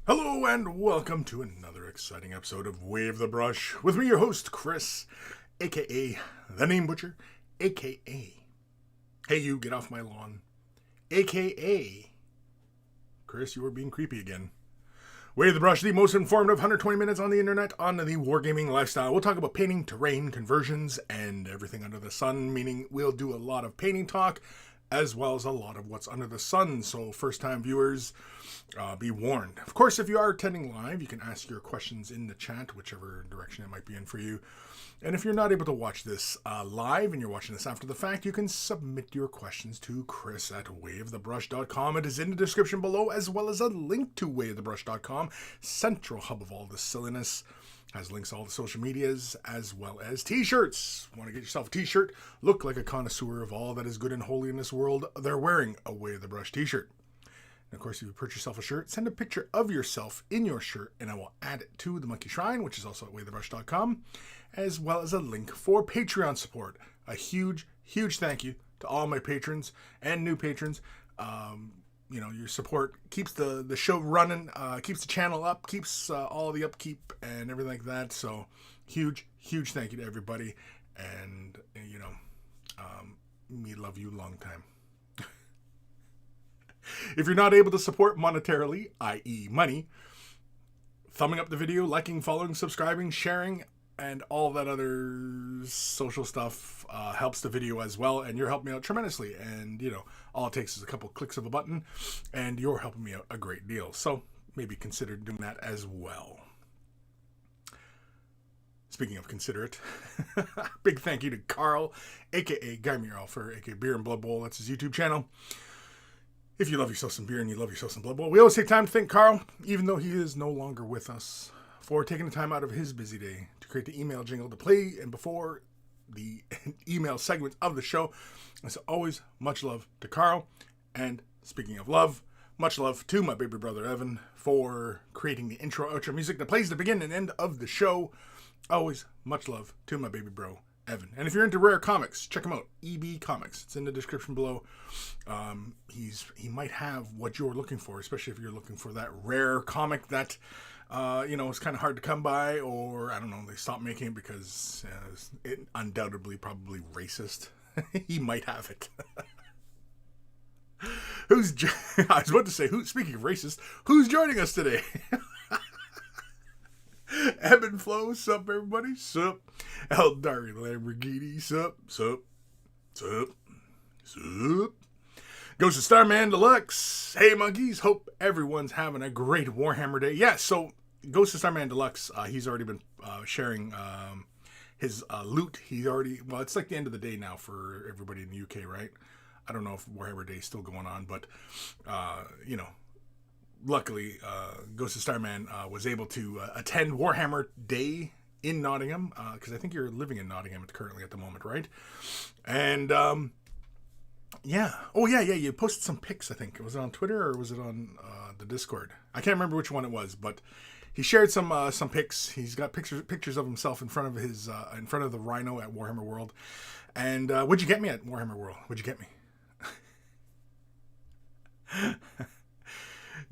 Hello and welcome to another exciting episode of Wave the Brush with me, your host, Kris, aka The Name Butcher, aka Hey You, Get Off My Lawn, aka Kris, you are being creepy again. Wave the Brush, the most informative 120 minutes on the internet on the wargaming lifestyle. We'll talk about painting, terrain, conversions, and everything under the sun, meaning we'll do a lot of painting talk as well as a lot of what's under the sun. So first-time viewers, be warned. Of course, if you are attending live, you can ask your questions in the chat, whichever direction it might be in for you. And if you're not able to watch this live and you're watching this after the fact, you can submit your questions to Kris at wavethebrush.com. It is in the description below, as well as a link to wavethebrush.com, central hub of all this silliness. Has links to all the social medias, as well as t-shirts. Want to get yourself a t-shirt? Look like a connoisseur of all that is good and holy in this world. They're wearing a Wave the Brush t-shirt. And of course, if you purchase yourself a shirt, send a picture of yourself in your shirt, and I will add it to the Monkey Shrine, which is also at wavethebrush.com, as well as a link for Patreon support. A huge, huge thank you to all my patrons and new patrons. Your support keeps the show running, keeps the channel up, keeps all the upkeep and everything like that. So huge, huge thank you to everybody. And, me love you long time. If you're not able to support monetarily, i.e. money, thumbing up the video, liking, following, subscribing, sharing, and all that other social stuff helps the video as well, and you're helping me out tremendously. And, all it takes is a couple clicks of a button, and you're helping me out a great deal. So maybe consider doing that as well. Speaking of considerate, big thank you to Carl, a.k.a. Guy Muralfer, a.k.a. Beer and Blood Bowl. That's his YouTube channel. If you love yourself some beer and you love yourself some Blood Bowl, we always take time to thank Carl, even though he is no longer with us, for taking the time out of his busy day to create the email jingle to play and before the email segments of the show. And so always much love to Carl. And speaking of love, much love to my baby brother Evan for creating the intro outro music that plays the beginning and end of the show. Always much love to my baby bro Evan. And if you're into rare comics, check him out. EB Comics. It's in the description below. He might have what you're looking for, especially if you're looking for that rare comic that it's kind of hard to come by, or I don't know, they stopped making it because it undoubtedly probably racist. He might have it. I was about to say, speaking of racist, who's joining us today? Evan Belleau, sup everybody, sup. Eldari Lamborghini, sup. Goes to Starman Deluxe. Hey monkeys, hope everyone's having a great Warhammer day. Yeah, so Ghost of Starman Deluxe, he's already been sharing his loot. It's like the end of the day now for everybody in the UK, right? I don't know if Warhammer Day is still going on, but, luckily, Ghost of Starman was able to attend Warhammer Day in Nottingham, because I think you're living in Nottingham currently at the moment, right? And, yeah. Oh, yeah, you posted some pics, I think. Was it on Twitter or was it on the Discord? I can't remember which one it was, but he shared some pics. He's got pictures of himself in front of the Rhino at Warhammer World. And what'd you get me at Warhammer World? What'd you get me?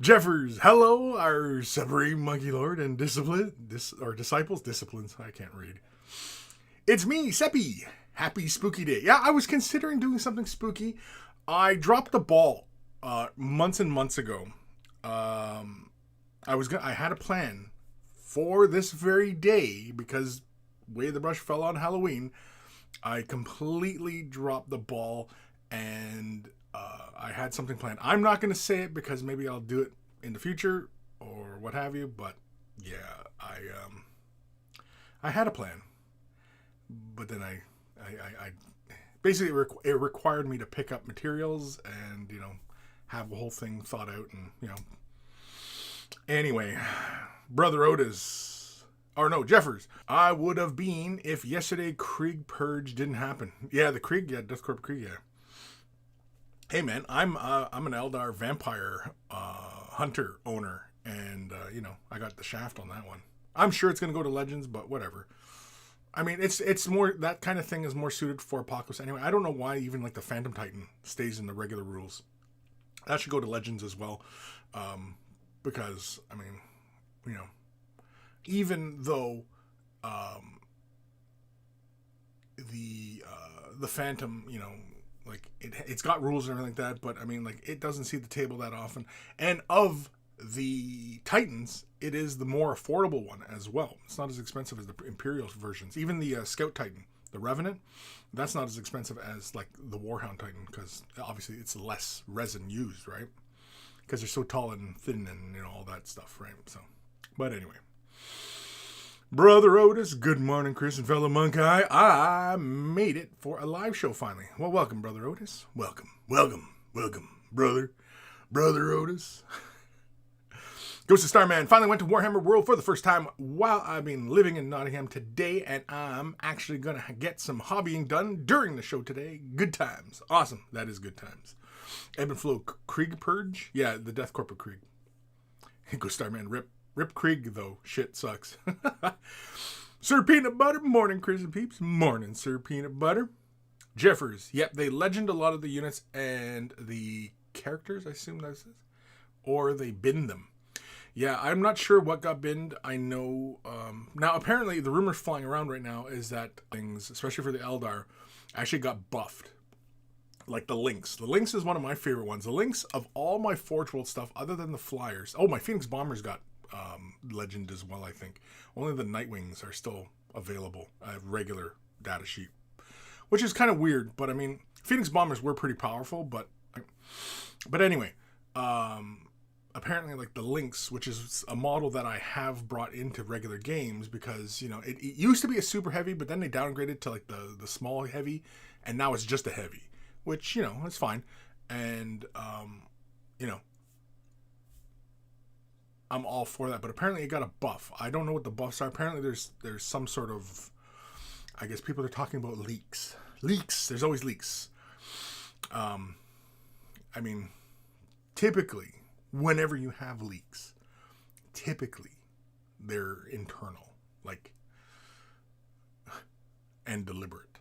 Jeffers, hello, our supreme monkey lord and disciples, I can't read. It's me, Seppi. Happy spooky day. Yeah, I was considering doing something spooky. I dropped the ball months and months ago. I had a plan for this very day because Wave the Brush fell on Halloween. I completely dropped the ball, and I had something planned. I'm not going to say it because maybe I'll do it in the future or what have you, but yeah, I had a plan, but then I basically it required me to pick up materials and, have the whole thing thought out and, Anyway, Brother Jeffers, I would have been if yesterday Krieg Purge didn't happen. Yeah, the Krieg, Death Corp Krieg, yeah. Hey man, I'm an Eldar vampire hunter owner, and I got the shaft on that one. I'm sure it's gonna go to Legends, but whatever. I mean, it's more, that kind of thing is more suited for Apocalypse anyway. I don't know why even like the Phantom Titan stays in the regular rules. That should go to Legends as well. because, I mean, you know, even though the Phantom, you know, like it's got rules and everything like that, but I mean, like, it doesn't see the table that often. And of the Titans, it is the more affordable one as well. It's not as expensive as the Imperial versions. Even the Scout Titan, the Revenant, that's not as expensive as like the Warhound Titan, because obviously it's less resin used, right? Because they're so tall and thin and, you know, all that stuff, right? So, but anyway. Brother Otis, good morning, Kris and fellow Monk Eye. I made it for a live show finally. Well, welcome, Brother Otis. Welcome, Brother Otis. Ghost of Starman finally went to Warhammer World for the first time while I've been living in Nottingham today, and I'm actually going to get some hobbying done during the show today. Good times. Awesome. That is good times. Evan Belleau, Krieg Purge? Yeah, the Death Corp of Krieg. Ghost Starman, Rip Krieg, though. Shit sucks. Sir Peanut Butter. Morning, Kris and peeps. Morning, Sir Peanut Butter. Jeffers. Yep, they legend a lot of the units and the characters, I assume that's it. Or they bin them. Yeah, I'm not sure what got binned. I know... now, apparently, the rumors flying around right now is that things, especially for the Eldar, actually got buffed. Like the Lynx. The Lynx is one of my favorite ones. The Lynx, of all my Forge World stuff, other than the Flyers... Oh, my Phoenix Bombers got legend as well, I think. Only the Nightwings are still available. I have regular data sheet. Which is kind of weird, but I mean, Phoenix Bombers were pretty powerful, but anyway... apparently, like the Lynx, which is a model that I have brought into regular games because, you know, it used to be a super heavy, but then they downgraded to like the small heavy, and now it's just a heavy, which, you know, it's fine. And, you know, I'm all for that, but apparently it got a buff. I don't know what the buffs are. Apparently there's some sort of, I guess people are talking about leaks. There's always leaks. I mean, typically, whenever you have leaks, typically they're internal, like, and deliberate.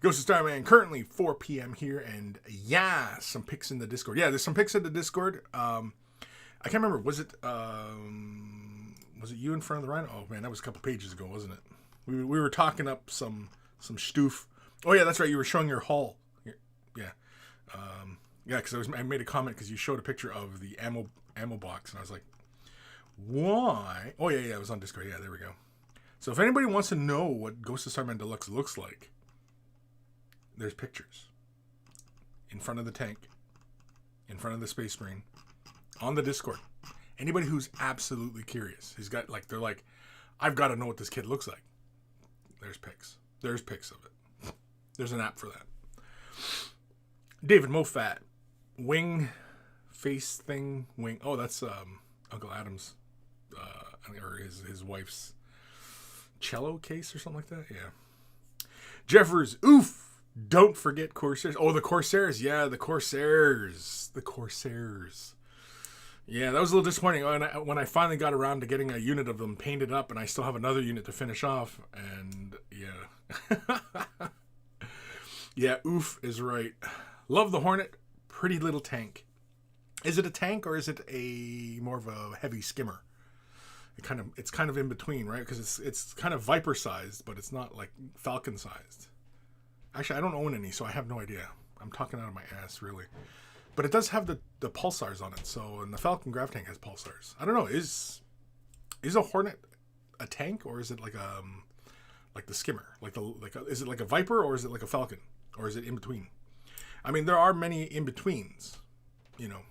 Ghost of Starman, currently 4 p.m. here, and yeah, some pics in the Discord. Yeah, there's some pics in the Discord. I can't remember, was it you in front of the Rhino? Oh man, that was a couple pages ago, wasn't it? We were talking up some stoof. Oh yeah, that's right, you were showing your haul. Yeah. Yeah, because I made a comment because you showed a picture of the ammo box, and I was like, why? Oh, yeah, it was on Discord. Yeah, there we go. So if anybody wants to know what Ghost of Starman Deluxe looks like, there's pictures. In front of the tank. In front of the Space Marine. On the Discord. Anybody who's absolutely curious. They're like, I've got to know what this kid looks like. There's pics. There's pics of it. There's an app for that. David Mofat. Wing face thing. Wing. Oh, that's Uncle Adam's or his wife's cello case or something like that. Yeah. Jeffers. Oof. Don't forget Corsairs. Oh, the Corsairs. Yeah, the Corsairs. Yeah, that was a little disappointing. When I finally got around to getting a unit of them painted up, and I still have another unit to finish off. And yeah. Yeah, oof is right. Love the Hornet. Pretty little tank. Is it a tank or is it a more of a heavy skimmer? It's kind of in between, right? Because it's kind of Viper sized, but it's not like Falcon sized. Actually, I don't own any, so I have no idea. I'm talking out of my ass, really. But it does have the pulsars on it. So, and the Falcon Grav Tank has pulsars. I don't know. Is a Hornet a tank, or is it like the skimmer? Is it like a Viper, or is it like a Falcon, or is it in between? I mean, there are many in-betweens, you know.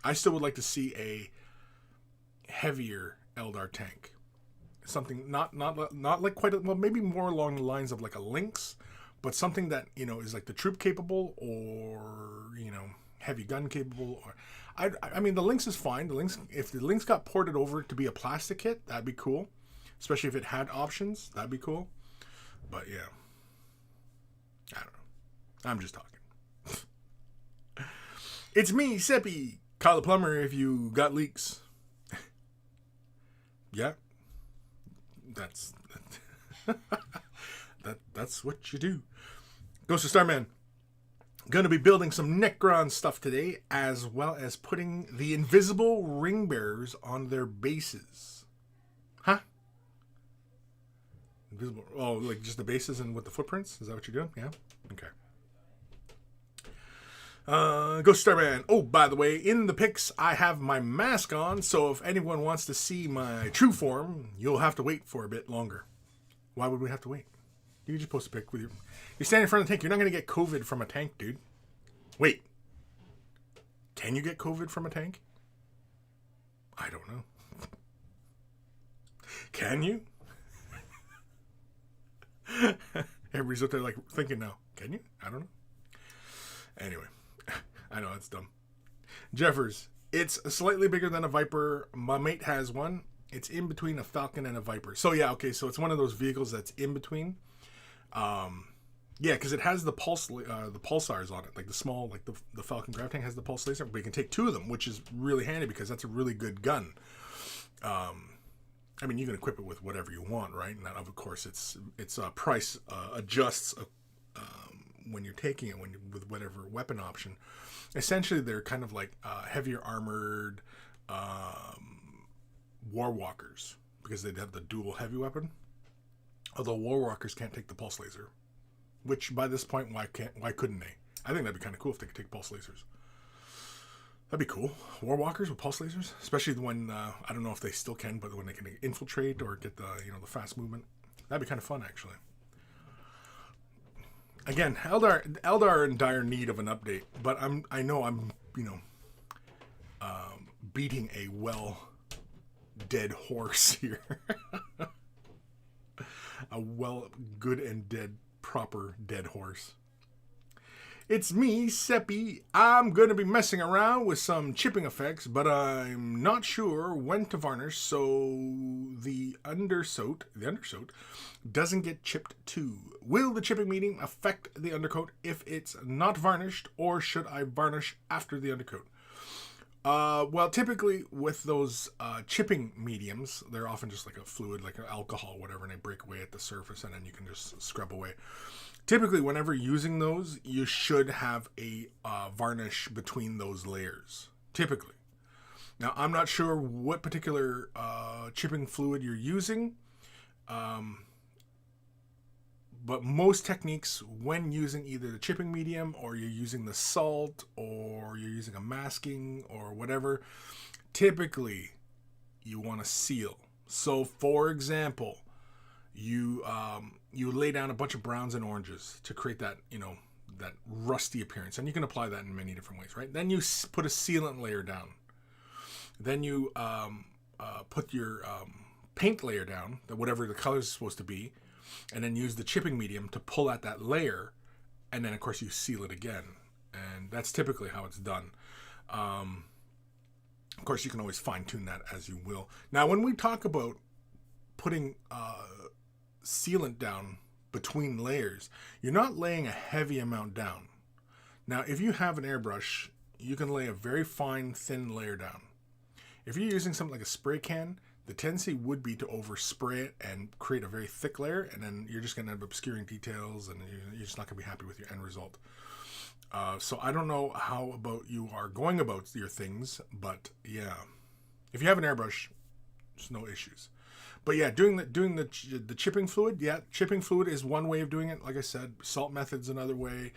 I still would like to see a heavier Eldar tank. Something not like quite, well, maybe more along the lines of like a Lynx, but something that, you know, is like the troop capable or, you know, heavy gun capable. Or I mean, the Lynx is fine. If the Lynx got ported over to be a plastic kit, that'd be cool. Especially if it had options, that'd be cool. But yeah. I don't know. I'm just talking. It's me, Seppi. Call the plumber if you got leaks. Yeah. That's what you do. Ghost of Starman. Going to be building some Necron stuff today, as well as putting the invisible ring bearers on their bases. Huh? Invisible? Oh, like just the bases and with the footprints? Is that what you're doing? Yeah? Okay. Ghost Starman. Oh, by the way, in the pics, I have my mask on, so if anyone wants to see my true form, you'll have to wait for a bit longer. Why would we have to wait? You can just post a pic with your... You're standing in front of the tank. You're not going to get COVID from a tank, dude. Wait. Can you get COVID from a tank? I don't know. Can you? Everybody's out there like thinking now. Can you? I don't know. Anyway. I know, that's dumb. Jeffers. It's slightly bigger than a Viper. My mate has one. It's in between a Falcon and a Viper. So yeah, okay, so it's one of those vehicles that's in between. Yeah, because it has the pulsars on it, like the small, like the Falcon Grav Tank has the pulse laser, but you can take two of them, which is really handy because that's a really good gun. I mean, you can equip it with whatever you want, right? And that, of course, its price adjusts when you're taking it with whatever weapon option. Essentially, they're kind of like heavier armored Warwalkers because they have the dual heavy weapon. Although Warwalkers can't take the pulse laser, which by this point, why couldn't they? I think that'd be kind of cool if they could take pulse lasers. That'd be cool. Warwalkers with pulse lasers, especially when I don't know if they still can, but when they can infiltrate or get the fast movement, that'd be kind of fun actually. Again, Eldar are in dire need of an update, but I know I'm beating a dead horse here. A good and dead, proper dead horse. It's me, Seppi. I'm going to be messing around with some chipping effects, but I'm not sure when to varnish, so the undercoat doesn't get chipped too. Will the chipping medium affect the undercoat if it's not varnished, or should I varnish after the undercoat? Well, typically with those chipping mediums, they're often just like a fluid, like alcohol, whatever, and they break away at the surface, and then you can just scrub away. Typically, whenever using those, you should have a varnish between those layers. Typically. Now, I'm not sure what particular chipping fluid you're using, but most techniques, when using either the chipping medium or you're using the salt or you're using a masking or whatever, typically you want to seal. So, for example, you lay down a bunch of browns and oranges to create that, that rusty appearance. And you can apply that in many different ways, right? Then you put a sealant layer down. Then you put your paint layer down, whatever the color is supposed to be, and then use the chipping medium to pull at that layer, and then of course you seal it again. And that's typically how it's done. Of course, you can always fine tune that as you will. Now, when we talk about putting sealant down between layers, you're not laying a heavy amount down. Now, if you have an airbrush, you can lay a very fine, thin layer down. If you're using something like a spray can, the tendency would be to overspray it and create a very thick layer, and then you're just going to end up obscuring details, and you're just not going to be happy with your end result. So I don't know how about you are going about your things, but yeah, if you have an airbrush, there's no issues. But yeah, doing the chipping fluid, yeah, chipping fluid is one way of doing it. Like I said, salt method's another way.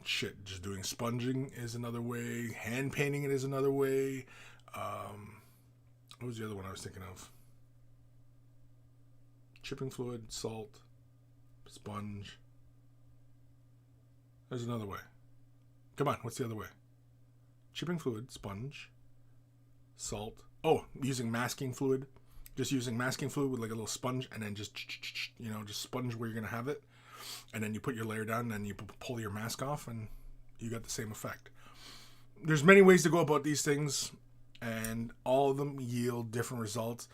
Just doing sponging is another way. Hand painting it is another way. What was the other one I was thinking of? Chipping fluid, salt, sponge. There's another way. Come on, what's the other way? Chipping fluid, sponge, salt. Oh, using masking fluid. Just using masking fluid with like a little sponge, and then just sponge where you're going to have it. And then you put your layer down, and then you pull your mask off, and you got the same effect. There's many ways to go about these things, and all of them yield different results.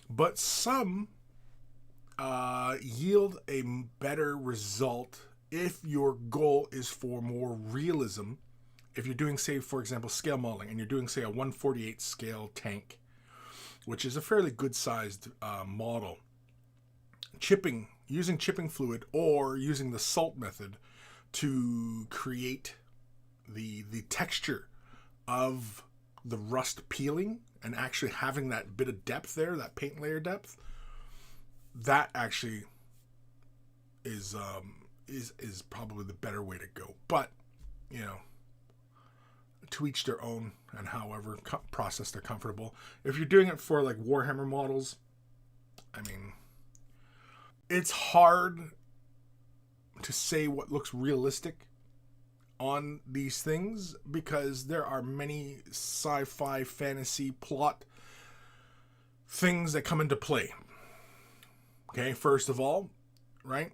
But some yield a better result if your goal is for more realism. If you're doing, say, for example, scale modeling, and you're doing, say, a 1/48 scale tank, which is a fairly good-sized model, using chipping fluid or using the salt method to create the texture of the rust peeling and actually having that bit of depth there, that paint layer depth. That actually is probably the better way to go. But, you know, to each their own, and however process they're comfortable. If you're doing it for like Warhammer models, I mean, it's hard to say what looks realistic on these things because there are many sci-fi fantasy plot things that come into play. Okay, first of all, right,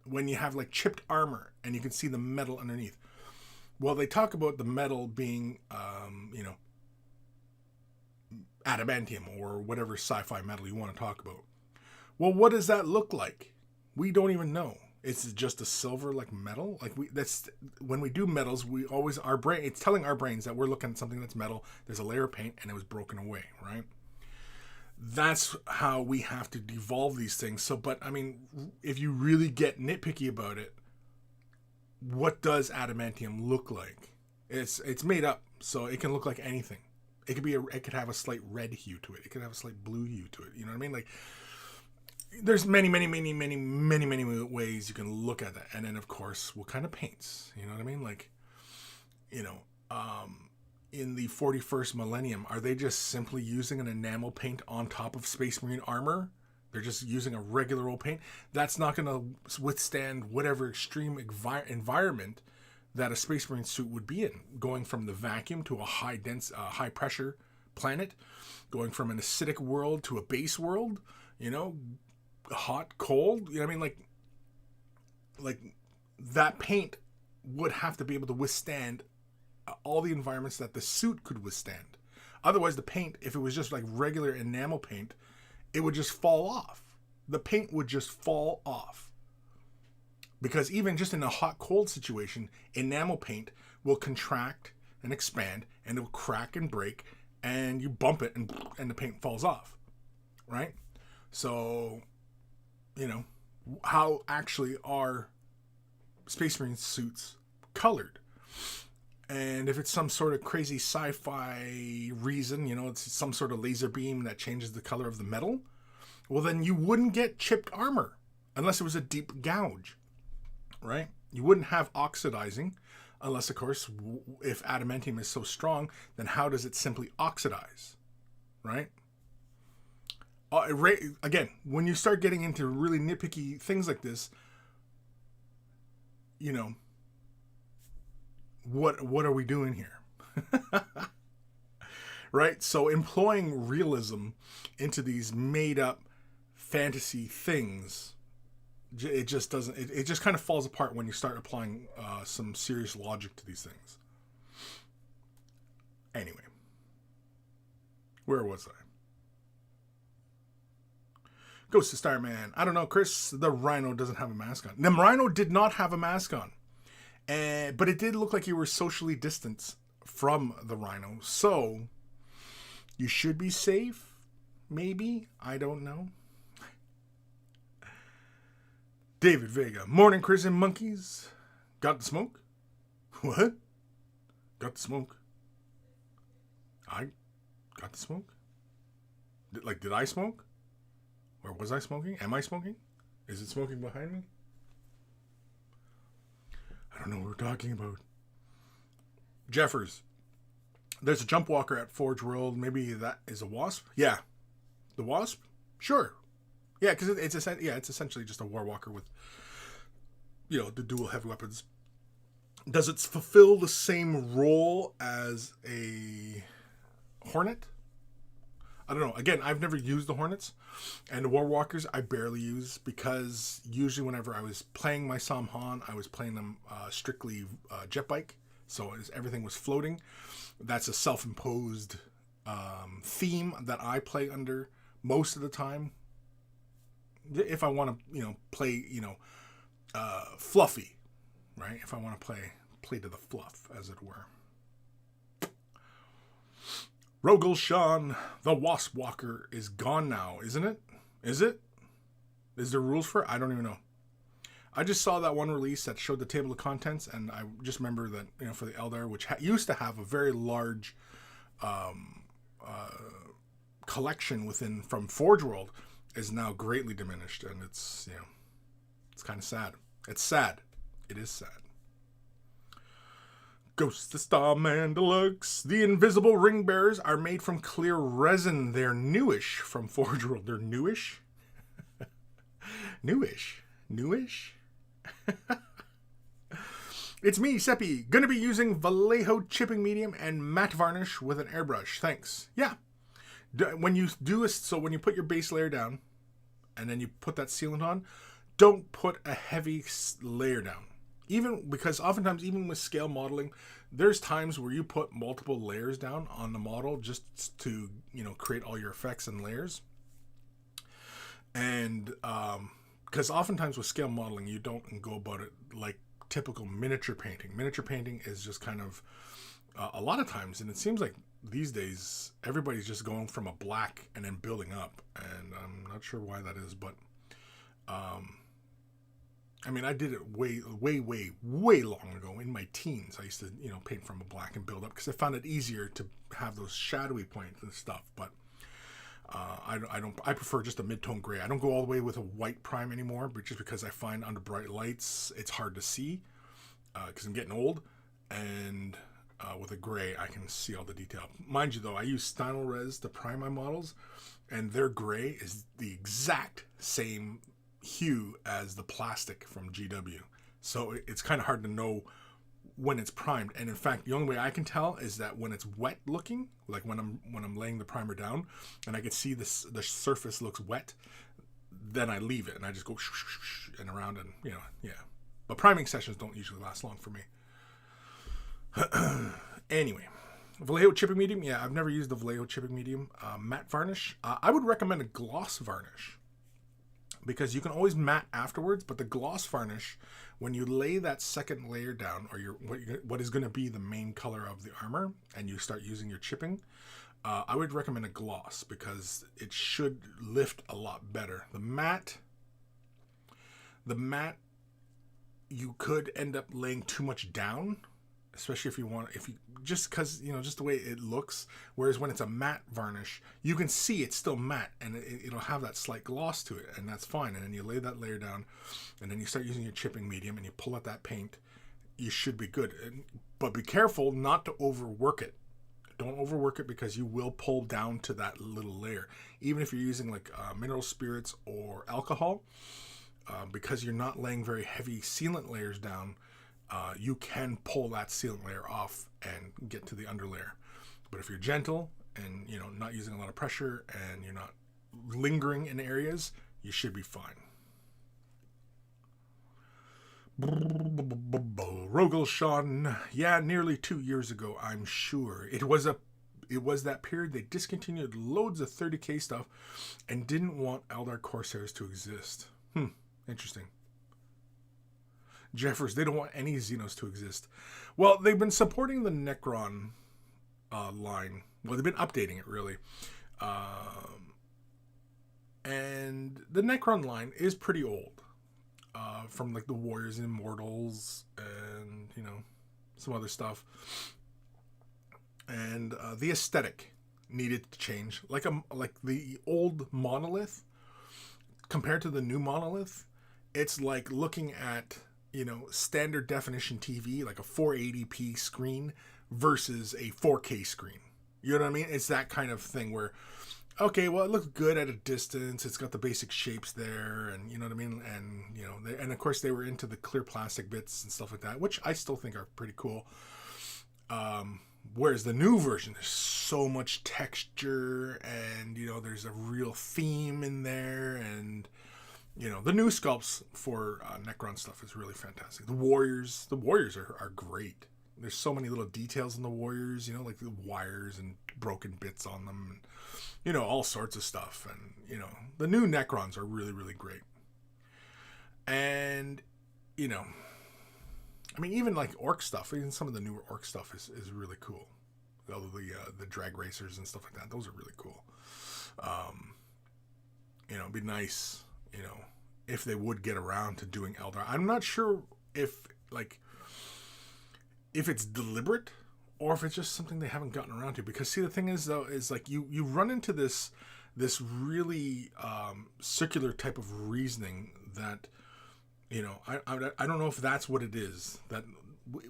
when you have like chipped armor and you can see the metal underneath. Well, they talk about the metal being, adamantium or whatever sci-fi metal you want to talk about. Well, what does that look like? We don't even know. It's just a silver like metal. That's when we do metals, we always it's telling our brains that we're looking at something that's metal. There's a layer of paint and it was broken away, right? That's how we have to devolve these things. So, but I mean, if you really get nitpicky about it, what does adamantium look like? It's made up, so it can look like anything. It could have a slight red hue to it. It could have a slight blue hue to it. You know what I mean? Like, there's many ways you can look at that. And then, of course, what kind of paints? You know what I mean? Like, in the 41st millennium, are they just simply using an enamel paint on top of Space Marine armor? They're just using a regular old paint. That's not going to withstand whatever extreme environment that a Space Marine suit would be in. Going from the vacuum to a high pressure planet, going from an acidic world to a base world, hot, cold. You know what I mean? Like that paint would have to be able to withstand all the environments that the suit could withstand. Otherwise, the paint, if it was just like regular enamel paint, it would just fall off. The paint would just fall off. Because even just in a hot-cold situation, enamel paint will contract and expand, and it will crack and break, and you bump it, and the paint falls off. Right? So, how actually are Space Marine suits colored? And if it's some sort of crazy sci-fi reason, it's some sort of laser beam that changes the color of the metal, well, then you wouldn't get chipped armor unless it was a deep gouge, right? You wouldn't have oxidizing unless, of course, if adamantium is so strong, then how does it simply oxidize, right? Again, when you start getting into really nitpicky things like this, what are we doing here? Right? So employing realism into these made up fantasy things, it just doesn't, it just kind of falls apart when you start applying some serious logic to these things. Anyway, where was I? Ghost to Starman. I don't know, Kris, the Rhino doesn't have a mask on. The Rhino did not have a mask on. But it did look like you were socially distanced from the Rhino. So, you should be safe. Maybe. I don't know. David Vega. Morning, Kris and Monkeys. Got the smoke? What? Got the smoke. I got the smoke? Did I smoke? Or was I smoking? Am I smoking? Is it smoking behind me? I don't know what we're talking about. Jeffers. There's a jump walker at Forge World. Maybe that is a wasp? Yeah. The wasp? Sure. Yeah, because it's essentially just a war walker with, the dual heavy weapons. Does it fulfill the same role as a Hornet? I don't know. Again, I've never used the Hornets, and the War Walkers I barely use because usually whenever I was playing my Samhan, I was playing them strictly jet bike, so everything was floating. That's a self-imposed theme that I play under most of the time. If I want to, play, fluffy, right? If I want to play to the fluff, as it were. Rogel Sean, the Wasp Walker is gone now, isn't it? Is it? Is there rules for it? I don't even know. I just saw that one release that showed the table of contents, and I just remember that, for the Eldar, which used to have a very large collection from Forge World, is now greatly diminished, and it's kind of sad. It's sad. It is sad. Ghost of Starman Deluxe. The invisible ring bearers are made from clear resin. They're newish from Forge World. They're newish? Newish? It's me, Seppi. Gonna be using Vallejo chipping medium and matte varnish with an airbrush. Thanks. Yeah. When you when you put your base layer down and then you put that sealant on, don't put a heavy layer down. Because oftentimes, even with scale modeling, there's times where you put multiple layers down on the model just to, create all your effects and layers. And because oftentimes with scale modeling, you don't go about it like typical miniature painting. Miniature painting is just kind of, a lot of times, and it seems like these days, everybody's just going from a black and then building up. And I'm not sure why that is, but I did it way long ago in my teens. I used to, paint from a black and build up because I found it easier to have those shadowy points and stuff. But I prefer just a mid-tone gray. I don't go all the way with a white prime anymore, but just because I find under bright lights it's hard to see because I'm getting old, and with a gray I can see all the detail. Mind you though, I use Stynylrez to prime my models, and their gray is the exact same hue as the plastic from GW, so it's kind of hard to know when it's primed. And in fact, the only way I can tell is that when it's wet looking, like when I'm laying the primer down and I can see the surface looks wet, then I leave it and I just go and around, and but priming sessions don't usually last long for me. Anyway, Vallejo chipping medium. Yeah, I've never used the Vallejo chipping medium. Matte varnish. I would recommend a gloss varnish, because you can always matte afterwards, but the gloss varnish, when you lay that second layer down, or what is going to be the main color of the armor, and you start using your chipping, I would recommend a gloss because it should lift a lot better. The matte, you could end up laying too much down, especially if you just because just the way it looks. Whereas when it's a matte varnish, you can see it's still matte, and it'll have that slight gloss to it, and that's fine. And then you lay that layer down, and then you start using your chipping medium, and you pull out that paint. You should be good, but be careful not to overwork it. Don't overwork it, because you will pull down to that little layer, even if you're using like mineral spirits or alcohol, because you're not laying very heavy sealant layers down. You can pull that sealant layer off and get to the underlayer. But if you're gentle and not using a lot of pressure, and you're not lingering in areas, you should be fine. Rogelshawn. Yeah, nearly 2 years ago, I'm sure. It was that period they discontinued loads of 30k stuff and didn't want Eldar Corsairs to exist. Interesting. Jeffers, they don't want any Xenos to exist. Well, they've been supporting the Necron line. Well, they've been updating it, really. And the Necron line is pretty old. From like the Warriors and Immortals and, some other stuff. And the aesthetic needed to change. Like the old monolith compared to the new monolith, it's like looking at standard definition TV, like a 480p screen versus a 4K screen. You know what I mean? It's that kind of thing where, okay, well, it looks good at a distance. It's got the basic shapes there, and you know what I mean? And, and of course they were into the clear plastic bits and stuff like that, which I still think are pretty cool. Whereas the new version, there's so much texture, and, there's a real theme in there, and the new sculpts for Necron stuff is really fantastic. The Warriors are great. There's so many little details in the Warriors, like the wires and broken bits on them, and, all sorts of stuff. And, the new Necrons are really, really great. And, even like Orc stuff, even some of the newer Orc stuff is really cool. All the drag racers and stuff like that, those are really cool. It'd be nice, if they would get around to doing Eldar. I'm not sure if it's deliberate or if it's just something they haven't gotten around to. Because see, the thing is though, is like you run into this really circular type of reasoning that, you know, I don't know if that's what it is, that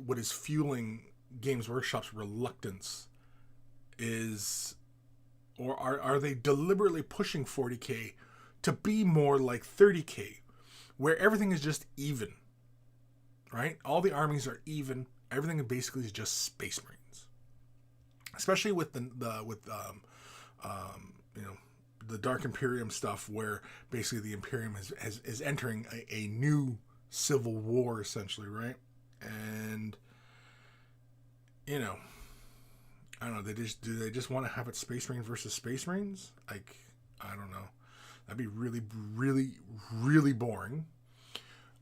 what is fueling Games Workshop's reluctance is, or are they deliberately pushing 40K to be more like 30K, where everything is just even, right? All the armies are even. Everything basically is just Space Marines, especially with the Dark Imperium stuff, where basically the Imperium is entering a new civil war, essentially, right? And, you know, I don't know, do they just want to have it Space Marines versus Space Marines? Like, I don't know. That'd be really, really, really boring.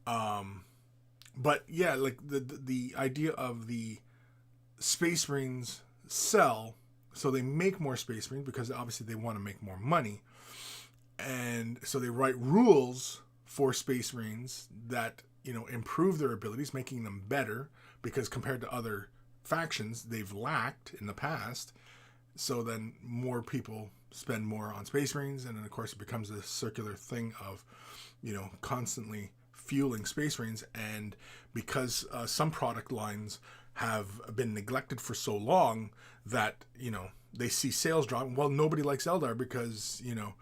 But yeah, like the idea of the Space Marines sell, so they make more Space Marines because obviously they want to make more money. And so they write rules for Space Marines that, you know, improve their abilities, making them better, because compared to other factions, they've lacked in the past. So then more people spend more on Space Marines, and then of course it becomes a circular thing of, you know, constantly fueling Space Marines. And because some product lines have been neglected for so long that, you know, they see sales drop. Well, nobody likes Eldar because, you know,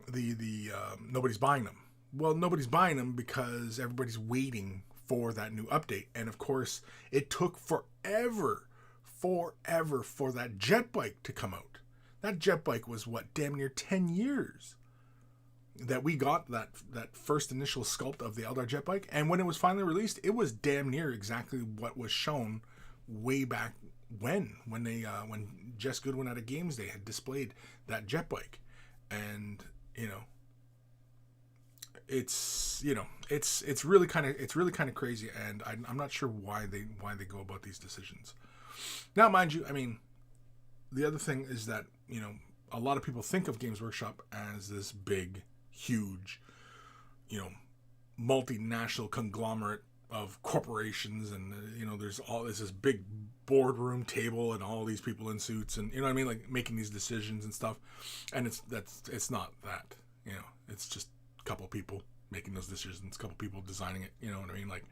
the nobody's buying them. Well, nobody's buying them because everybody's waiting for that new update. And of course, it took forever for that jet bike to come out. That jet bike was what, damn near 10 years that we got that first initial sculpt of the Eldar jet bike. And when it was finally released, it was damn near exactly what was shown way back when Jess Goodwin at a Games Day had displayed that jet bike. And, you know, it's really kind of crazy, and I'm not sure why they go about these decisions. Now, mind you, I mean, the other thing is that, you know, a lot of people think of Games Workshop as this big, huge, you know, multinational conglomerate of corporations, and you know, there's this big boardroom table and all these people in suits, and you know what I mean, like making these decisions and stuff. And it's not that, you know, it's just a couple people making those decisions, a couple people designing it, you know what I mean? Like,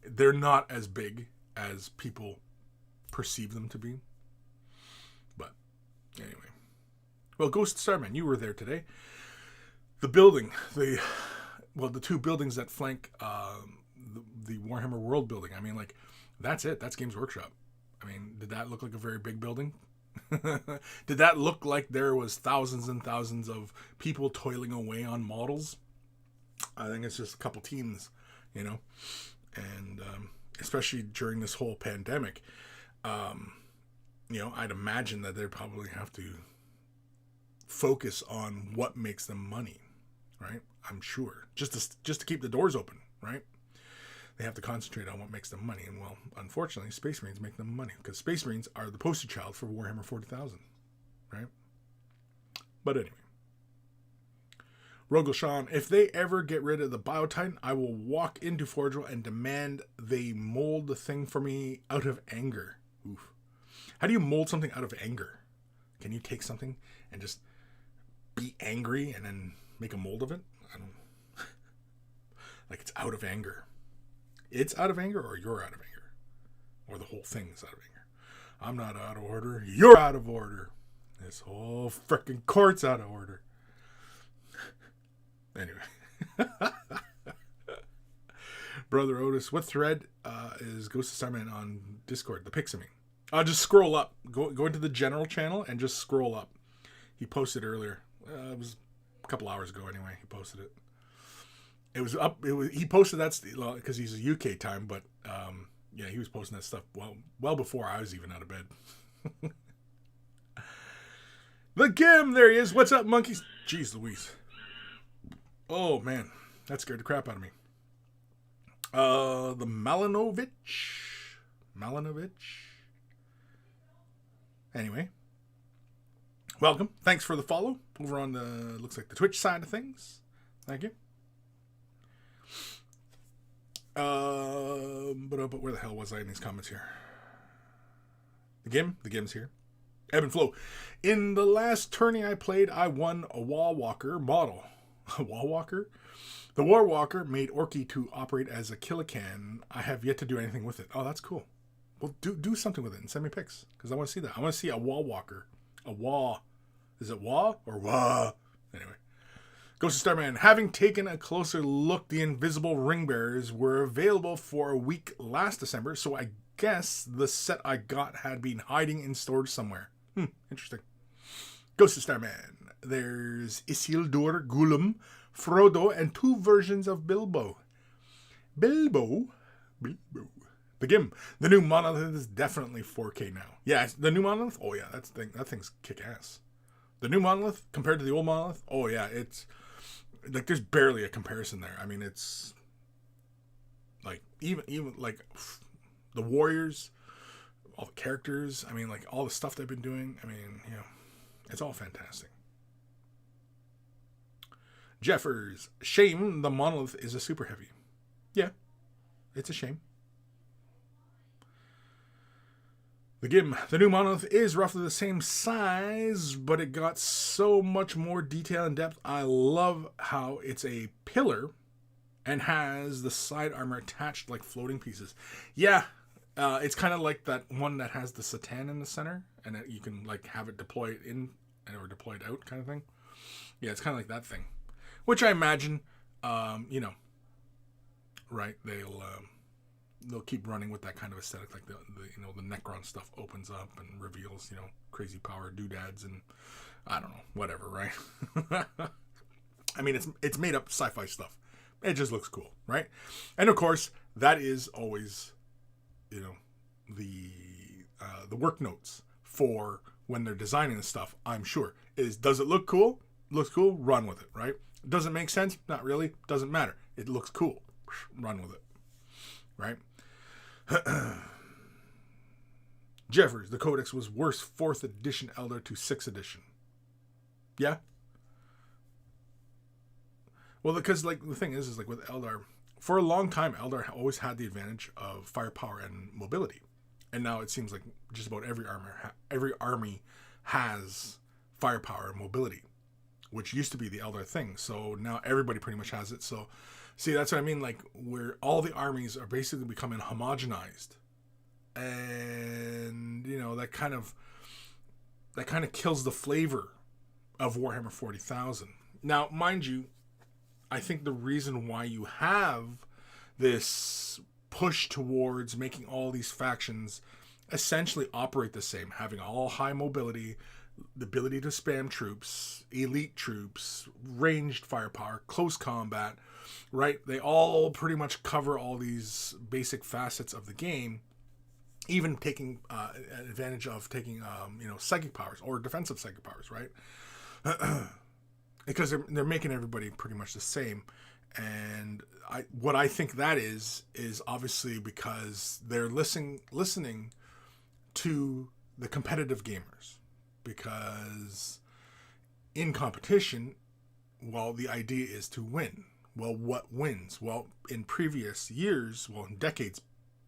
they're not as big as people perceive them to be. But anyway, well, Ghost Starman, you were there today. The building, the two buildings that flank the Warhammer World building. I mean, like, that's it. That's Games Workshop. I mean, did that look like a very big building? Did that look like there was thousands and thousands of people toiling away on models? I think it's just a couple teams, you know, and especially during this whole pandemic, you know, I'd imagine that they probably have to focus on what makes them money, right? I'm sure, just to keep the doors open, right? They have to concentrate on what makes them money. And well, unfortunately, Space Marines make them money, because Space Marines are the poster child for Warhammer 40,000, right? But anyway, Rogel Sean, if they ever get rid of the Biotitan, I will walk into Forgewell and demand they mold the thing for me out of anger. Oof. How do you mold something out of anger? Can you take something and just be angry and then make a mold of it? I don't like, it's out of anger. It's out of anger, or you're out of anger, or the whole thing's out of anger. I'm not out of order. You're out of order. This whole frickin' court's out of order. Anyway. Brother Otis, what thread is Ghost of Starman on Discord? The Pixamy. Just scroll up. Go into the general channel and just scroll up. He posted earlier. It was a couple hours ago anyway. He posted it. It was up. He posted that because he's a UK time, but yeah, he was posting that stuff well before I was even out of bed. The Gim, there he is. What's up, monkeys? Jeez Louise. Oh man, that scared the crap out of me. The Malinovich. Anyway, welcome. Thanks for the follow over on the, looks like the Twitch side of things. Thank you. But where the hell was I in these comments here? The Gim's here. Evan Belleau. In the last tourney I played, I won a wall walker model. A wall walker? The war walker made Orky to operate as a Killican. I have yet to do anything with it. Oh, that's cool. Well, do something with it and send me pics, because I want to see that. I want to see a wall walker. A wah. Is it wah or wah? Anyway. Ghost of Starman. Having taken a closer look, the invisible ring bearers were available for a week last December, so I guess the set I got had been hiding in storage somewhere. Interesting. Ghost of Starman. There's Isildur, Gollum, Frodo, and 2 versions of Bilbo. Bilbo. The Gim. The new monolith is definitely 4K now. Yeah, the new monolith? Oh yeah, that thing's kick-ass. The new monolith compared to the old monolith? Oh yeah, it's like there's barely a comparison there. I mean, it's like even like the warriors, all the characters, I mean, like all the stuff they've been doing, I mean, you know, it's all fantastic. Jeffers. Shame the monolith is a super heavy. Yeah, it's a shame. The Gim. The new monolith is roughly the same size, but it got so much more detail and depth. I love how it's a pillar and has the side armor attached like floating pieces. Yeah, it's kind of like that one that has the Satan in the center, and you can like have it deployed in or deployed out kind of thing. Yeah, it's kind of like that thing, which I imagine, you know, right? They'll keep running with that kind of aesthetic, like the you know, the Necron stuff opens up and reveals, you know, crazy power doodads and I don't know, whatever, right? I mean, it's made up sci-fi stuff. It just looks cool, right? And of course, that is always, you know, the work notes for when they're designing the stuff. I'm sure is, does it look cool? Looks cool. Run with it, right? Does it make sense? Not really. Doesn't matter. It looks cool. Run with it, right? Jeffers, the Codex was worse 4th edition Eldar to 6th edition. Yeah. Well, because like the thing is like with Eldar, for a long time, Eldar always had the advantage of firepower and mobility, and now it seems like just about every army has firepower and mobility, which used to be the Eldar thing. So now everybody pretty much has it. So, see, that's what I mean. Like where all the armies are basically becoming homogenized, and you know that kind of kills the flavor of Warhammer 40,000. Now, mind you, I think the reason why you have this push towards making all these factions essentially operate the same, having all high mobility, the ability to spam troops, elite troops, ranged firepower, close combat, right? They all pretty much cover all these basic facets of the game, even taking advantage of taking, you know, psychic powers or defensive psychic powers, right? Because they're making everybody pretty much the same. And what I think that is obviously because they're listening to the competitive gamers. Because in competition, well, the idea is to win. Well, what wins? Well, in previous years, well, in decades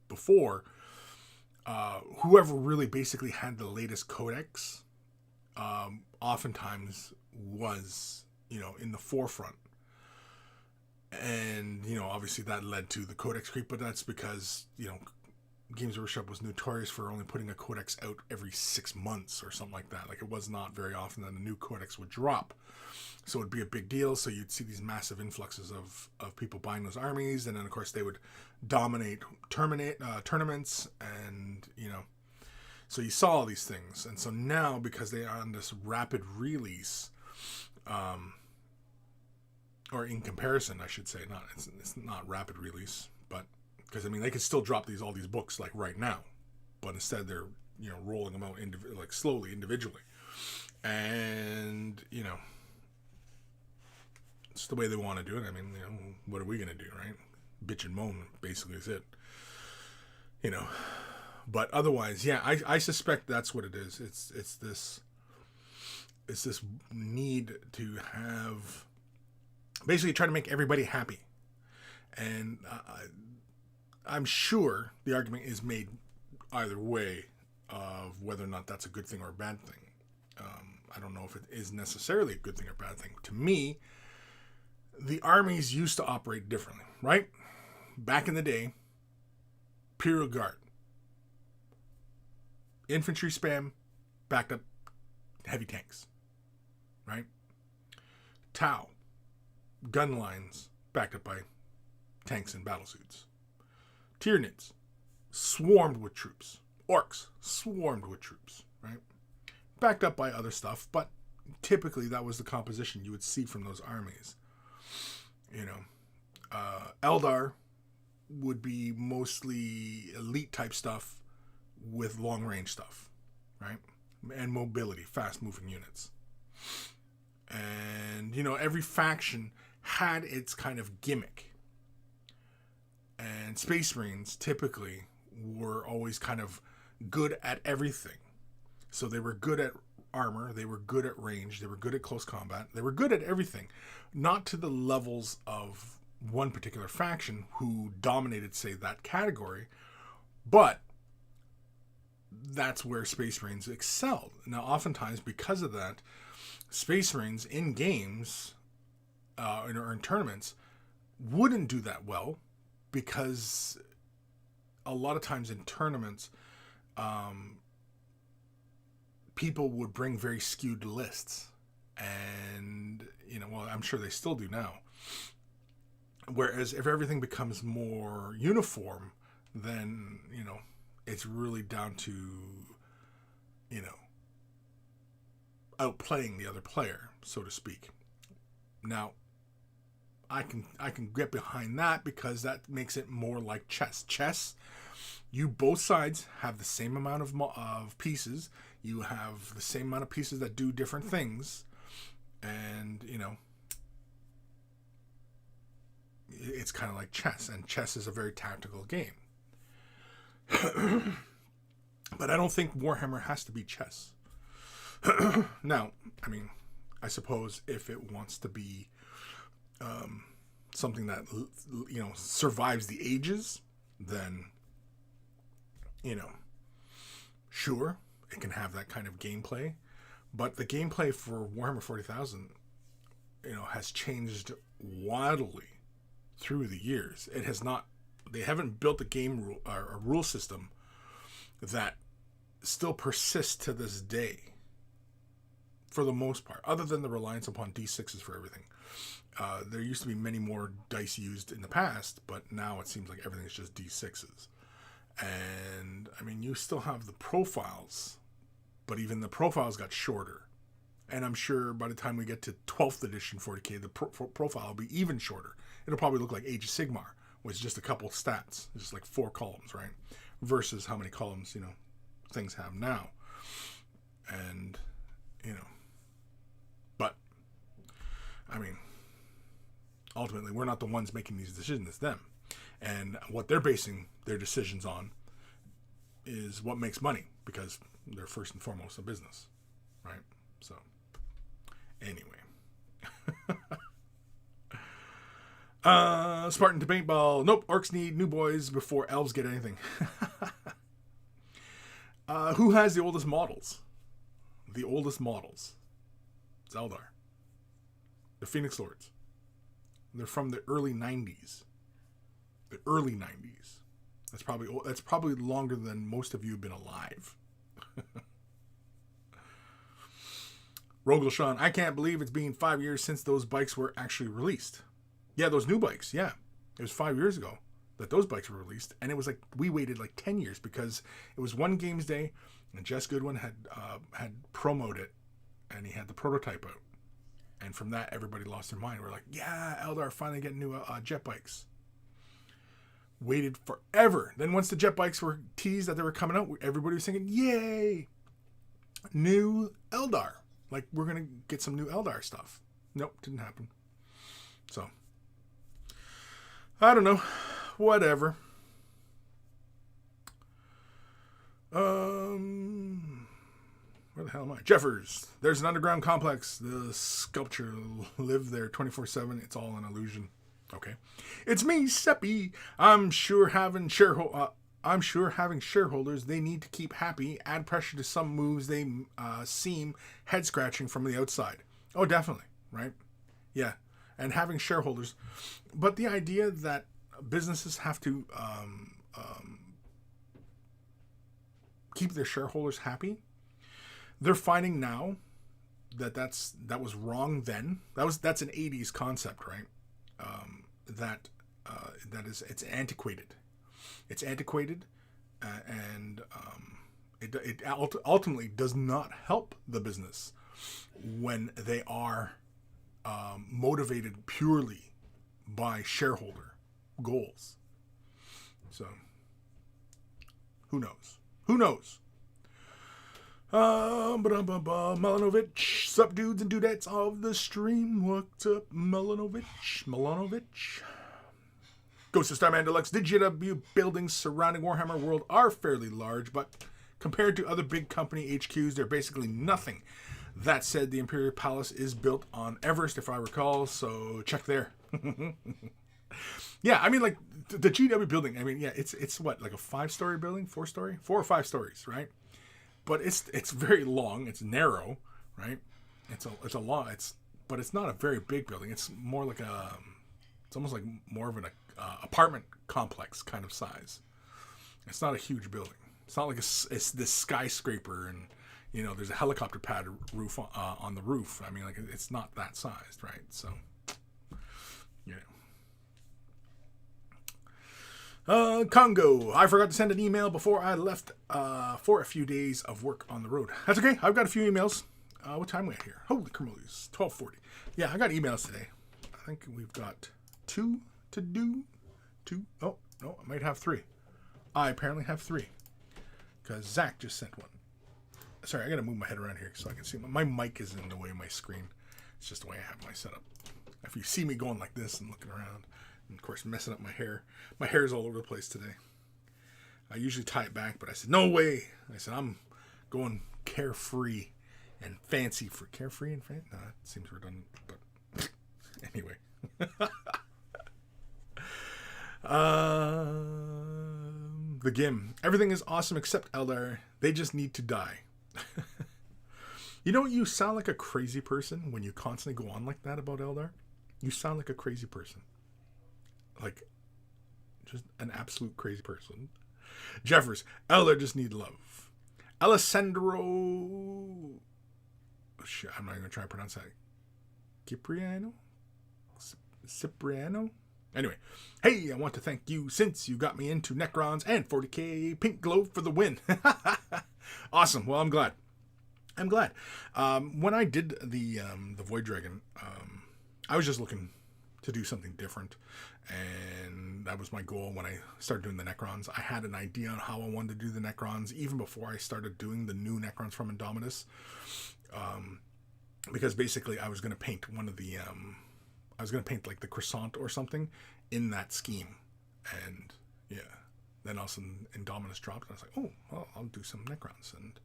before, whoever really basically had the latest codex, oftentimes was, you know, in the forefront. And, you know, obviously that led to the codex creep, but that's because, you know, Games Workshop was notorious for only putting a codex out every 6 months or something like that. Like, it was not very often that a new codex would drop. So it'd be a big deal. So you'd see these massive influxes of people buying those armies. And then, of course, they would dominate tournaments. And, you know, so you saw all these things. And so now, because they are on this rapid release, or in comparison, I should say, it's not rapid release, but because I mean they could still drop all these books like right now, but instead they're, you know, rolling them out like slowly individually, and you know it's the way they want to do it. I mean, you know, what are we gonna do, right? Bitch and moan basically is it, you know. But otherwise, yeah, I suspect that's what it is. It's this need to have basically try to make everybody happy, and I'm sure the argument is made either way of whether or not that's a good thing or a bad thing. I don't know if it is necessarily a good thing or bad thing. To me, the armies used to operate differently, right? Back in the day, Imperial Guard, infantry spam, backed up heavy tanks, right? Tau, gun lines, backed up by tanks and battlesuits. Tyranids, swarmed with troops. Orcs, swarmed with troops, right? Backed up by other stuff, but typically that was the composition you would see from those armies. Eldar would be mostly elite type stuff with long range stuff, right? And mobility, fast moving units. And, every faction had its kind of gimmick. And Space Marines typically were always kind of good at everything. So they were good at armor, they were good at range, they were good at close combat, they were good at everything. Not to the levels of one particular faction who dominated, say, that category, but that's where Space Marines excelled. Now, oftentimes, because of that, Space Marines in games or in tournaments wouldn't do that well, because a lot of times in tournaments, people would bring very skewed lists. And, I'm sure they still do now. Whereas if everything becomes more uniform, then, it's really down to, outplaying the other player, so to speak. Now, I can get behind that because that makes it more like chess. Chess, you both sides have the same amount of pieces. You have the same amount of pieces that do different things. And, it's kind of like chess. And chess is a very tactical game. But I don't think Warhammer has to be chess. Now, I suppose if it wants to be something that, survives the ages, then, sure, it can have that kind of gameplay. But the gameplay for Warhammer 40,000, has changed wildly through the years. It has not, they haven't built a game rule or a rule system that still persists to this day, for the most part, other than the reliance upon D6s for everything. There used to be many more dice used in the past, but now it seems like everything is just D6s. And, you still have the profiles, but even the profiles got shorter. And I'm sure by the time we get to 12th edition 40K, the profile will be even shorter. It'll probably look like Age of Sigmar, with just a couple stats, just like 4 columns, right? Versus how many columns, things have now. And, but, ultimately, we're not the ones making these decisions, it's them. And what they're basing their decisions on is what makes money, because they're first and foremost a business, right? So, anyway. Spartan to paintball. Nope, orcs need new boys before elves get anything. Who has the oldest models? The oldest models. It's Eldar. The Phoenix Lords. They're from the early 90s. The early 90s. That's probably longer than most of you have been alive. Rogel I can't believe it's been 5 years since those bikes were actually released. Yeah, those new bikes, yeah. It was 5 years ago that those bikes were released. And it was like, we waited like 10 years because it was one Games Day and Jess Goodwin had promoted it and he had the prototype out. And from that, everybody lost their mind. We're like, yeah, Eldar finally getting new jet bikes. Waited forever. Then once the jet bikes were teased that they were coming out, everybody was thinking, yay, new Eldar. Like, we're going to get some new Eldar stuff. Nope, didn't happen. So, I don't know. Whatever. Where the hell am I? Jeffers. There's an underground complex. The sculpture live there 24/7. It's all an illusion. Okay. It's me, Seppi. I'm sure having shareholders they need to keep happy, add pressure to some moves they seem head scratching from the outside. Oh, definitely, right? Yeah, and having shareholders, but the idea that businesses have to keep their shareholders happy, they're finding now that was wrong then. That's an '80s concept, right? That it's antiquated. It's antiquated, and it ultimately does not help the business when they are motivated purely by shareholder goals. So, who knows? Who knows? Melanovich, sup dudes and dudettes of the stream. What's up, Melanovich? Ghost of Starman Deluxe. The GW buildings surrounding Warhammer World are fairly large, but compared to other big company HQs, they're basically nothing. That said, the Imperial Palace is built on Everest, if I recall, so check there. Yeah, I mean, like, the GW building, I mean, yeah, it's what, like a 5-story building? 4-story? 4 or 5 stories, right? But it's very long. It's narrow, right? It's long. But it's not a very big building. It's more like it's almost like more of an apartment complex kind of size. It's not a huge building. It's not like it's this skyscraper and there's a helicopter pad roof on the roof. I mean, like, it's not that sized, right? So, Congo. I forgot to send an email before I left for a few days of work on the road. That's okay. I've got a few emails. What time are we at here? Holy Kermolies. 12:40. Yeah, I got emails today. I think we've got 2 to do. 2. Oh, no, I might have 3. I apparently have 3. Because Zach just sent one. Sorry, I got to move my head around here so I can see. My mic is in the way of my screen. It's just the way I have my setup. If you see me going like this and looking around, and of course messing up my hair. My hair is all over the place today. I usually tie it back, but I said, no way. I said, I'm going carefree and fancy for carefree and fancy. No, that seems redundant, but anyway. The Gim. Everything is awesome except Eldar. They just need to die. You sound like a crazy person when you constantly go on like that about Eldar. You sound like a crazy person. Like, just an absolute crazy person. Jeffers, Eldar just need love. Alessandro... Oh, shit, I'm not even going to try to pronounce that. Cipriano? Anyway, hey, I want to thank you since you got me into Necrons and 40k Pink Glow for the win. Awesome. Well, I'm glad. When I did the Void Dragon, I was just looking to do something different, and that was my goal when I started doing the Necrons. I had an idea on how I wanted to do the Necrons even before I started doing the new Necrons from Indominus, because basically I was going to paint one of the I was going to paint like the croissant or something in that scheme, and yeah, then also Indominus dropped, and I was like, oh, well, I'll do some Necrons and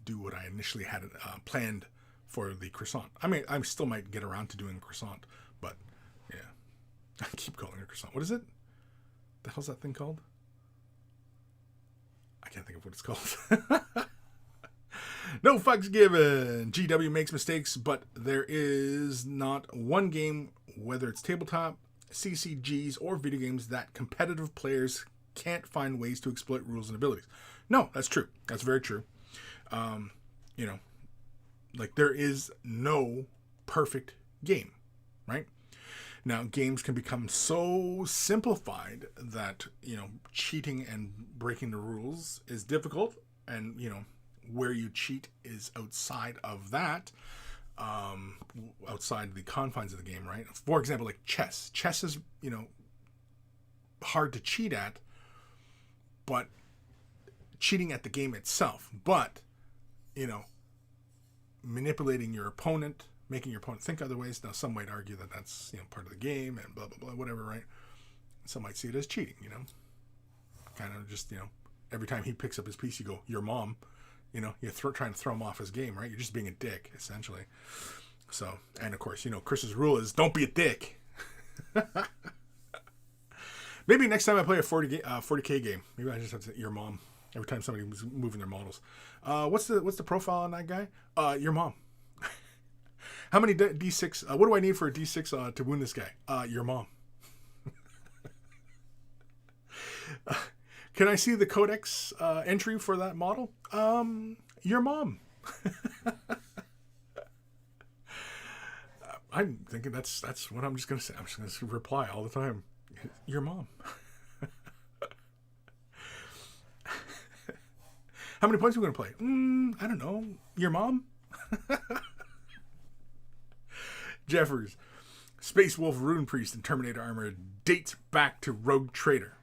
do what I initially had planned for the croissant. I mean, I still might get around to doing a croissant, but yeah. I keep calling it a croissant. What is it? The hell's that thing called? I can't think of what it's called. No fucks given. GW makes mistakes, but there is not one game, whether it's tabletop, CCGs, or video games, that competitive players can't find ways to exploit rules and abilities. No, that's true. That's very true. Like, there is no perfect game, right? Now, games can become so simplified that, cheating and breaking the rules is difficult. And, where you cheat is outside of that, outside the confines of the game, right? For example, like chess. Chess is, hard to cheat at, but cheating at the game itself. But, manipulating your opponent, making your opponent think other ways. Now, some might argue that that's, part of the game and blah, blah, blah, whatever, right? Some might see it as cheating, kind of just, every time he picks up his piece, you go, your mom, you're trying to throw him off his game, right? You're just being a dick, essentially. So, and of course, Chris's rule is don't be a dick. Maybe next time I play a 40K game, maybe I just have to your mom every time somebody was moving their models. What's the profile on that guy? Your mom. How many D6? What do I need for a D6 to wound this guy? Your mom. Can I see the codex entry for that model? Your mom. I'm thinking that's what I'm just gonna say. I'm just gonna reply all the time. Your mom. How many points are we gonna play? I don't know. Your mom. Jeffers, Space Wolf, Rune Priest, and Terminator armor dates back to Rogue Trader.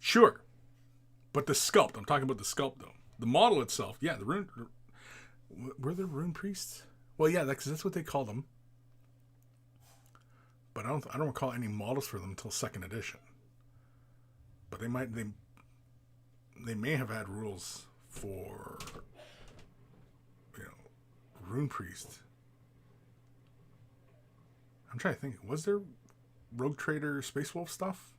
Sure, but the sculpt. I'm talking about the sculpt though. The model itself, yeah. The rune. Were there Rune Priests? Well, yeah, that's what they call them. But I don't recall any models for them until 2nd edition. But they may have had rules for, Rune Priest. I'm trying to think. Was there Rogue Trader Space Wolf stuff?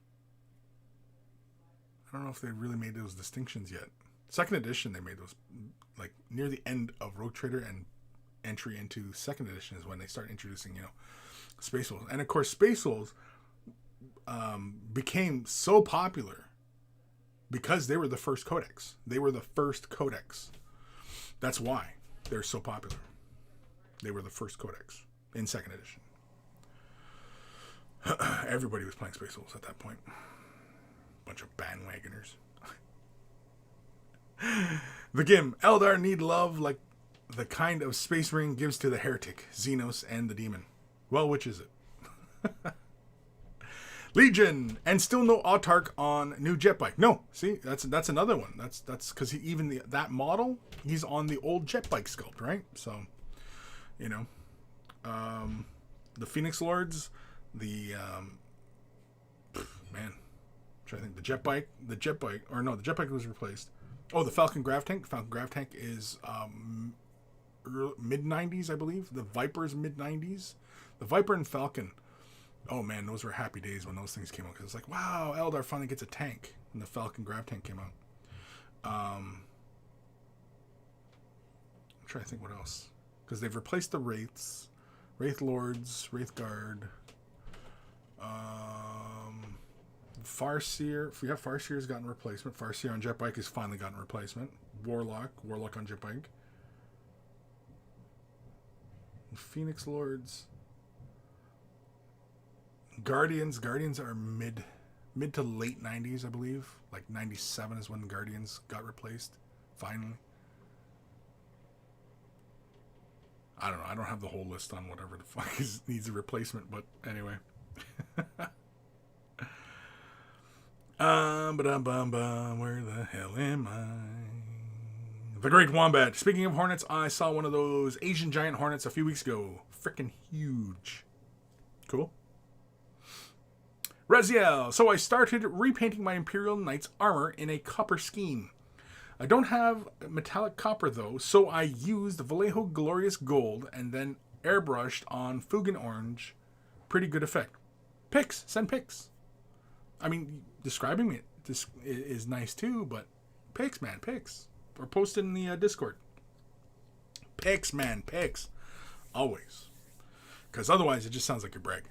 I don't know if they really made those distinctions yet. 2nd edition, they made those, like, near the end of Rogue Trader and entry into 2nd edition is when they start introducing, Space Wolves. And of course, Space Wolves became so popular because they were the first codex. They were the first codex. That's why they're so popular. They were the first codex in 2nd edition. Everybody was playing Space Wolves at that point. Bunch of bandwagoners. The Gim. Eldar need love like the kind of Space Ring gives to the heretic, Xenos, and the demon. Well, which is it? Legion, and still no Autarch on new jet bike. No, see, that's another one. That's because that model, he's on the old jet bike sculpt, right? So, the Phoenix Lords, the man, I'm trying to think, the jet bike, the jet bike was replaced. Oh, the Falcon Grav Tank. Falcon Grav Tank is mid 90s, I believe. The Viper's mid 90s. The Viper and Falcon. Oh man, those were happy days when those things came out, because it's like, wow, Eldar finally gets a tank, and the Falcon Grav Tank came out. I'm trying to think what else, because they've replaced the Wraiths, Wraith Lords, Wraith Guard, Farseer. Farseer's gotten replacement. Farseer on jet bike has finally gotten replacement. Warlock on jet bike. Phoenix Lords. Guardians are mid to late 90s, I believe. Like 97 is when Guardians got replaced, finally. I don't know. I don't have the whole list on whatever the fuck needs a replacement, but anyway. Where the hell am I? The Great Wombat. Speaking of hornets, I saw one of those Asian giant hornets a few weeks ago. Freaking huge. Cool. Raziel. So I started repainting my Imperial Knight's armor in a copper scheme. I don't have metallic copper though, so I used Vallejo Glorious Gold and then airbrushed on Fugan Orange. Pretty good effect. Pics. Send pics. I mean, describing it is nice too, but pics, man, pics. Or post it in the Discord. Pics, man, pics. Always. Because otherwise it just sounds like you're bragging.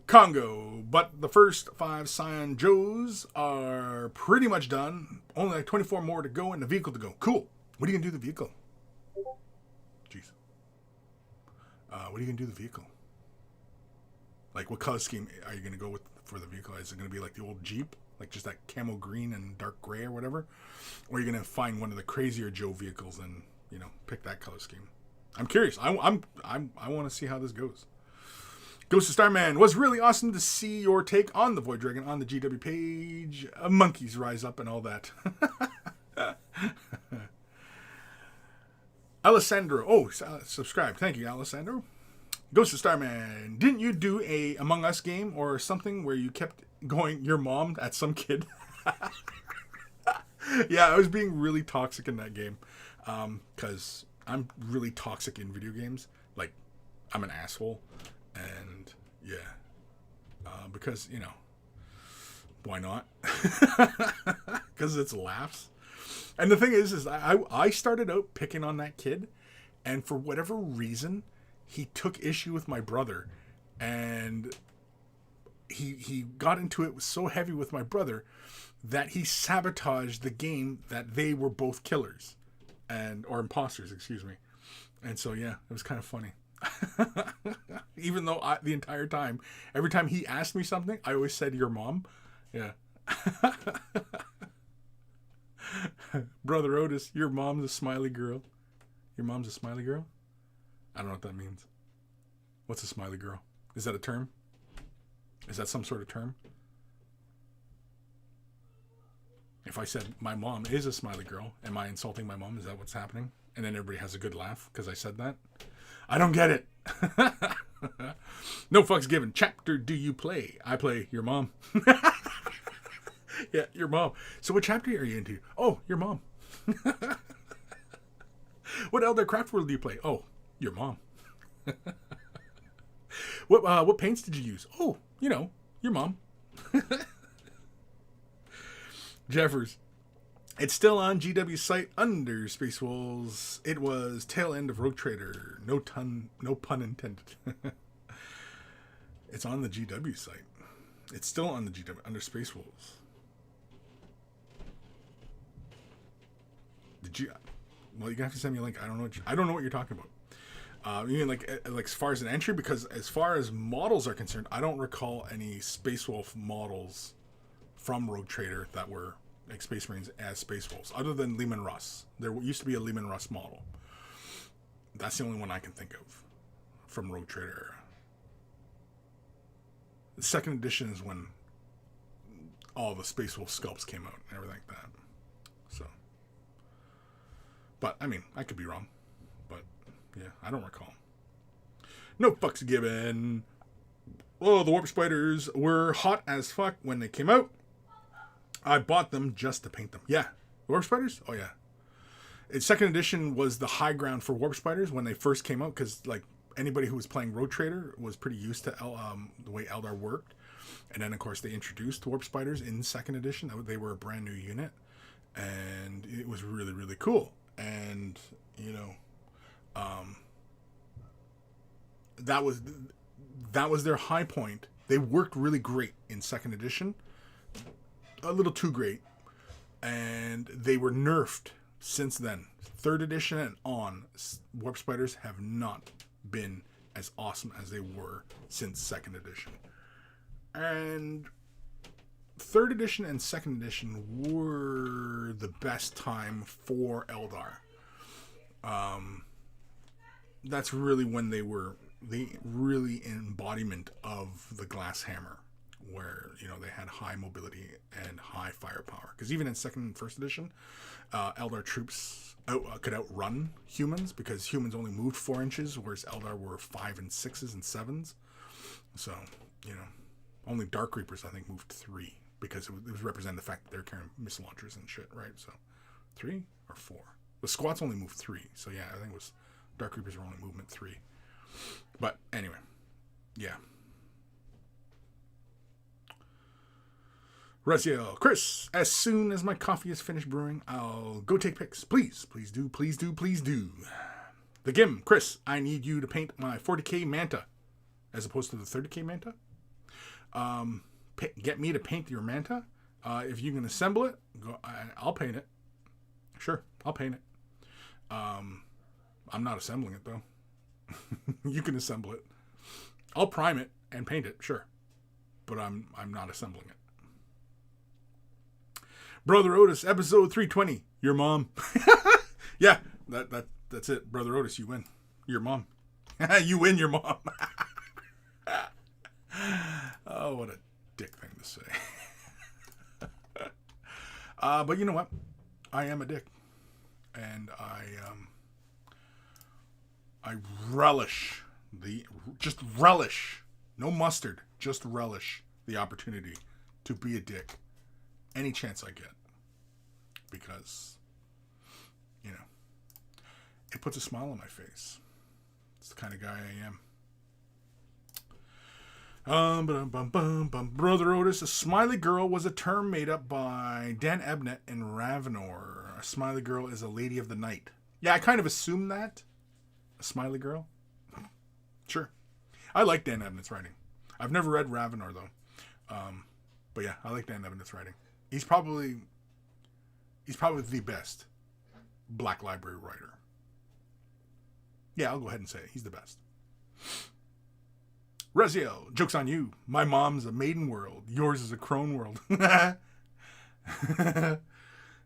Congo, but the first 5 Scion Joes are pretty much done. Only like 24 more to go and the vehicle to go. Cool. What are you going to do with the vehicle? Jeez. What are you going to do with the vehicle? Like, what color scheme are you going to go with for the vehicle? Is it going to be like the old Jeep? Like just that camo green and dark gray or whatever? Or are you going to find one of the crazier Joe vehicles and, pick that color scheme? I'm curious. I want to see how this goes. Ghost of Starman, was really awesome to see your take on the Void Dragon on the GW page. Monkeys rise up and all that. Alessandro. Oh, subscribe. Thank you, Alessandro. Ghost of Starman, didn't you do a Among Us game or something where you kept going your mom at some kid? Yeah, I was being really toxic in that game. Because I'm really toxic in video games. Like, I'm an asshole. And Yeah. Because, why not? Because it's laughs. And the thing is I started out picking on that kid, and for whatever reason, he took issue with my brother, and he got into it so heavy with my brother that he sabotaged the game that they were both killers or imposters, excuse me. And so, yeah, it was kind of funny. Even though the entire time, every time he asked me something, I always said, your mom. Yeah. Brother Otis, your mom's a smiley girl. Your mom's a smiley girl? I don't know what that means. What's a smiley girl? Is that a term? Is that some sort of term? If I said my mom is a smiley girl, am I insulting my mom? Is that what's happening? And then everybody has a good laugh because I said that? I don't get it. No fucks given. Chapter do you play? I play your mom. Yeah, your mom. So what chapter are you into? Oh, your mom. What Elder Craft World do you play? Oh, your mom. What paints did you use? Oh, your mom. Jeffers. It's still on GW's site under Space Wolves. It was tail end of Rogue Trader. No pun intended. It's on the GW site. It's still on the GW under Space Wolves. Did you? Well, you're gonna have to send me a link. I don't know what you're talking about. You mean like as far as an entry? Because as far as models are concerned, I don't recall any Space Wolf models from Rogue Trader that were like Space Marines as Space Wolves, other than Lehman Russ. There used to be a Lehman Russ model. That's the only one I can think of from Rogue Trader era. The second edition is when all the Space Wolf sculpts came out and everything like that. So, but I mean, I could be wrong, but yeah, I don't recall. No fucks given. Oh, the Warp Spiders were hot as fuck when they came out. I bought them just to paint them. Yeah. Warp Spiders? Oh, yeah. Second edition was the high ground for Warp Spiders when they first came out, because like anybody who was playing Rogue Trader was pretty used to the way Eldar worked. And then, of course, they introduced Warp Spiders in second edition. They were a brand new unit. And it was really, really cool. And, that was their high point. They worked really great in second edition. A little too great, and they were nerfed since then. Third edition and on, Warp Spiders have not been as awesome as they were since second edition. And third edition and second edition were the best time for Eldar. That's really when they were the really embodiment of the Glass Hammer, where they had high mobility and high firepower. Because even in second and first edition, Eldar troops could outrun humans, because humans only moved 4 inches, whereas Eldar were 5 and 6s and 7s. So only Dark Reapers I think moved 3, because it was representing the fact that they're carrying missile launchers and shit, right? So 3 or 4. The squats only moved 3, so yeah, I think it was Dark Reapers were only movement 3. But anyway, yeah. Raziel, Kris, as soon as my coffee is finished brewing, I'll go take pics. Please, please do, please do, please do. The Gim, Kris, I need you to paint my 40k manta, as opposed to the 30k manta. Get me to paint your manta. If you can assemble it, I'll paint it. Sure, I'll paint it. I'm not assembling it, though. You can assemble it. I'll prime it and paint it, sure. But I'm not assembling it. Brother Otis, episode 320. Your mom. Yeah, that's it. Brother Otis, you win. Your mom. You win your mom. Oh, what a dick thing to say. But you know what? I am a dick. And I relish no mustard, just relish the opportunity to be a dick any chance I get, because it puts a smile on my face. It's the kind of guy I am. Brother Otis, a smiley girl was a term made up by Dan Ebnett in Ravenor. A smiley girl is a lady of the night. Yeah, I kind of assumed that. A smiley girl? Sure. I like Dan Ebnett's writing. I've never read Ravenor, though. But yeah, I like Dan Ebnett's writing. He's probably the best Black Library writer. Yeah, I'll go ahead and say it. He's the best. Reziel, joke's on you. My mom's a maiden world. Yours is a crone world. Yeah,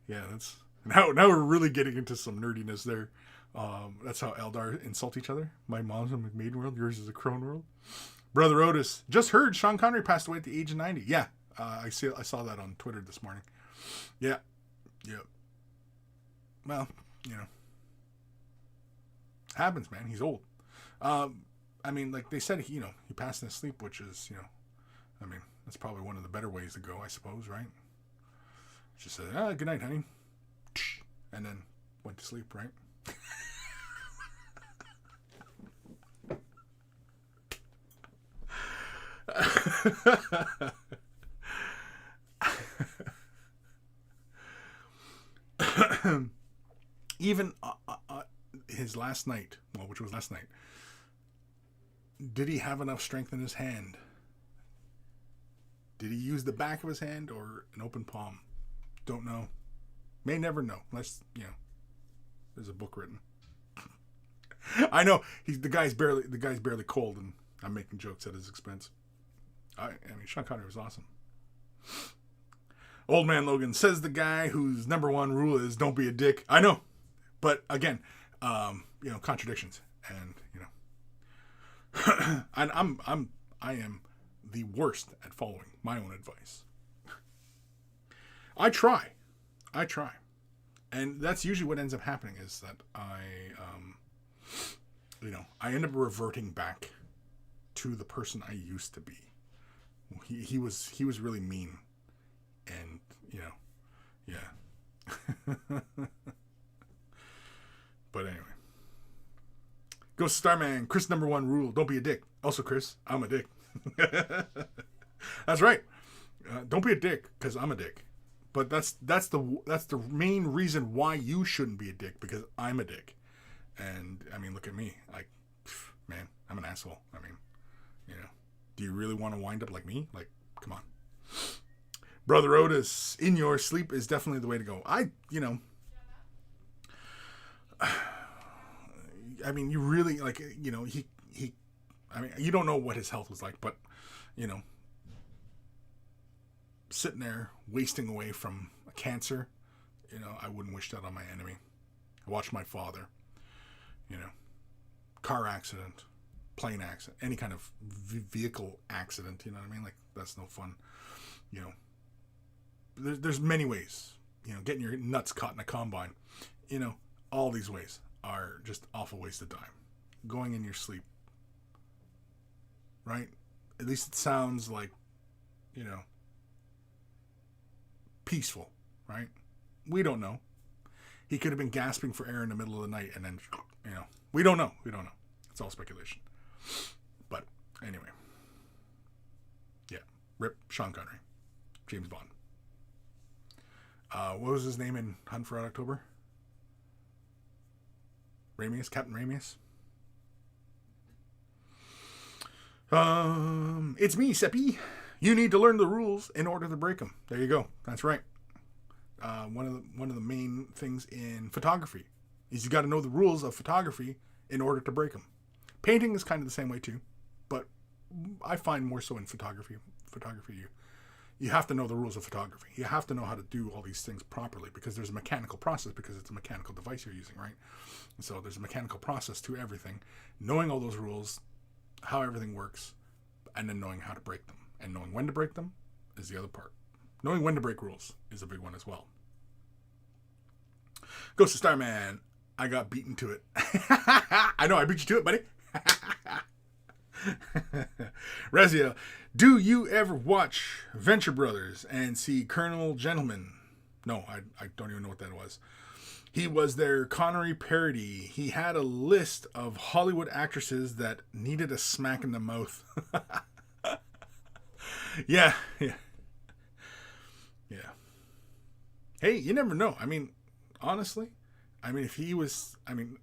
that's... Now we're really getting into some nerdiness there. That's how Eldar insult each other. My mom's a maiden world. Yours is a crone world. Brother Otis, just heard Sean Connery passed away at the age of 90. Yeah, I saw that on Twitter this morning. Yeah. Well, happens, man. He's old. I mean, like they said, he passed in his sleep, which is, I mean, that's probably one of the better ways to go, I suppose, right? Just said, good night, honey. And then went to sleep, right? Even his last night, which was last night, did he have enough strength in his hand? Did he use the back of his hand or an open palm? Don't know. May never know, unless, there's a book written. I know the guy's barely cold, and I'm making jokes at his expense. I mean, Sean Connery was awesome. Old Man Logan says the guy whose number one rule is don't be a dick. I know, but again, contradictions, and and I am the worst at following my own advice. I try, and that's usually what ends up happening is that I end up reverting back to the person I used to be. He was really mean, and yeah. But anyway, Ghost Starman, Kris number one rule: don't be a dick. Also, Kris, I'm a dick. That's right. Don't be a dick because I'm a dick. But that's the main reason why you shouldn't be a dick, because I'm a dick. And I mean, look at me. Like, man, I'm an asshole. I mean, do you really want to wind up like me? Like, come on. Brother Otis, in your sleep is definitely the way to go. I mean, you really, like, he I mean, you don't know what his health was like, but, sitting there wasting away from a cancer, I wouldn't wish that on my enemy. I watched my father, car accident, plane accident, any kind of vehicle accident, you know what I mean? Like, that's no fun. There's many ways, getting your nuts caught in a combine, all these ways are just awful waste of time. Going in your sleep, right? At least it sounds like, peaceful, right? We don't know. He could have been gasping for air in the middle of the night, and then, we don't know. It's all speculation. But anyway, yeah. Rip Sean Connery, James Bond. What was his name in Hunt for Red October? Ramius, Captain Ramius. It's me, Seppi. You need to learn the rules in order to break them. There you go. That's right. One of the main things in photography is you got to know the rules of photography in order to break them. Painting is kind of the same way too, but I find more so in photography. You have to know the rules of photography. You have to know how to do all these things properly, because there's a mechanical process, because it's a mechanical device you're using, right? And so there's a mechanical process to everything. Knowing all those rules, how everything works, and then knowing how to break them. And knowing when to break them is the other part. Knowing when to break rules is a big one as well. Ghost of Starman, I got beaten to it. I know, I beat you to it, buddy. Razia, do you ever watch Venture Brothers and see Colonel Gentleman? No, I don't even know what that was. He was their Connery parody. He had a list of Hollywood actresses that needed a smack in the mouth. Yeah, yeah, yeah. Hey, you never know. I mean, honestly, I mean, if he was, I mean,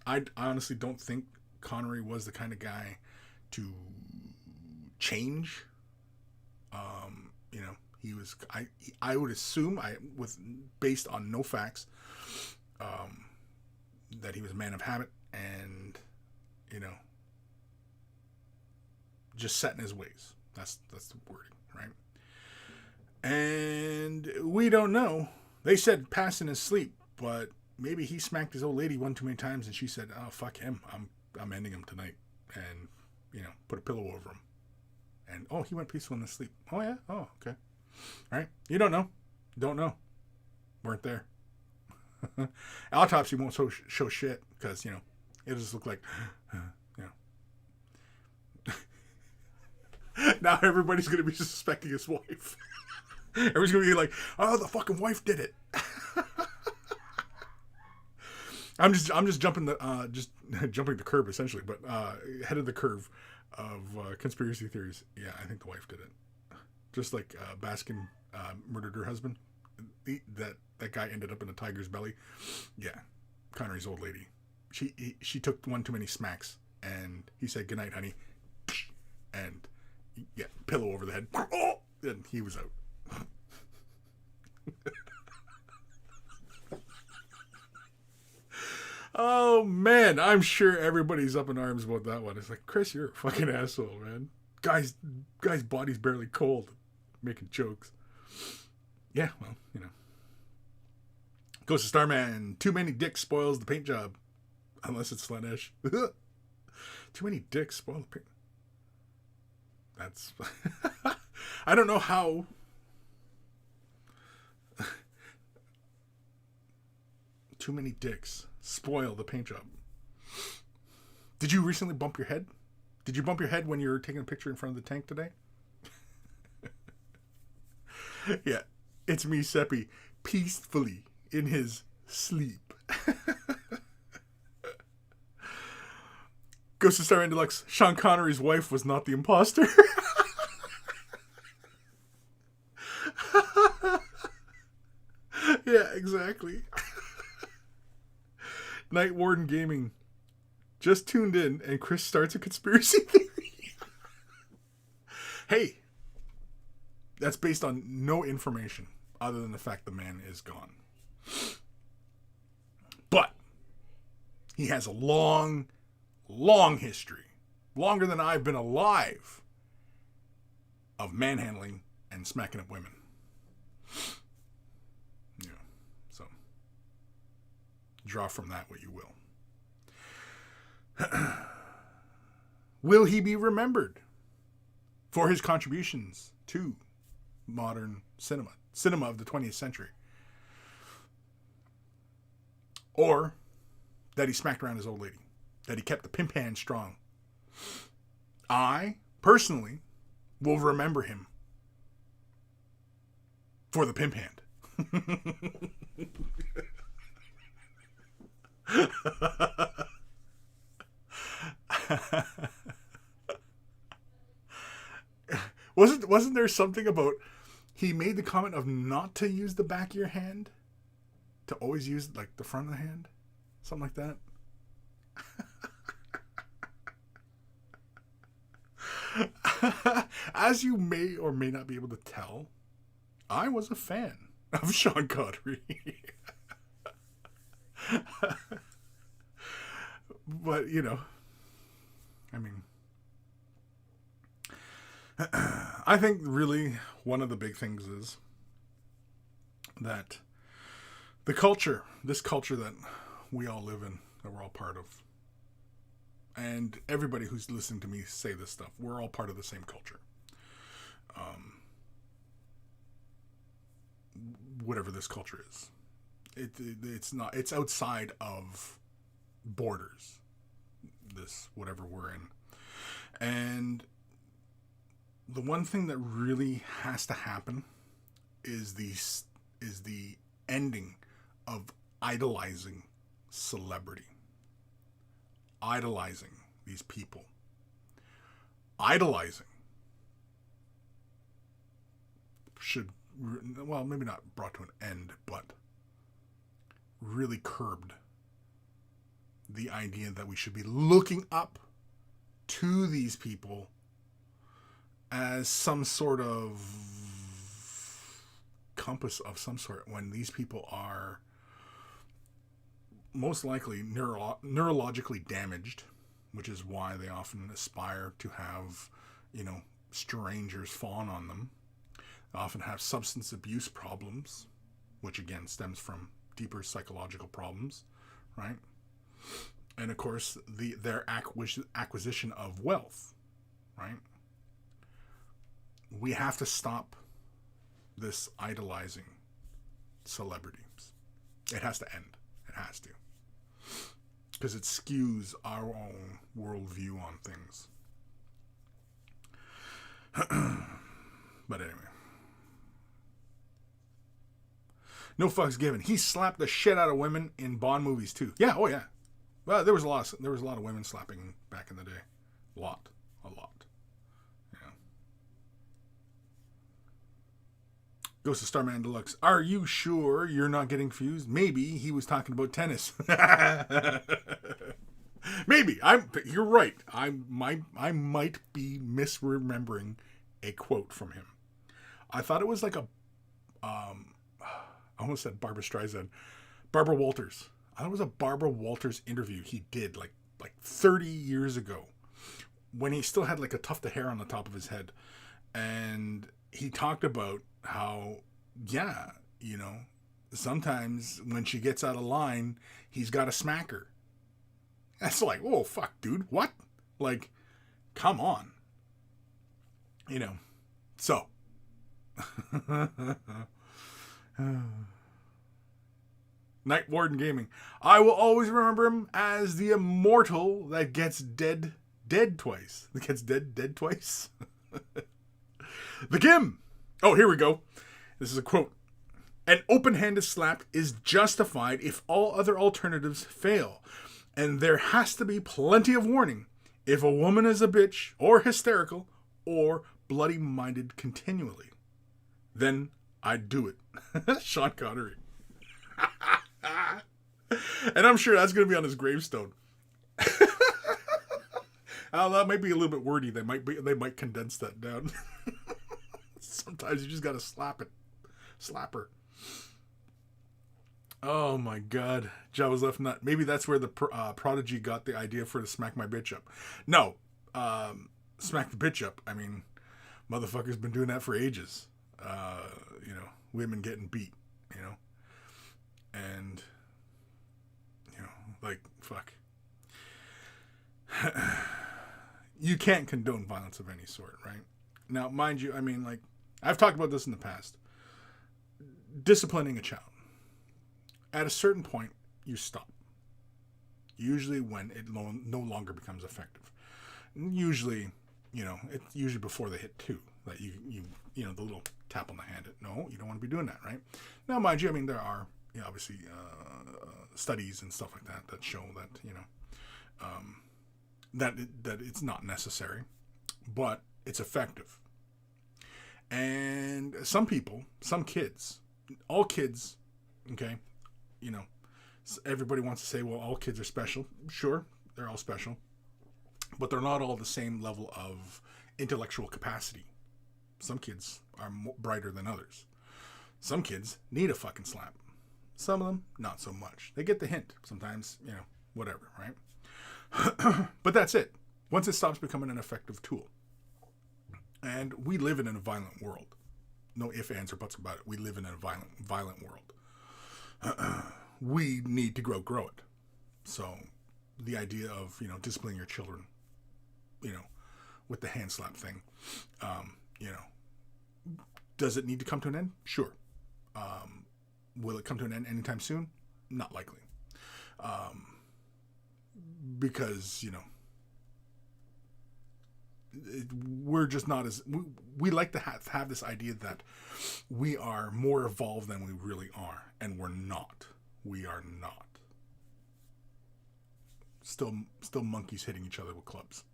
I honestly don't think Connery was the kind of guy to change. He was. I would assume with based on no facts, um, that he was a man of habit and you know just set in his ways. That's the wording, right? And we don't know. They said pass in his sleep, but maybe he smacked his old lady one too many times, and she said, "Oh fuck him, I'm ending him tonight," and put a pillow over him. And he went peaceful in his sleep. Oh yeah, oh okay, all right. You don't know, weren't there. Autopsy won't show shit because it'll just look like you now everybody's gonna be suspecting his wife. Everybody's gonna be like, "Oh, the fucking wife did it." I'm just jumping the jumping the curve essentially, but ahead of the curve of conspiracy theories. Yeah, I think the wife did it. Just like Baskin murdered her husband. That guy ended up in a tiger's belly. Yeah, Connery's old lady. She took one too many smacks, and he said goodnight, honey, and yeah, pillow over the head, and he was out. Oh man, I'm sure everybody's up in arms about that one. It's like, Kris, you're a fucking asshole, man. Guy's body's barely cold, making jokes. Yeah, well, Goes to Starman. Too many dicks spoils the paint job, unless it's Slanesh. Too many dicks spoil the paint. That's I don't know how. Too many dicks spoil the paint job. Did you recently bump your head? Did you bump your head when you were taking a picture in front of the tank today? Yeah, it's me, Seppi, peacefully in his sleep. Ghost of Starman Deluxe. Sean Connery's wife was not the imposter. Yeah, exactly. Night Warden Gaming just tuned in, and Kris starts a conspiracy theory. Hey, that's based on no information other than the fact the man is gone. But he has a long, long history, longer than I've been alive, of manhandling and smacking up women. Yeah, so draw from that what you will. Will he be remembered for his contributions to modern cinema of the 20th century? Or that he smacked around his old lady, that he kept the pimp hand strong? I, personally, will remember him for the pimp hand. Wasn't there something about he made the comment of not to use the back of your hand, to always use like the front of the hand, something like that? As you may or may not be able to tell, I was a fan of Sean Connery. But I mean, I think really one of the big things is that this culture that we all live in, that we're all part of, and everybody who's listening to me say this stuff, we're all part of the same culture. Whatever this culture is, it's outside of borders, this whatever we're in. And the one thing that really has to happen is the ending of idolizing celebrity, idolizing these people, idolizing should, well, maybe not brought to an end, but really curbed the idea that we should be looking up to these people as some sort of compass of some sort, when these people are most likely neurologically damaged, which is why they often aspire to have, strangers fawn on them. They often have substance abuse problems, which again stems from deeper psychological problems, right? And of course, their acquisition of wealth, right? We have to stop this idolizing celebrities. It has to end. It has to. Because it skews our own worldview on things. But anyway. No fucks given. He slapped the shit out of women in Bond movies too. Yeah, oh yeah. Well, there was a lot of women slapping back in the day. A lot. Yeah. Goes to Starman Deluxe. Are you sure you're not getting confused? Maybe he was talking about tennis. Maybe. You're right. I might be misremembering a quote from him. I thought it was like I almost said Barbara Streisand. Barbara Walters. I thought it was a Barbara Walters interview he did like 30 years ago, when he still had like a tuft of hair on the top of his head. And he talked about how, yeah, sometimes when she gets out of line, he's got to smack her. That's like, oh, fuck, dude. What? Like, come on. So. Night Warden Gaming. I will always remember him as the immortal that gets dead twice. That gets dead twice. The Kim. Oh, here we go. This is a quote. An open-handed slap is justified if all other alternatives fail. And there has to be plenty of warning if a woman is a bitch or hysterical or bloody-minded continually. Then I'd do it. Sean Connery. And I'm sure that's going to be on his gravestone. That might be a little bit wordy. They might condense that down. Sometimes you just got to slap her. Oh my God. Java's left nut. Maybe that's where the Prodigy got the idea for to smack my bitch up. No. Smack the bitch up. I mean, motherfucker's been doing that for ages. Women getting beat, and, like, fuck. You can't condone violence of any sort, right? Now, mind you, I mean, like, I've talked about this in the past. Disciplining a child. At a certain point, you stop. Usually when it no longer becomes effective. Usually, it's usually before they hit 2. That you the little tap on the hand. No, you don't want to be doing that, right? Now, mind you, I mean, there are, obviously, studies and stuff like that show that, that it's not necessary, but it's effective. And some kids, all kids, okay, everybody wants to say, well, all kids are special. Sure, they're all special, but they're not all the same level of intellectual capacity. Some kids are brighter than others. Some kids need a fucking slap. Some of them, not so much. They get the hint. Sometimes, whatever, right? But that's it. Once it stops becoming an effective tool. And we live in a violent world. No ifs, ands, or buts about it. We live in a violent world. We need to grow it. So the idea of, disciplining your children, with the hand slap thing, does it need to come to an end? Sure. Will it come to an end anytime soon? Not likely. Because, we're just not as... We like to have this idea that we are more evolved than we really are. And we're not. We are not. Still monkeys hitting each other with clubs.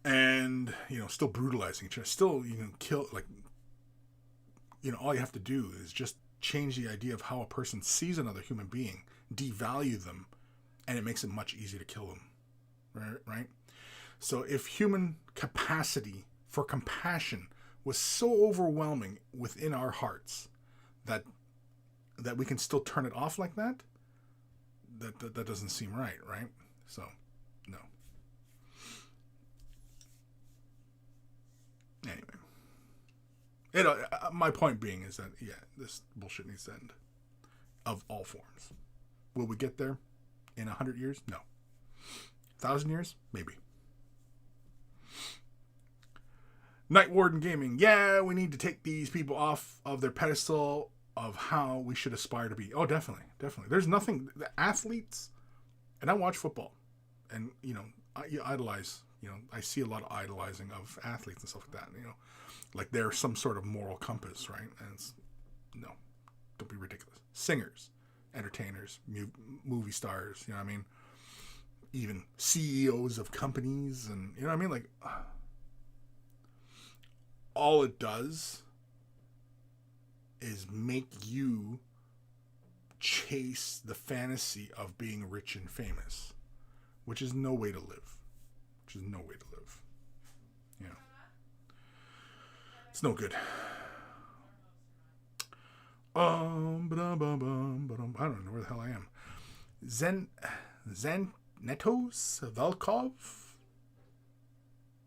And, still brutalizing each other. Still, all you have to do is just change the idea of how a person sees another human being, devalue them, and it makes it much easier to kill them. Right? So if human capacity for compassion was so overwhelming within our hearts that we can still turn it off like that, that doesn't seem right? So, no. Anyway, my point being is that, this bullshit needs to end, of all forms. Will we get there in 100 years? No. 1,000 years? Maybe. Night Warden Gaming. Yeah, we need to take these people off of their pedestal of how we should aspire to be. Oh, definitely. There's nothing. The athletes, and I watch football, and, I idolize, I see a lot of idolizing of athletes and stuff like that, like they're some sort of moral compass, right? And no, don't be ridiculous. Singers, entertainers, movie stars, even CEOs of companies, and like, all it does is make you chase the fantasy of being rich and famous, which is no way to live. It's no good. I don't know where the hell I am. Zanetos Velkov.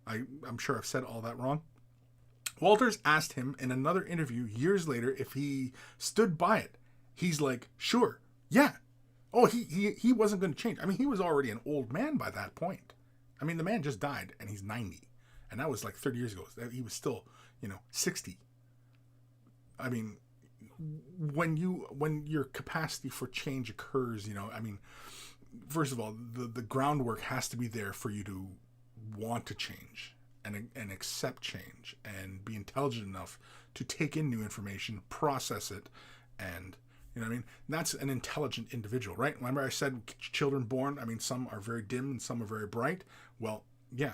I'm sure I've said all that wrong. Walters asked him in another interview years later if he stood by it. He's like, sure, yeah. Oh, he wasn't going to change. He was already an old man by that point. The man just died, and he's 90. And that was like 30 years ago. He was still, 60. When your capacity for change occurs, first of all, the groundwork has to be there for you to want to change and accept change and be intelligent enough to take in new information, process it, and that's an intelligent individual, right? Remember I said children born, some are very dim and some are very bright. Well, yeah,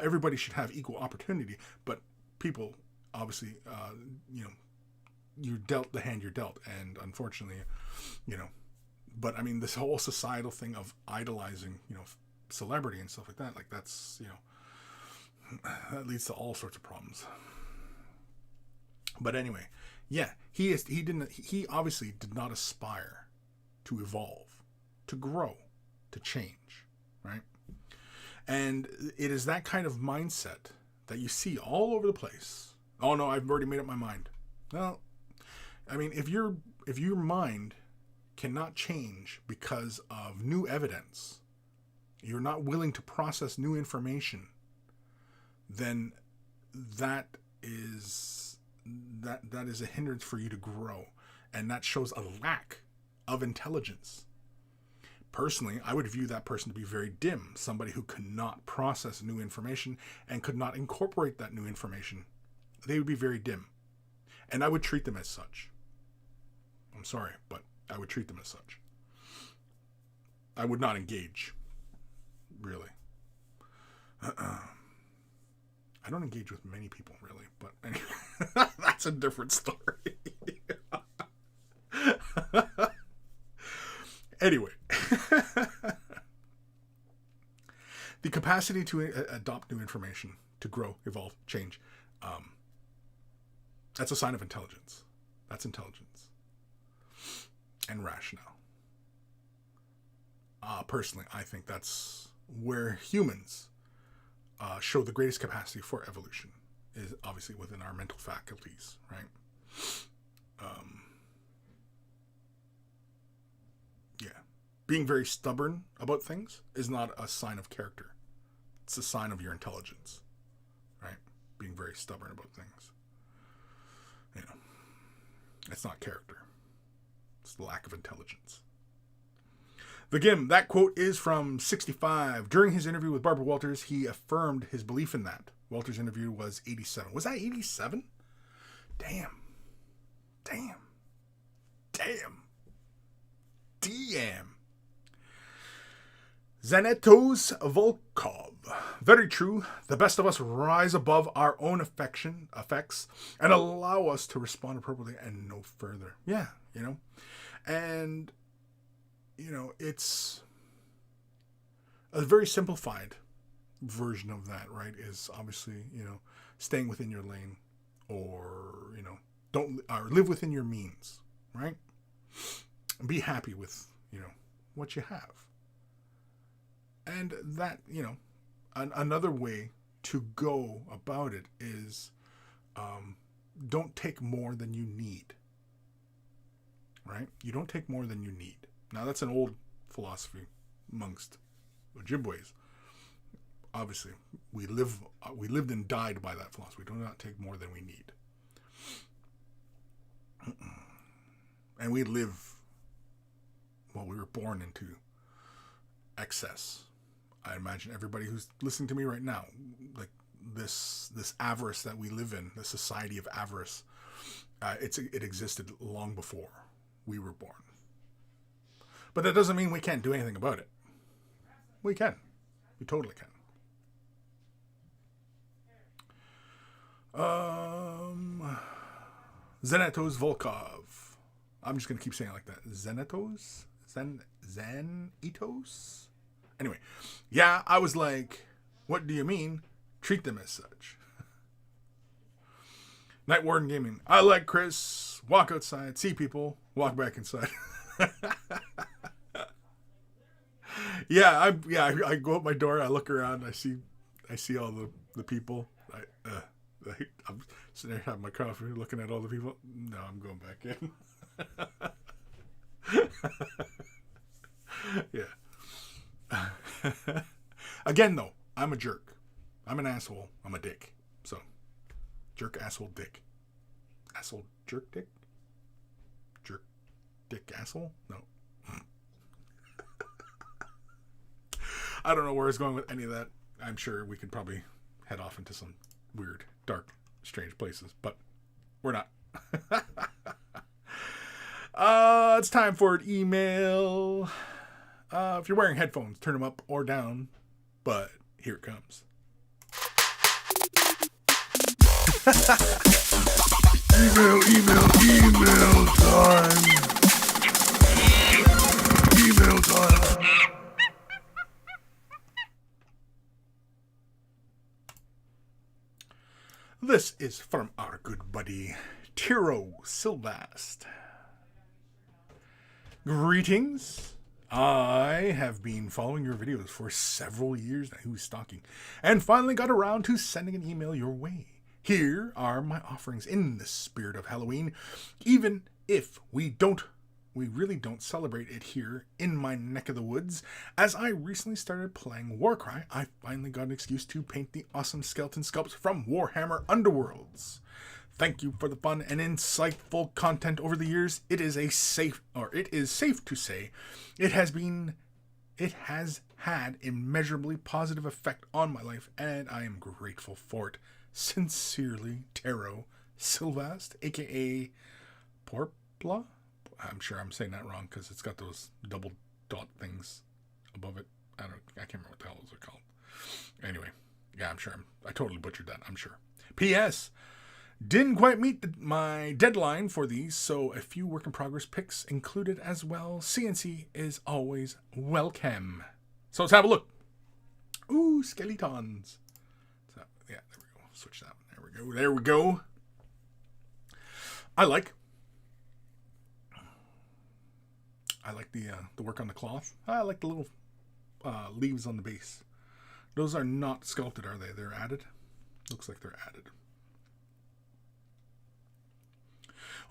everybody should have equal opportunity, but people obviously, you're dealt the hand you're dealt, and unfortunately, but this whole societal thing of idolizing, celebrity and stuff like that, that's, that leads to all sorts of problems. But anyway, yeah, he obviously did not aspire to evolve, to grow, to change, right? And it is that kind of mindset that you see all over the place. Oh no, I've already made up my mind. No, if your mind cannot change because of new evidence, you're not willing to process new information, then that is a hindrance for you to grow, and that shows a lack of intelligence. Personally, I would view that person to be very dim, somebody who could not process new information and could not incorporate that new information. They would be very dim, and I would treat them as such. I'm sorry, but I would treat them as such. I would not engage, really. I don't engage with many people, really, but anyway, that's a different story. Anyway, the capacity to adopt new information, to grow, evolve, change, that's a sign of intelligence. That's intelligence and rationale. Personally, I think that's where humans show the greatest capacity for evolution, is obviously within our mental faculties, right? Yeah. Being very stubborn about things is not a sign of character. It's a sign of your intelligence, right? Being very stubborn about things. It's not character. It's the lack of intelligence. The Gim, that quote is from 65. During his interview with Barbara Walters, he affirmed his belief in that. Walters' interview was 87. Was that 87? Damn. Zanetos Volkov. Very true. The best of us rise above our own effects and allow us to respond appropriately and no further. Yeah, And, it's a very simplified version of that, right? Is obviously, staying within your lane or, don't or live within your means, right? Be happy with, what you have. And that, another way to go about it is don't take more than you need. Right? You don't take more than you need. Now, that's an old philosophy amongst Ojibways. Obviously, we lived and died by that philosophy. We do not take more than we need. And we were born into excess. I imagine everybody who's listening to me right now, like this avarice that we live in, the society of avarice, it existed long before we were born. But that doesn't mean we can't do anything about it. We can. We totally can. Zenetos Volkov. I'm just going to keep saying it like that. Zenetos? Zenitos? Anyway. Yeah, I was like, what do you mean? Treat them as such. Night Warden Gaming. I like Kris. Walk outside, see people, walk back inside. I go out my door, I look around, I see all the people. I'm sitting there having my coffee, looking at all the people. No, I'm going back in. Yeah. Again, though, I'm a jerk. I'm an asshole. I'm a dick. So, jerk, asshole, dick. Asshole, jerk, dick? Jerk, dick, asshole? No. I don't know where it's going with any of that. I'm sure we could probably head off into some weird, dark, strange places, but we're not. It's time for an email. If you're wearing headphones, turn them up or down, but here it comes. Email time. Email time. This is from our good buddy, Tiro Silvast. Greetings. I have been following your videos for several years now. Who's stalking? And finally got around to sending an email your way. Here are my offerings in the spirit of Halloween, even if we really don't celebrate it here in my neck of the woods. As I recently started playing Warcry, I finally got an excuse to paint the awesome skeleton sculpts from Warhammer Underworlds. Thank you for the fun and insightful content over the years. It is safe to say it has had immeasurably positive effect on my life, and I am grateful for it. Sincerely, Taro Silvast, aka Porpla. I'm sure I'm saying that wrong because it's got those double dot things above it. I can't remember what the hell those are called. Anyway, yeah, I'm sure I totally butchered that, I'm sure. P.S. Didn't quite meet my deadline for these, so a few work in progress pics included as well. CNC is always welcome. So let's have a look. Ooh, skeletons. So, yeah, there we go. Switch that one. There we go. I like the work on the cloth. I like the little leaves on the base. Those are not sculpted, are they? They're added? Looks like they're added.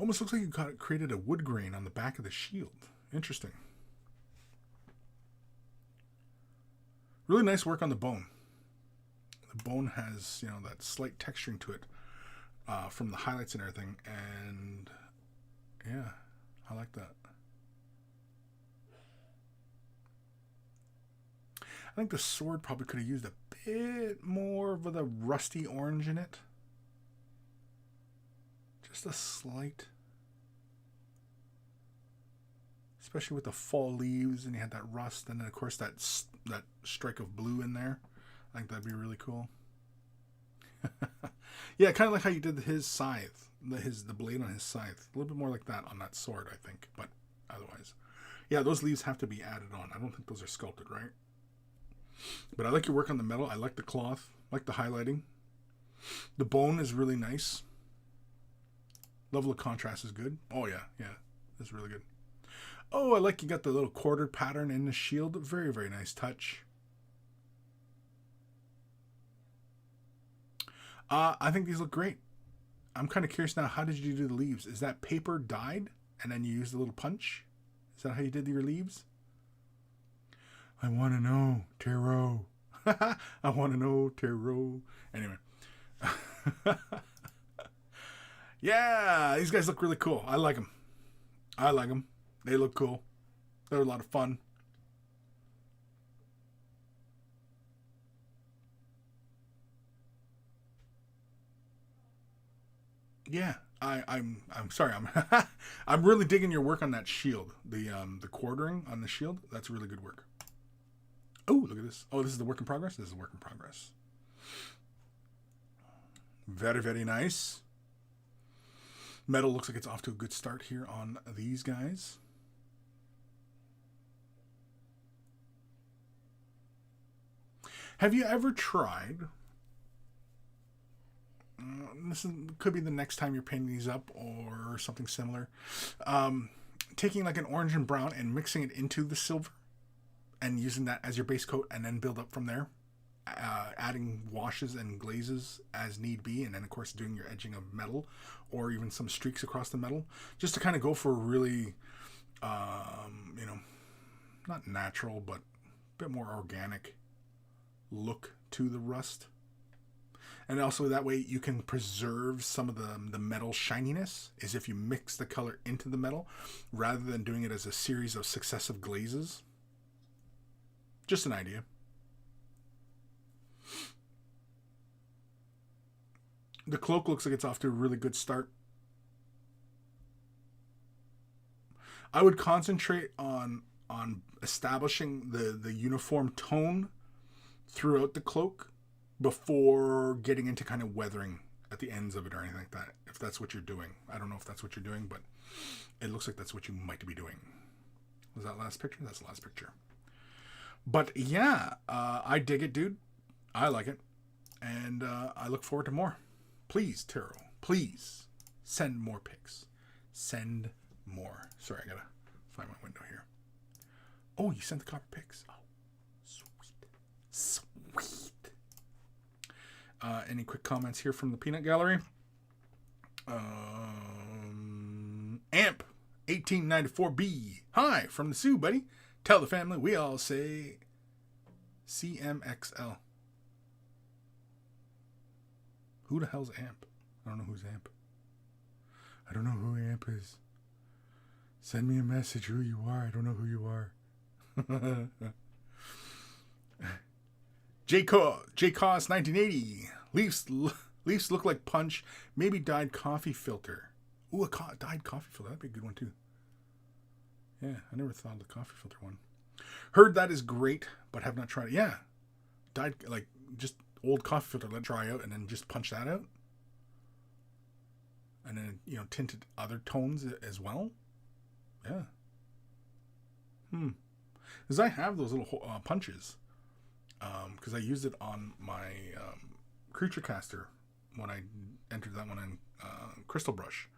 Almost looks like you created a wood grain on the back of the shield. Interesting. Really nice work on the bone. The bone has, that slight texturing to it from the highlights and everything. And, yeah, I like that. I think the sword probably could have used a bit more of the rusty orange in it. Just a slight. Especially with the fall leaves, and you had that rust, and then of course that strike of blue in there. I think that'd be really cool. Yeah, kind of like how you did his scythe, the blade on his scythe. A little bit more like that on that sword, I think. But otherwise, yeah, those leaves have to be added on. I don't think those are sculpted, right? But I like your work on the metal. I like the cloth. I like the highlighting. The bone is really nice. Level of contrast is good. Oh, yeah. That's really good. Oh, I like you got the little quartered pattern in the shield. Very, very nice touch. I think these look great. I'm kind of curious now, how did you do the leaves? Is that paper dyed and then you used a little punch? Is that how you did your leaves? I want to know, Tarot. I want to know, Tarot. Anyway. Yeah, these guys look really cool. I like them. They look cool. They're a lot of fun. Yeah, I'm sorry. I'm really digging your work on that shield. The quartering on the shield. That's really good work. Oh, look at this. Oh, this is the work in progress. This is the work in progress. Very, very nice. Metal looks like it's off to a good start here on these guys. Have you ever tried... could be the next time you're painting these up or something similar. Taking like an orange and brown and mixing it into the silver and using that as your base coat and then build up from there. Adding washes and glazes as need be, and then of course doing your edging of metal or even some streaks across the metal, just to kind of go for a really not natural but a bit more organic look to the rust. And also that way you can preserve some of the metal shininess, is if you mix the color into the metal rather than doing it as a series of successive glazes. Just an idea. The cloak looks like it's off to a really good start. I would concentrate on establishing the uniform tone throughout the cloak before getting into kind of weathering at the ends of it or anything like that. If that's what you're doing. I don't know if that's what you're doing, but it looks like that's what you might be doing. Was that last picture? That's the last picture. But yeah, I dig it, dude. I like it. And I look forward to more. Please, Tarot, please send more pics. Send more. Sorry, I gotta find my window here. Oh, you sent the copper pics. Oh, sweet. Any quick comments here from the Peanut Gallery? Amp 1894B. Hi from the Sioux, buddy. Tell the family we all say CMXL. Who the hell's Amp? I don't know who's Amp. I don't know who Amp is. Send me a message who you are. I don't know who you are. JCOS 1980. Leafs look like punch. Maybe dyed coffee filter. Ooh, dyed coffee filter. That'd be a good one too. Yeah, I never thought of the coffee filter one. Heard that is great, but have not tried it. Yeah. Dyed, like, just old coffee filter, let it dry out, and then just punch that out. And then, tinted other tones as well. Yeah. Because I have those little punches. Because I used it on my creature caster when I entered that one in Crystal Brush.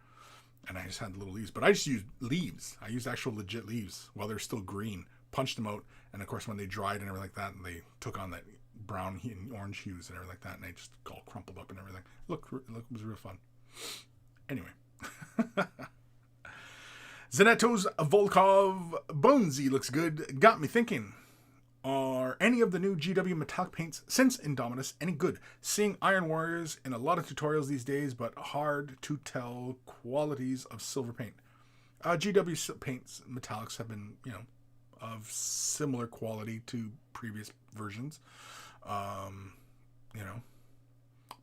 And I just had little leaves. But I just used leaves. I used actual legit leaves while they're still green. Punched them out. And of course, when they dried and everything like that, and they took on that brown and orange hues and everything like that, and they just all crumpled up and everything. Look, it was real fun. Anyway. Zanetto's Volkov Bonesy looks good. Got me thinking. Are any of the new GW metallic paints since Indominus any good? Seeing Iron Warriors in a lot of tutorials these days, but hard to tell qualities of silver paint. GW paints, metallics have been, of similar quality to previous versions.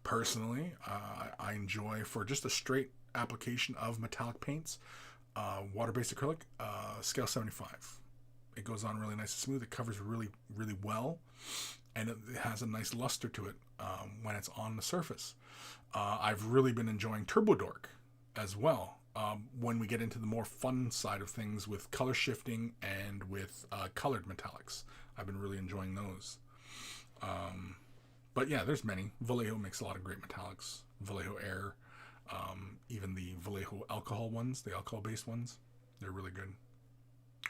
Personally, I enjoy, for just a straight application of metallic paints, water-based acrylic, scale 75. It goes on really nice and smooth. It covers really, really well. And it has a nice luster to it when it's on the surface. I've really been enjoying Turbo Dork as well. When we get into the more fun side of things with color shifting and with colored metallics. I've been really enjoying those. But yeah, there's many. Vallejo makes a lot of great metallics. Vallejo Air, even the Vallejo alcohol ones, the alcohol-based ones, they're really good.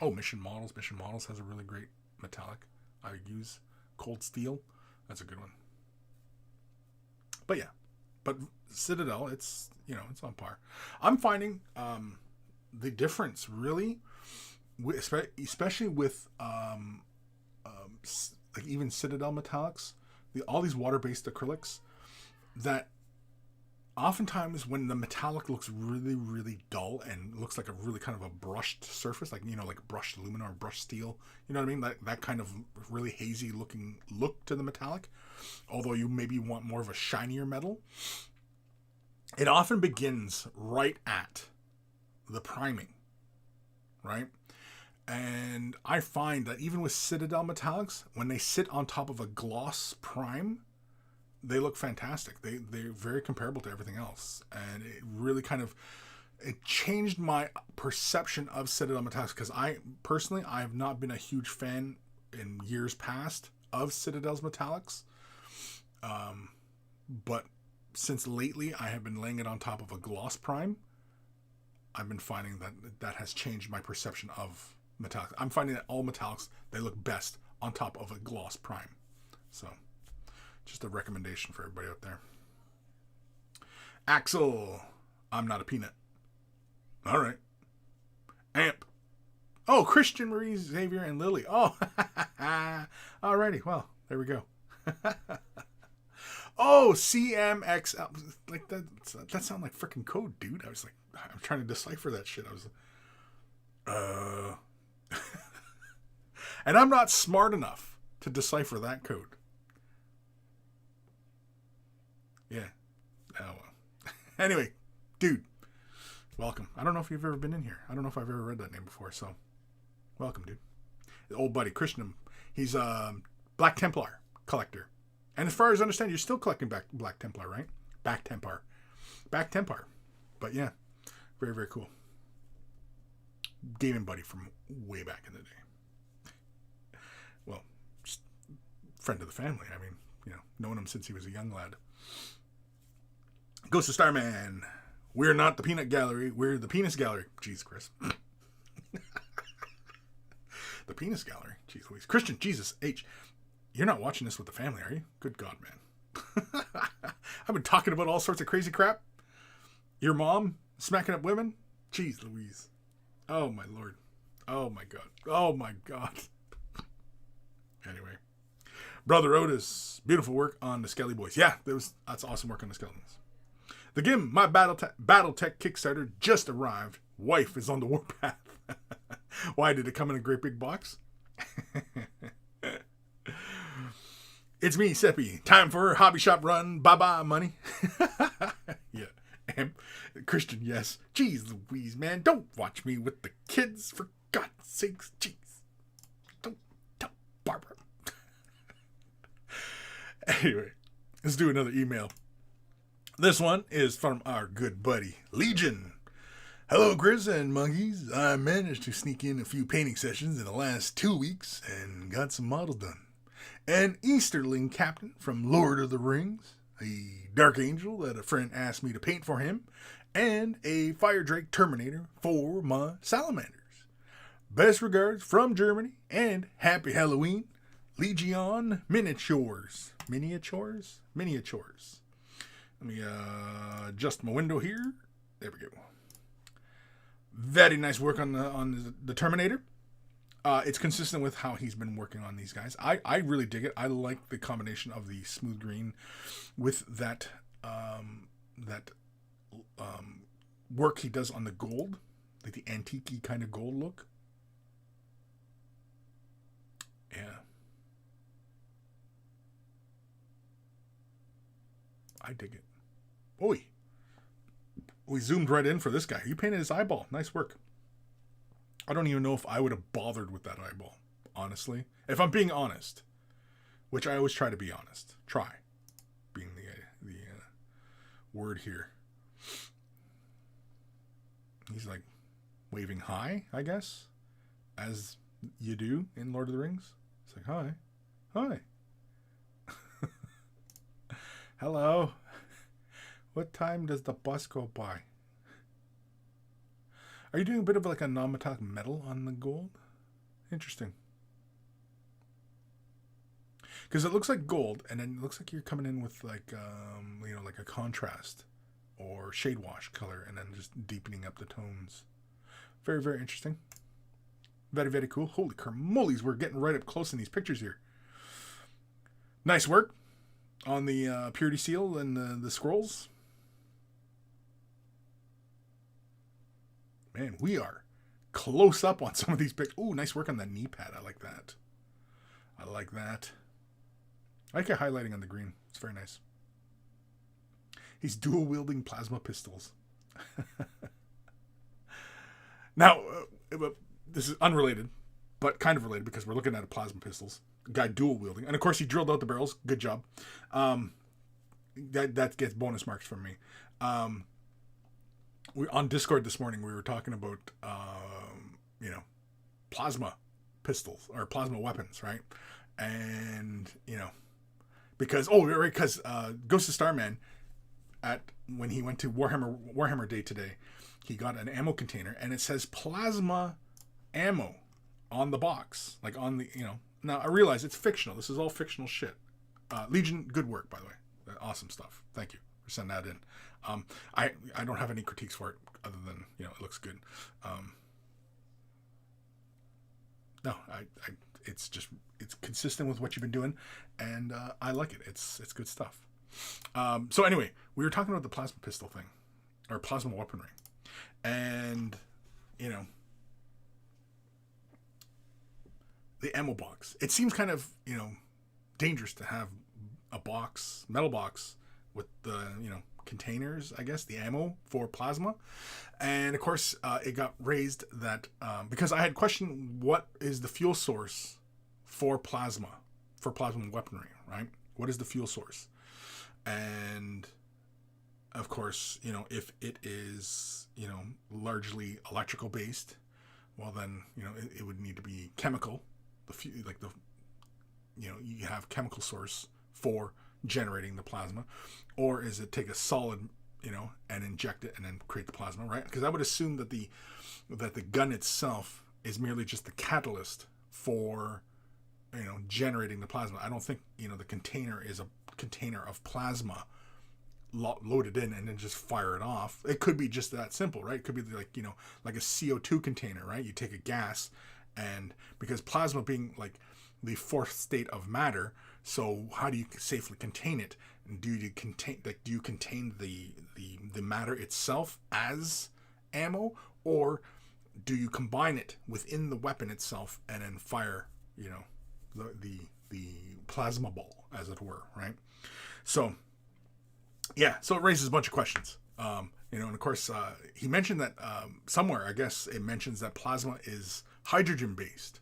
Oh, Mission Models. Mission Models has a really great metallic I use. Cold Steel, that's a good one. But yeah, but Citadel, it's on par. I'm finding the difference really, especially with like even Citadel metallics, all these water-based acrylics, that oftentimes when the metallic looks really, really dull and looks like a really kind of a brushed surface, like, like brushed aluminum or brushed steel, you know what I mean? That kind of really hazy looking look to the metallic, although you maybe want more of a shinier metal, it often begins right at the priming, right? And I find that even with Citadel metallics, when they sit on top of a gloss prime, they look fantastic. They're very comparable to everything else. And it really it changed my perception of Citadel metallics, because I have not been a huge fan in years past of Citadel's metallics. But since lately I have been laying it on top of a gloss prime, I've been finding that has changed my perception of metallics. I'm finding that all metallics, they look best on top of a gloss prime. So, just a recommendation for everybody out there. Axel, I'm not a peanut. All right. Amp. Oh, Christian, Marie, Xavier, and Lily. Oh, alrighty. Well, there we go. Oh, CMX. Like that sounded like freaking code, dude. I was like, I'm trying to decipher that shit. I was like, and I'm not smart enough to decipher that code. Yeah. Oh, well. Anyway, dude, welcome. I don't know if you've ever been in here. I don't know if I've ever read that name before, so welcome, dude. Old buddy, Christian, he's a Black Templar collector. And as far as I understand, you're still collecting Black Templar, right? Back Templar. But yeah, very, very cool. Gaming buddy from way back in the day. Well, just friend of the family. I mean, known him since he was a young lad. Ghost of Starman. We're not the Peanut Gallery. We're the Penis Gallery. Jeez, Chris. The Penis Gallery. Jeez Louise. Christian, Jesus, H. You're not watching this with the family, are you? Good God, man. I've been talking about all sorts of crazy crap. Your mom smacking up women? Jeez Louise. Oh, my Lord. Oh, my God. Oh, my God. Anyway. Brother Otis. Beautiful work on the Skelly Boys. Yeah, that's awesome work on the Skeletons. The Gim, my Battletech Kickstarter just arrived. Wife is on the warpath. Why, did it come in a great big box? It's me, Seppi. Time for hobby shop run. Bye-bye, money. Yeah. And Christian, yes. Jeez Louise, man. Don't watch me with the kids. For God's sakes. Jeez. Don't tell Barbara. Anyway, let's do another email. This one is from our good buddy, Legion. Hello, Kris and monkeys. I managed to sneak in a few painting sessions in the last 2 weeks and got some models done. An Easterling captain from Lord of the Rings, a Dark Angel that a friend asked me to paint for him, and a Fire Drake Terminator for my salamanders. Best regards from Germany, and happy Halloween, Legion Miniatures. Miniatures? Let me adjust my window here. There we go. Very nice work on the Terminator. It's consistent with how he's been working on these guys. I really dig it. I like the combination of the smooth green with that work he does on the gold, like the antique-y kind of gold look. Yeah. I dig it. Oi. We zoomed right in for this guy. You painted his eyeball. Nice work. I don't even know if I would have bothered with that eyeball, honestly. If I'm being honest, which I always try to be honest. Try being the word here. He's like waving hi, I guess, as you do in Lord of the Rings. It's like, hi. Hi. Hello. What time does the bus go by? Are you doing a bit of like a non-metallic metal on the gold? Interesting. Because it looks like gold, and then it looks like you're coming in with like, like a contrast or shade wash color, and then just deepening up the tones. Very, very interesting. Very, very cool. Holy carmolies, we're getting right up close in these pictures here. Nice work on the purity seal and the scrolls. Man, we are close up on some of these pictures. Ooh, nice work on that knee pad. I like that. I like that. I like it highlighting on the green. It's very nice. He's dual wielding plasma pistols. Now, this is unrelated, but kind of related because we're looking at plasma pistols. Guy dual wielding, and of course he drilled out the barrels. Good job. That gets bonus marks from me. We on Discord this morning we were talking about plasma pistols or plasma weapons, right? And because Ghost of Starman when he went to Warhammer Day today, he got an ammo container and it says plasma ammo on the box, like on the Now I realize it's fictional. This is all fictional shit. Legion, good work by the way. Awesome stuff. Thank you for sending that in. I don't have any critiques for it other than it looks good. No, it's consistent with what you've been doing, and I like it. It's good stuff. So anyway, we were talking about the plasma pistol thing, or plasma weaponry, and the ammo box. It seems kind of dangerous to have a metal box with the containers, I guess, the ammo for plasma. And of course it got raised that because I had questioned what is the fuel source for plasma weaponry, right? What is the fuel source? And of course if it is largely electrical based, well then it would need to be chemical. You have chemical source for generating the plasma, or is it take a solid and inject it and then create the plasma, right? Because I would assume that the gun itself is merely just the catalyst for generating the plasma. I don't think the container is a container of plasma loaded in and then just fire it off. It could be just that simple, right? It could be like like a CO2 container, right? You take a gas, and because plasma being like the fourth state of matter, so how do you safely contain it? Do you contain the matter itself as ammo, or do you combine it within the weapon itself and then fire the plasma ball, as it were, right? So yeah, so it raises a bunch of questions. And of course he mentioned that somewhere, I guess it mentions that plasma is hydrogen based,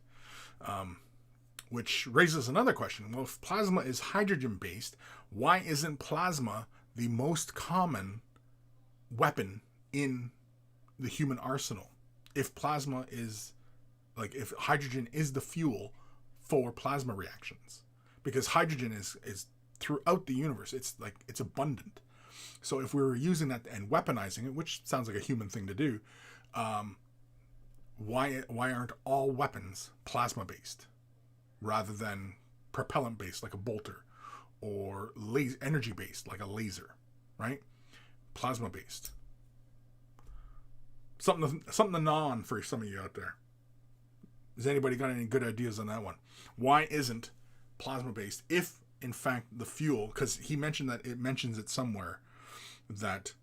which raises another question. Well, if plasma is hydrogen based, why isn't plasma the most common weapon in the human arsenal? If plasma is if hydrogen is the fuel for plasma reactions, because hydrogen is throughout the universe, it's abundant. So if we were using that and weaponizing it, which sounds like a human thing to do, why aren't all weapons plasma based rather than propellant based like a bolter, or energy based like a laser, right? Plasma based. Something to gnaw on for some of you out there. Has anybody got any good ideas on that one? Why isn't plasma based if in fact the fuel, because he mentioned that it mentions it somewhere that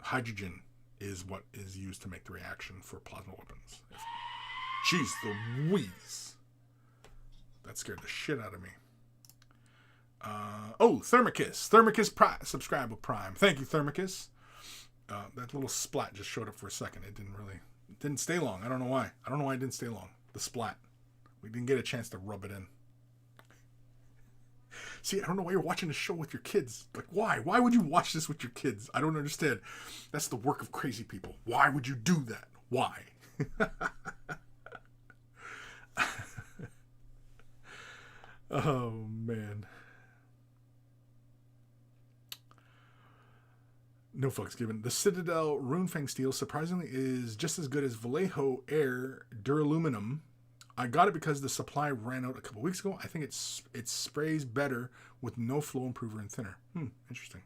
hydrogen is what is used to make the reaction for plasma weapons. Jeez, the wheeze. That scared the shit out of me. Thermicus subscribe with Prime. Thank you, Thermicus. That little splat just showed up for a second. It didn't really Didn't stay long. I don't know why. I don't know why it didn't stay long. The splat. We didn't get a chance to rub it in. See, I don't know why you're watching the show with your kids. Like, why? Why would you watch this with your kids? I don't understand. That's the work of crazy people. Why would you do that? Why? Oh, man. No fucks given. The Citadel Runefang steel surprisingly is just as good as Vallejo Air Duraluminum. I got it because the supply ran out a couple weeks ago. I think it sprays better with no flow improver and thinner. Interesting.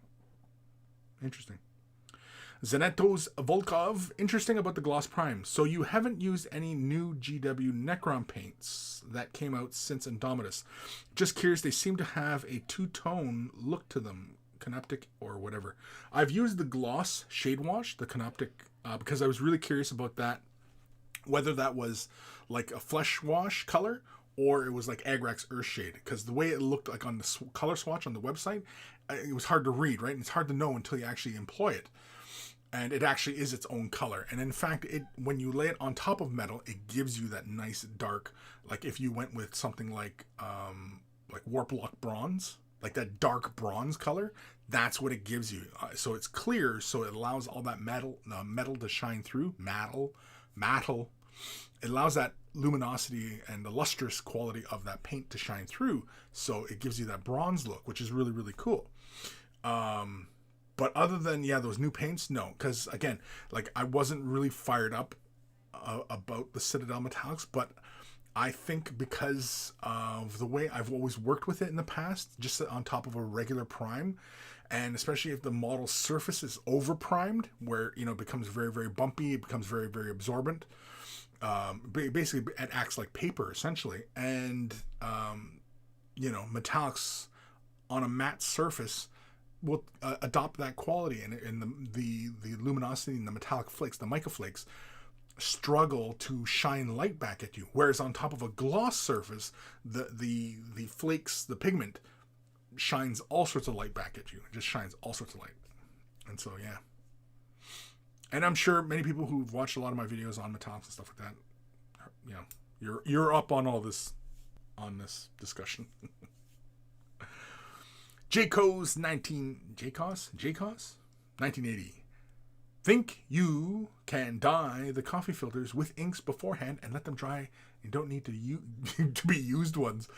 Zanettos Volkov. Interesting about the Gloss Prime. So you haven't used any new GW Necron paints that came out since Indomitus. Just curious, they seem to have a two-tone look to them. Canoptic or whatever. I've used the Gloss Shade Wash, the Canoptic, because I was really curious about that. Whether that was like a flesh wash color or it was like Agrax Earthshade, because the way it looked like on the color swatch on the website, it was hard to read, right? And it's hard to know until you actually employ it. And it actually is its own color. And in fact, when you lay it on top of metal, it gives you that nice dark, like if you went with something like Warplock Bronze, like that dark bronze color, that's what it gives you. So it's clear, so it allows all that metal to shine through. Metal. It allows that luminosity and the lustrous quality of that paint to shine through. So it gives you that bronze look, which is really, really cool. But other than, those new paints, no. Because, again, like I wasn't really fired up about the Citadel Metallics, but I think because of the way I've always worked with it in the past, just on top of a regular prime, and especially if the model surface is over primed, where it becomes very, very bumpy, it becomes very, very absorbent. Basically, it acts like paper essentially, and metallics on a matte surface will adopt that quality, and the luminosity and the metallic flakes, the mica flakes, struggle to shine light back at you. Whereas on top of a gloss surface, the flakes, the pigment, shines all sorts of light back at you. It just shines all sorts of light. And so, yeah. And I'm sure many people who've watched a lot of my videos on metallics and stuff like that, you're up on all this, on this discussion. JCOS 1980. Think you can dye the coffee filters with inks beforehand and let them dry. You don't need to be used ones.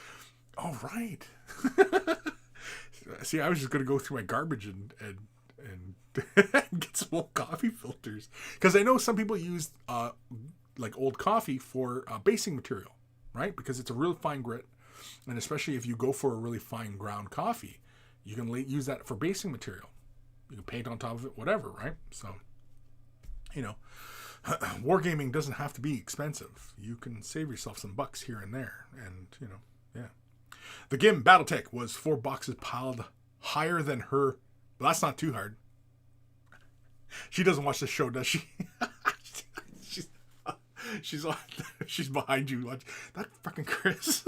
Oh, right. See, I was just going to go through my garbage and get some old coffee filters. Because I know some people use like old coffee for basing material, right? Because it's a real fine grit. And especially if you go for a really fine ground coffee, you can use that for basing material. You can paint on top of it, whatever, right? So, wargaming doesn't have to be expensive. You can save yourself some bucks here and there. And, yeah. The GIM Battletech was 4 boxes piled higher than her. But that's not too hard. She doesn't watch the show, does she? she's behind you. Watch that fucking Kris.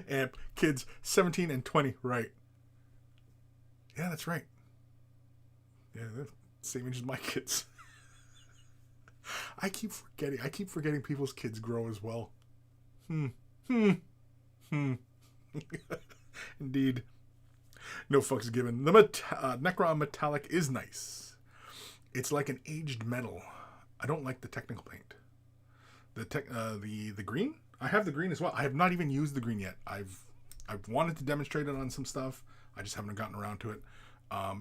And kids 17 and 20, right? Yeah, that's right. Yeah, same age as my kids. I keep forgetting people's kids grow as well. Indeed. No fucks given. The Necron Metallic is nice. It's like an aged metal. I don't like the technical paint. The green? I have the green as well. I have not even used the green yet. I've wanted to demonstrate it on some stuff. I just haven't gotten around to it.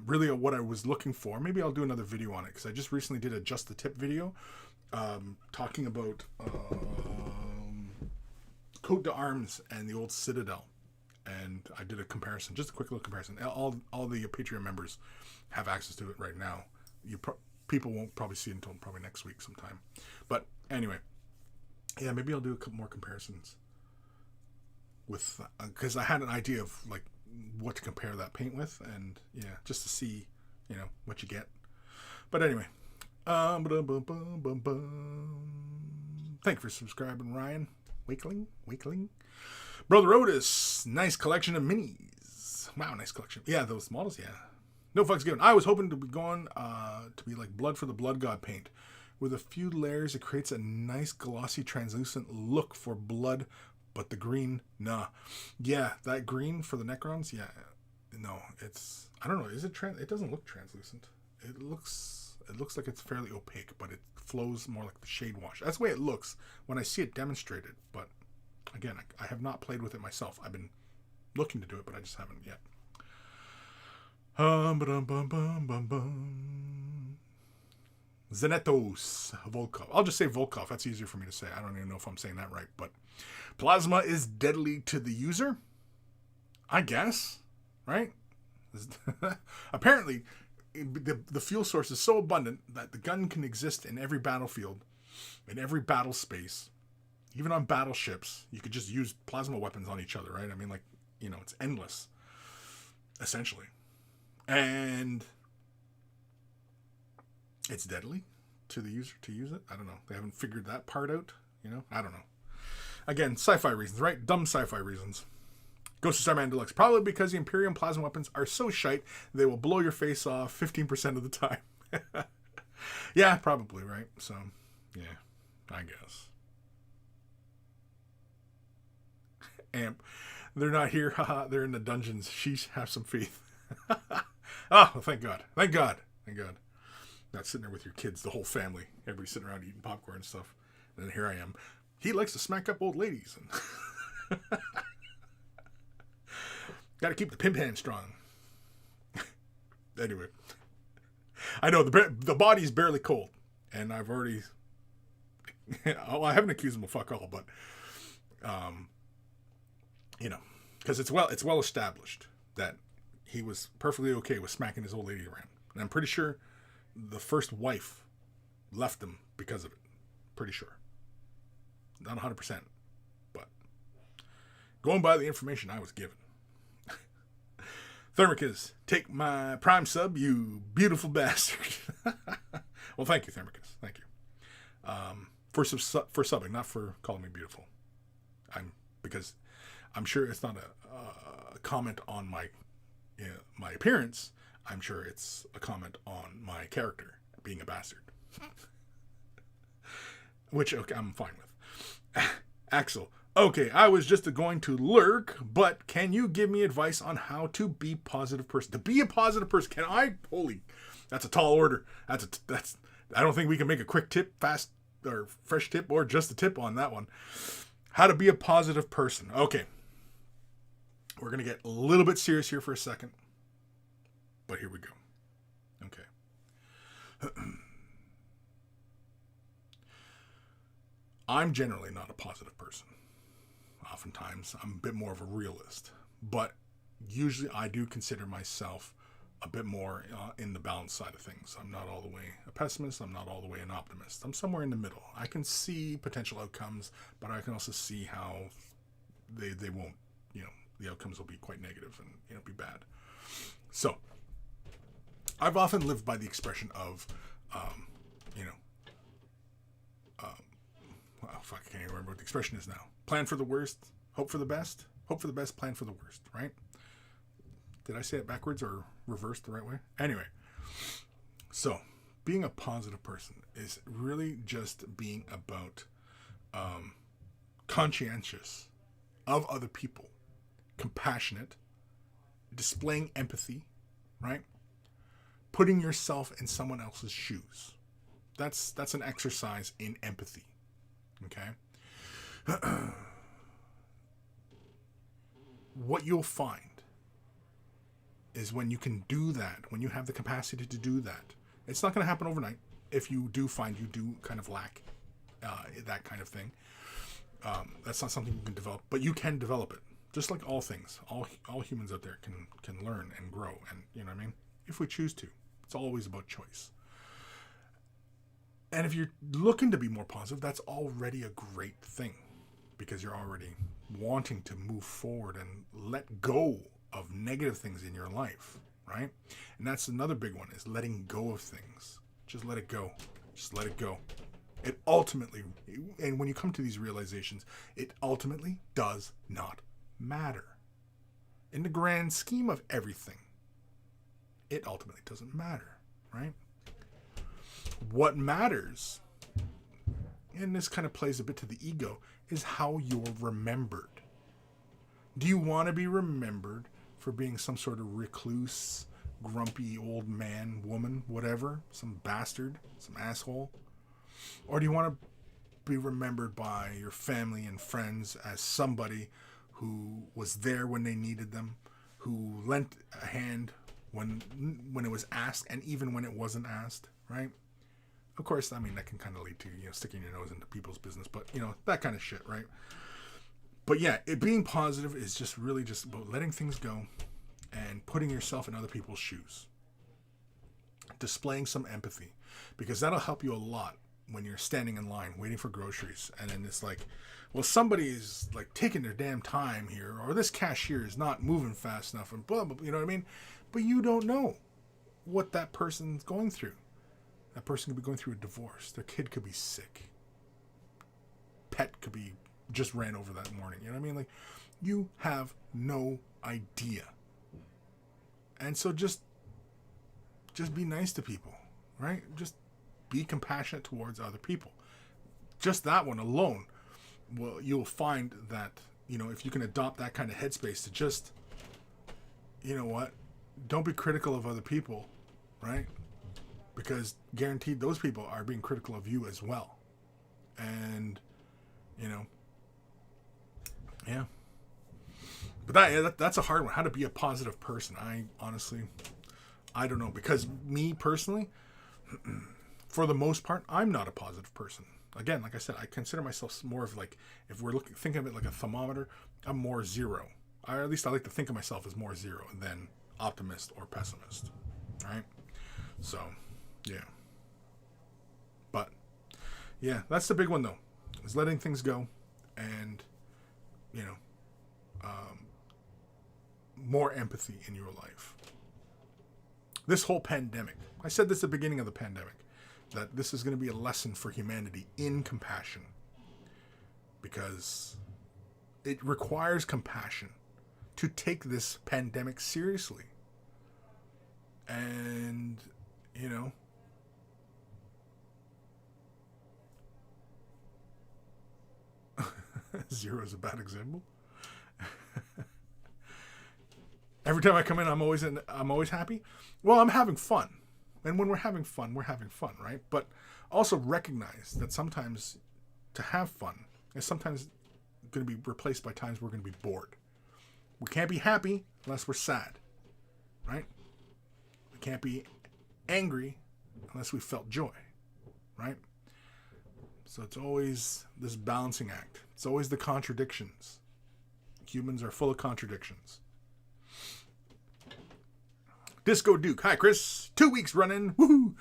Really what I was looking for. Maybe I'll do another video on it, because I just recently did a Just the Tip video talking about Coat d'Arms and the old Citadel. And I did a comparison, just a quick little comparison. All the Patreon members have access to it right now. People won't probably see it until probably next week sometime. But anyway, yeah, maybe I'll do a couple more comparisons with, because I had an idea of like what to compare that paint with, and yeah, just to see, what you get. But anyway, thank you for subscribing, Ryan Wakeling. Brother Otis, nice collection of minis. Wow, nice collection. Yeah, those models, yeah. No fucks given. I was hoping to be going to be like Blood for the Blood God paint. With a few layers, it creates a nice glossy translucent look for blood, but the green, nah. Yeah, that green for the Necrons, yeah. No, it's, I don't know, is it it doesn't look translucent. It looks like it's fairly opaque, but it flows more like the shade wash. That's the way it looks when I see it demonstrated, but again, I have not played with it myself. I've been looking to do it, but I just haven't yet. Zenetos Volkov. I'll just say Volkov. That's easier for me to say. I don't even know if I'm saying that right. But plasma is deadly to the user. I guess. Right? Apparently, the fuel source is so abundant that the gun can exist in every battlefield, in every battle space, even on battleships. You could just use plasma weapons on each other, right? I mean, like, it's endless, essentially. And it's deadly to the user to use it. I don't know. They haven't figured that part out. I don't know. Again, sci-fi reasons, right? Dumb sci-fi reasons. Ghost of Starman Deluxe. Probably because the Imperium plasma weapons are so shite, they will blow your face off 15% of the time. Yeah, probably, right? So, yeah, I guess. Amp. They're not here. Haha, they're in the dungeons. Sheesh, have some faith. Oh, thank God. Thank God. Thank God. Not sitting there with your kids, the whole family. Everybody sitting around eating popcorn and stuff. And then here I am. He likes to smack up old ladies. And got to keep the pimp hand strong. Anyway. I know the body's barely cold. And I've already... well, I haven't accused him of fuck all, but... because it's well established that he was perfectly okay with smacking his old lady around. And I'm pretty sure the first wife left him because of it. Pretty sure. Not 100%. But going by the information I was given. Thermicus, take my prime sub, you beautiful bastard. Well, thank you, Thermicus. Thank you. For subbing, not for calling me beautiful. Because I'm sure it's not a comment on my appearance. I'm sure it's a comment on my character being a bastard. Which, okay, I'm fine with. Axel. Okay, I was just going to lurk, but can you give me advice on how to be a positive person? To be a positive person, can I? Holy, that's a tall order. That's. I don't think we can make a quick tip, fast or fresh tip, or just a tip on that one. How to be a positive person. Okay. We're going to get a little bit serious here for a second. But here we go. Okay. I'm generally not a positive person. Oftentimes, I'm a bit more of a realist. But usually I do consider myself a bit more in the balanced side of things. I'm not all the way a pessimist. I'm not all the way an optimist. I'm somewhere in the middle. I can see potential outcomes, but I can also see how they won't, the outcomes will be quite negative and, be bad. So, I've often lived by the expression of, I can't even remember what the expression is now. Plan for the worst, hope for the best. Hope for the best, plan for the worst, right? Did I say it backwards or reversed the right way? Anyway, so being a positive person is really just being about conscientious of other people, compassionate, displaying empathy, right? Putting yourself in someone else's shoes. That's an exercise in empathy. Okay? What you'll find is when you can do that, when you have the capacity to do that, it's not going to happen overnight. If you do find you do kind of lack that kind of thing, that's not something you can develop, but you can develop it. Just like all things, all humans out there can learn and grow, and you know what I mean? If we choose to. It's always about choice. And if you're looking to be more positive, that's already a great thing, because you're already wanting to move forward and let go of negative things in your life, right? And that's another big one, is letting go of things. Just let it go. Just let it go. It ultimately, and when you come to these realizations, it ultimately does not matter. In the grand scheme of everything, it ultimately doesn't matter, right? What matters, and this kind of plays a bit to the ego, is how you're remembered. Do you want to be remembered for being some sort of recluse, grumpy old man, woman, whatever, some bastard, some asshole? Or do you want to be remembered by your family and friends as somebody who was there when they needed them, who lent a hand when it was asked, and even when it wasn't asked, right? Of course, I mean, that can kind of lead to, sticking your nose into people's business, but, that kind of shit, right? But yeah, it being positive is just really just about letting things go and putting yourself in other people's shoes. Displaying some empathy, because that'll help you a lot when you're standing in line waiting for groceries, and then it's like, well, somebody's like taking their damn time here, or this cashier is not moving fast enough, and blah, blah, you know what I mean? But you don't know what that person's going through. That person could be going through a divorce. Their kid could be sick. Pet could be just ran over that morning. You know what I mean? Like, you have no idea. And so just be nice to people, right? Just be compassionate towards other people. Just that one alone, well, you'll find that, if you can adopt that kind of headspace to just, don't be critical of other people, right? Because guaranteed those people are being critical of you as well. And, yeah. But that's a hard one. How to be a positive person. I don't know. Because me personally, for the most part, I'm not a positive person. Again, like I said, I consider myself more of like, if we're thinking of it like a thermometer, I'm more zero. Or at least I like to think of myself as more zero than optimist or pessimist. Right? So, yeah. But, yeah, that's the big one though. Is letting things go and, more empathy in your life. This whole pandemic, I said this at the beginning of the pandemic, that this is going to be a lesson for humanity in compassion, because it requires compassion to take this pandemic seriously. And, zero is a bad example. Every time I come in, I'm always happy. Well, I'm having fun. And when we're having fun, right? But also recognize that sometimes to have fun is sometimes going to be replaced by times we're going to be bored. We can't be happy unless we're sad, right? We can't be angry unless we felt joy, right? So it's always this balancing act. It's always the contradictions. Humans are full of contradictions. Disco Duke. Hi, Kris. 2 weeks running. Woohoo!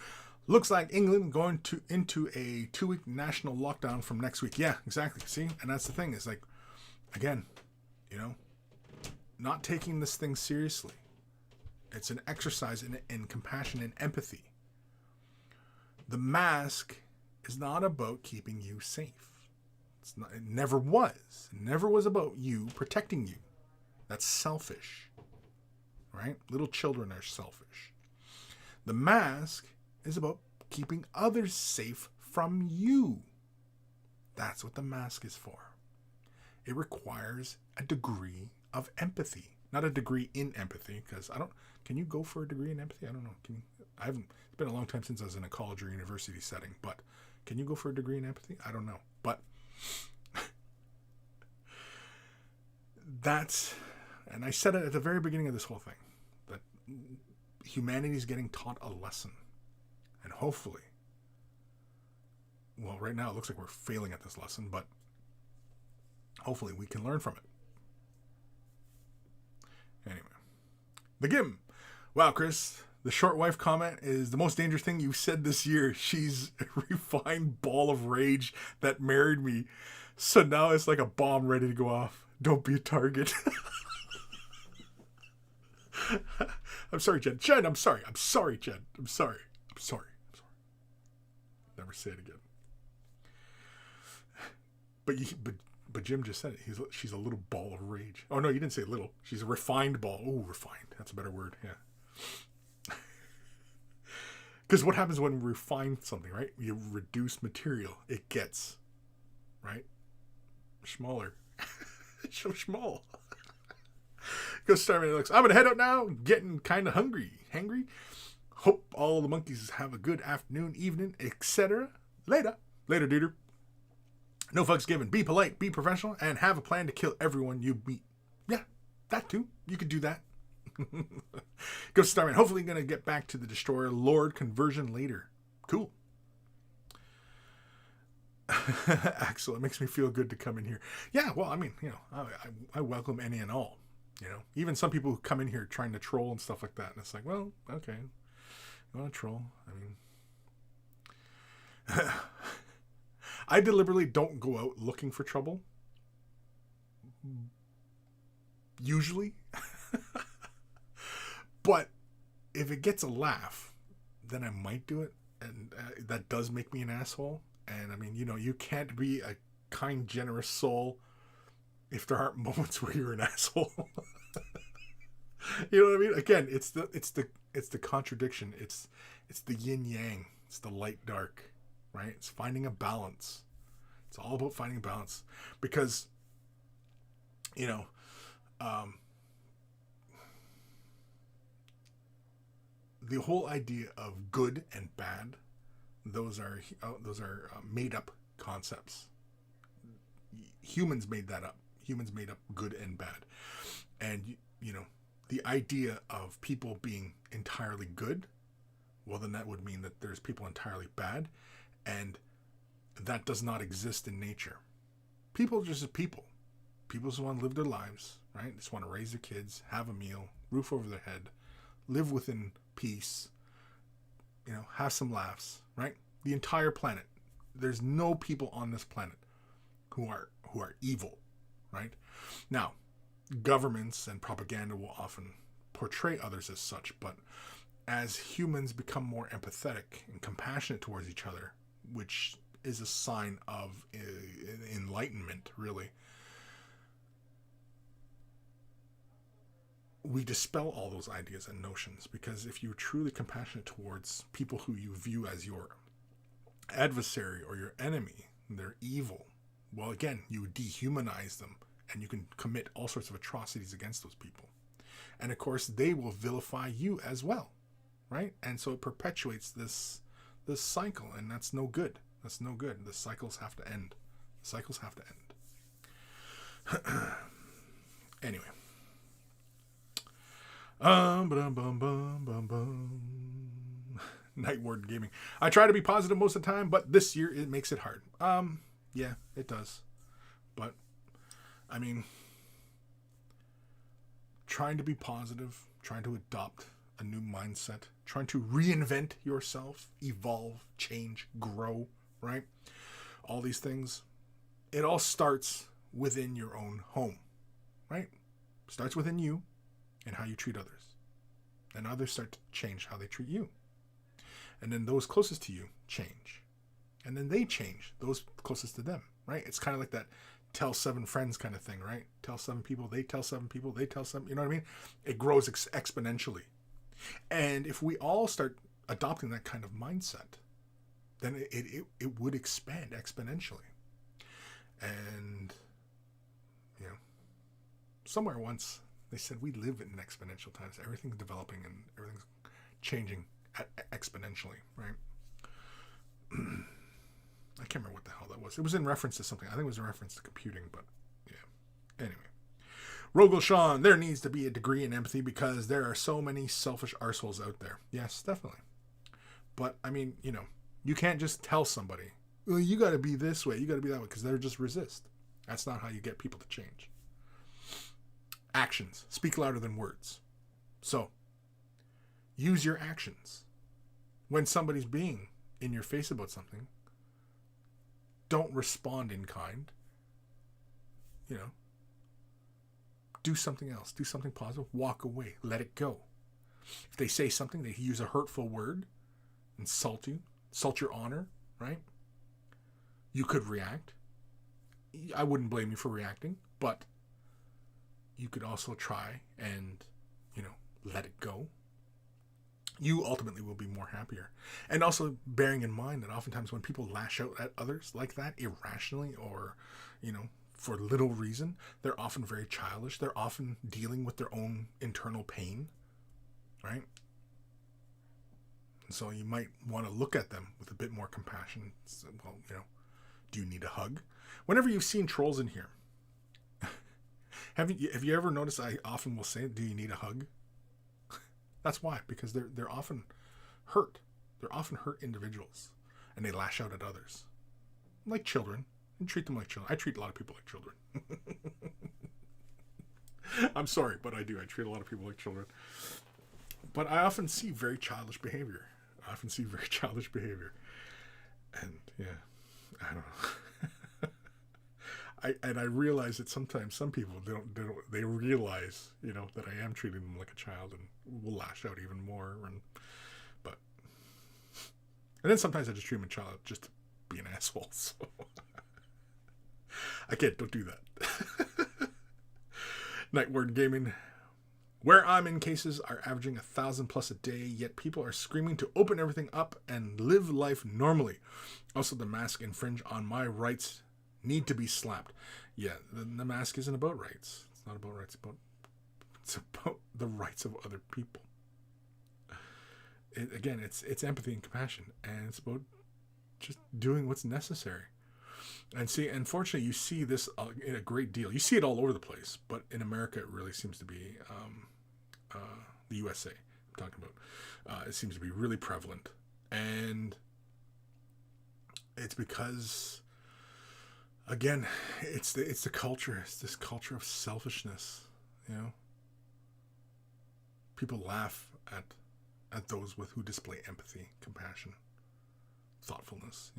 Looks like England going into a 2-week national lockdown from next week. Yeah, exactly. See? And that's the thing. Is like, again, not taking this thing seriously. It's an exercise in compassion and empathy. The mask is not about keeping you safe. It never was. It never was about you protecting you. That's selfish. Right? Little children are selfish. The mask is about keeping others safe from you. That's what the mask is for. It requires a degree of empathy. Not a degree in empathy, because can you go for a degree in empathy? I don't know. It's been a long time since I was in a college or university setting, but can you go for a degree in empathy? I don't know. But and I said it at the very beginning of this whole thing, that humanity is getting taught a lesson. And hopefully, well, right now it looks like we're failing at this lesson, but hopefully we can learn from it. Anyway. The Gim. Wow, Kris, the short wife comment is the most dangerous thing you've said this year. She's a refined ball of rage that married me. So now it's like a bomb ready to go off. Don't be a target. I'm sorry, Jen. Jen, I'm sorry. I'm sorry, Jen. I'm sorry. I'm sorry. I'm sorry. Never say it again. But Jim just said it. She's a little ball of rage. Oh, no, you didn't say little. She's a refined ball. Oh, refined. That's a better word. Yeah. Because what happens when we refine something, right? You reduce material. It gets, right? Smaller. It's so small. Go starving Alex. I'm going to head out now. Getting kind of hungry. Hangry? Hope all the monkeys have a good afternoon, evening, etc. Later. Later, duder. No fucks given. Be polite, be professional, and have a plan to kill everyone you meet. Yeah, that too. You could do that. Go Starman. Hopefully going to get back to the Destroyer Lord conversion later. Cool. Axel, it makes me feel good to come in here. Yeah, well, I mean, you know, I welcome any and all. You know, even some people who come in here trying to troll and stuff like that. And it's like, well, okay. You want to troll? I mean, I deliberately don't go out looking for trouble. Usually. But if it gets a laugh, then I might do it. And that does make me an asshole. And I mean, you know, you can't be a kind, generous soul if there aren't moments where you're an asshole. You know what I mean? Again, it's the contradiction. It's the yin yang. It's the light dark, right? It's finding a balance. It's all about finding a balance, because, you know, the whole idea of good and bad, those are made up concepts. Humans made that up. Humans made up good and bad. And, you know, the idea of people being entirely good, well, then that would mean that there's people entirely bad. And that does not exist in nature. People are just people. People just want to live their lives, right? They just want to raise their kids, have a meal, roof over their head, live within peace, you know, have some laughs, right? The entire planet. There's no people on this planet who are evil, right? Now, governments and propaganda will often portray others as such, but as humans become more empathetic and compassionate towards each other, which is a sign of enlightenment, really, we dispel all those ideas and notions. Because if you're truly compassionate towards people who you view as your adversary or your enemy, they're evil, well, again, you dehumanize them, and you can commit all sorts of atrocities against those people. And of course, they will vilify you as well, right? And so it perpetuates this cycle, and that's no good. That's no good. The cycles have to end. The cycles have to end. Anyway. Nightward Gaming. I try to be positive most of the time, but this year it makes it hard. Yeah, it does. But, I mean, trying to be positive, trying to adopt a new mindset, trying to reinvent yourself, evolve, change, grow, right? All these things, it all starts within your own home, right? Starts within you and how you treat others. And others start to change how they treat you. And then those closest to you change. And then they change, those closest to them, right? It's kind of like that tell 7 friends kind of thing, right? Tell 7 people, they tell 7 people, they tell 7, you know what I mean? It grows exponentially. And if we all start adopting that kind of mindset, then it would expand exponentially. And, you know, somewhere once they said we live in exponential times. Everything's developing and everything's changing exponentially, right? I can't remember what the hell that was. It was in reference to something. I think it was in reference to computing, but yeah. Anyway. Rogel Sean, there needs to be a degree in empathy because there are so many selfish arseholes out there. Yes, definitely. But, I mean, you know, you can't just tell somebody, well, you got to be this way, you got to be that way, because they'll just resist. That's not how you get people to change. Actions speak louder than words. So, use your actions. When somebody's being in your face about something, don't respond in kind. You know, do something else. Do something positive. Walk away. Let it go. If they say something, they use a hurtful word, insult you, insult your honor, right? You could react. I wouldn't blame you for reacting, but you could also try and, you know, let it go. you ultimately will be more happier. And also bearing in mind that oftentimes when people lash out at others like that irrationally or, for little reason, they're often very childish. They're often dealing with their own internal pain, right? And so you might want to look at them with a bit more compassion. So, well, do you need a hug? Whenever you've seen trolls in here, have you ever noticed I often will say, do you need a hug? That's why, because they're often hurt. They're often hurt individuals, and they lash out at others. Like children. And treat them like children. I treat a lot of people like children. I'm sorry, but I do. I treat a lot of people like children. But I often see very childish behavior. And yeah, I don't know. I realize that sometimes some people they realize that I am treating them like a child and will lash out even more. And then sometimes I just treat them a child just to be an asshole. So again, don't do that. Nightward Gaming. Where I'm in, cases are averaging 1,000+ a day, yet people are screaming to open everything up and live life normally. Also, the mask infringe on my rights, need to be slapped. Yeah, the mask isn't about rights. It's not about rights. It's about the rights of other people. It's empathy and compassion, and it's about just doing what's necessary. And see, unfortunately, you see this in a great deal. You see it all over the place, but in America, it really seems to be the USA. I'm talking about. It seems to be really prevalent, and it's because, again, it's the culture. It's this culture of selfishness. People laugh at those who display empathy, compassion, thoughtfulness.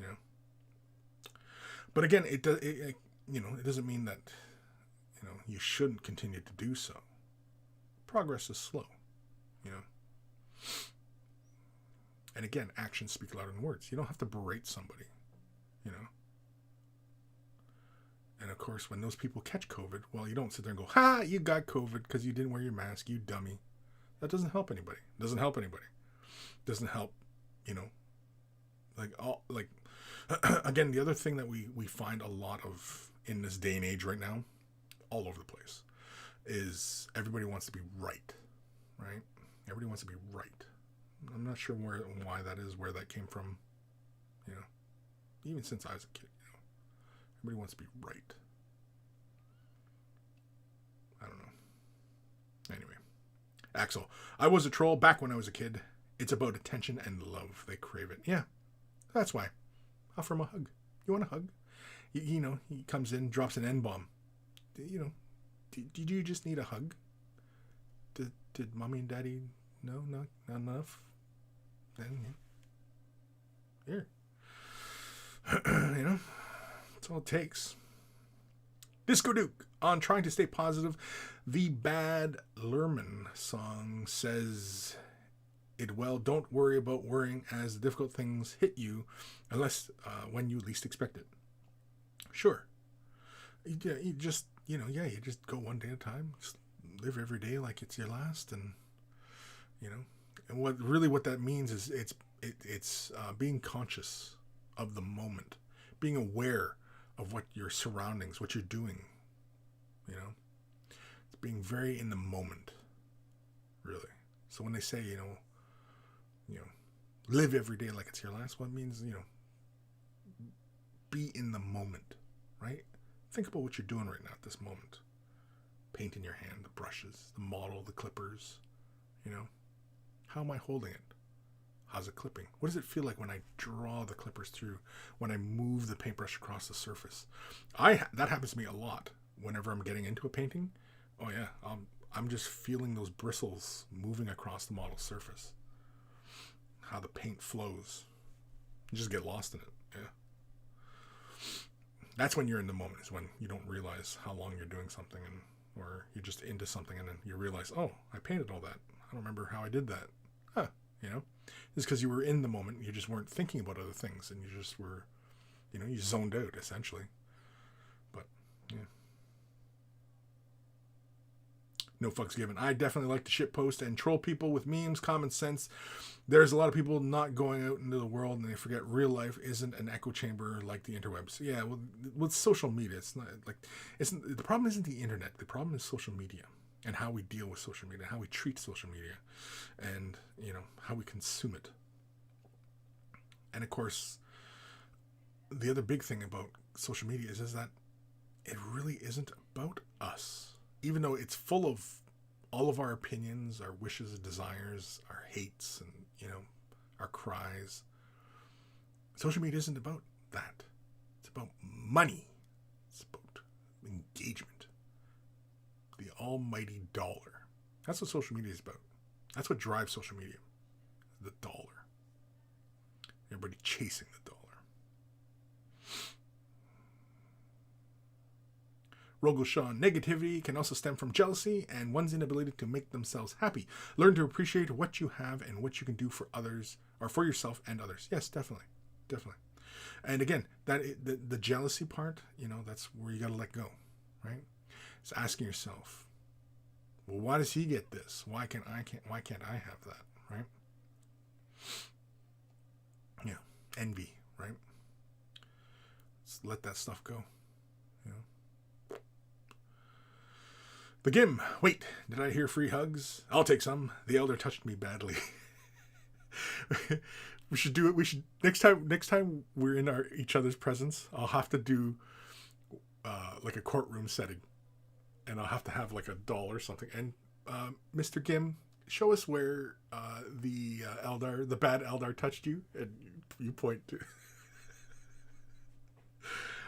But again, it doesn't mean that you shouldn't continue to do so. Progress is slow, And again, actions speak louder than words. You don't have to berate somebody, And of course, when those people catch COVID, well, you don't sit there and go, "Ha, you got COVID because you didn't wear your mask, you dummy." That doesn't help anybody. Doesn't help, again, the other thing that we find a lot of in this day and age right now, all over the place, is everybody wants to be right? Everybody wants to be right. I'm not sure why that is, where that came from, even since I was a kid, everybody wants to be right. I don't know. Anyway, Axel, I was a troll back when I was a kid. It's about attention and love. They crave it. Yeah, that's why. Offer him a hug. You want a hug? He comes in, drops an N-bomb. Did you just need a hug? Did mommy and daddy? No, not enough. Then here. That's all it takes. Disco Duke, on trying to stay positive, the Bad Lerman song says it well. Don't worry about worrying as difficult things hit you, unless when you least expect it. Sure. You just go one day at a time. Just live every day like it's your last, and and what that means is it's being conscious of the moment, being aware of what your surroundings, what you're doing. It's being very in the moment, really. So when they say live every day like it's your last, what it means be in the moment, right? Think about what you're doing right now at this moment. Paint in your hand, the brushes, the model, the clippers. How am I holding it? How's it clipping? What does it feel like when I draw the clippers through, when I move the paintbrush across the surface? That happens to me a lot whenever I'm getting into a painting. Oh yeah, I'm just feeling those bristles moving across the model surface. How the paint flows. You just get lost in it. Yeah. That's when you're in the moment, is when you don't realize how long you're doing something, or you're just into something, and then you realize, oh, I painted all that. I don't remember how I did that. Huh. It's because you were in the moment. You just weren't thinking about other things, and you just were, you zoned out, essentially. But, yeah. No fucks given. I definitely like to shitpost and troll people with memes, common sense. There's a lot of people not going out into the world and they forget real life isn't an echo chamber like the interwebs. Yeah, well, with social media, it's not like the problem isn't the internet. The problem is social media and how we deal with social media, how we treat social media, and how we consume it. And of course, the other big thing about social media is that it really isn't about us. Even though it's full of all of our opinions, our wishes, desires, our hates, and, our cries. Social media isn't about that. It's about money. It's about engagement. The almighty dollar. That's what social media is about. That's what drives social media. The dollar. Everybody chasing the dollar. Rogel Shaw, negativity can also stem from jealousy and one's inability to make themselves happy. Learn to appreciate what you have and what you can do for others, or for yourself and others. Yes, definitely. And again, the jealousy part, that's where you got to let go, right? It's asking yourself, well, why does he get this? Why can't I have that, right? Yeah, envy, right? Let's let that stuff go. The Gim. Wait, did I hear free hugs? I'll take some. The elder touched me badly. We should do it. We should next time we're in each other's presence. I'll have to do like a courtroom setting, and I'll have to have like a doll or something. And Mr. Gim, show us where the bad Eldar touched you, and you point to.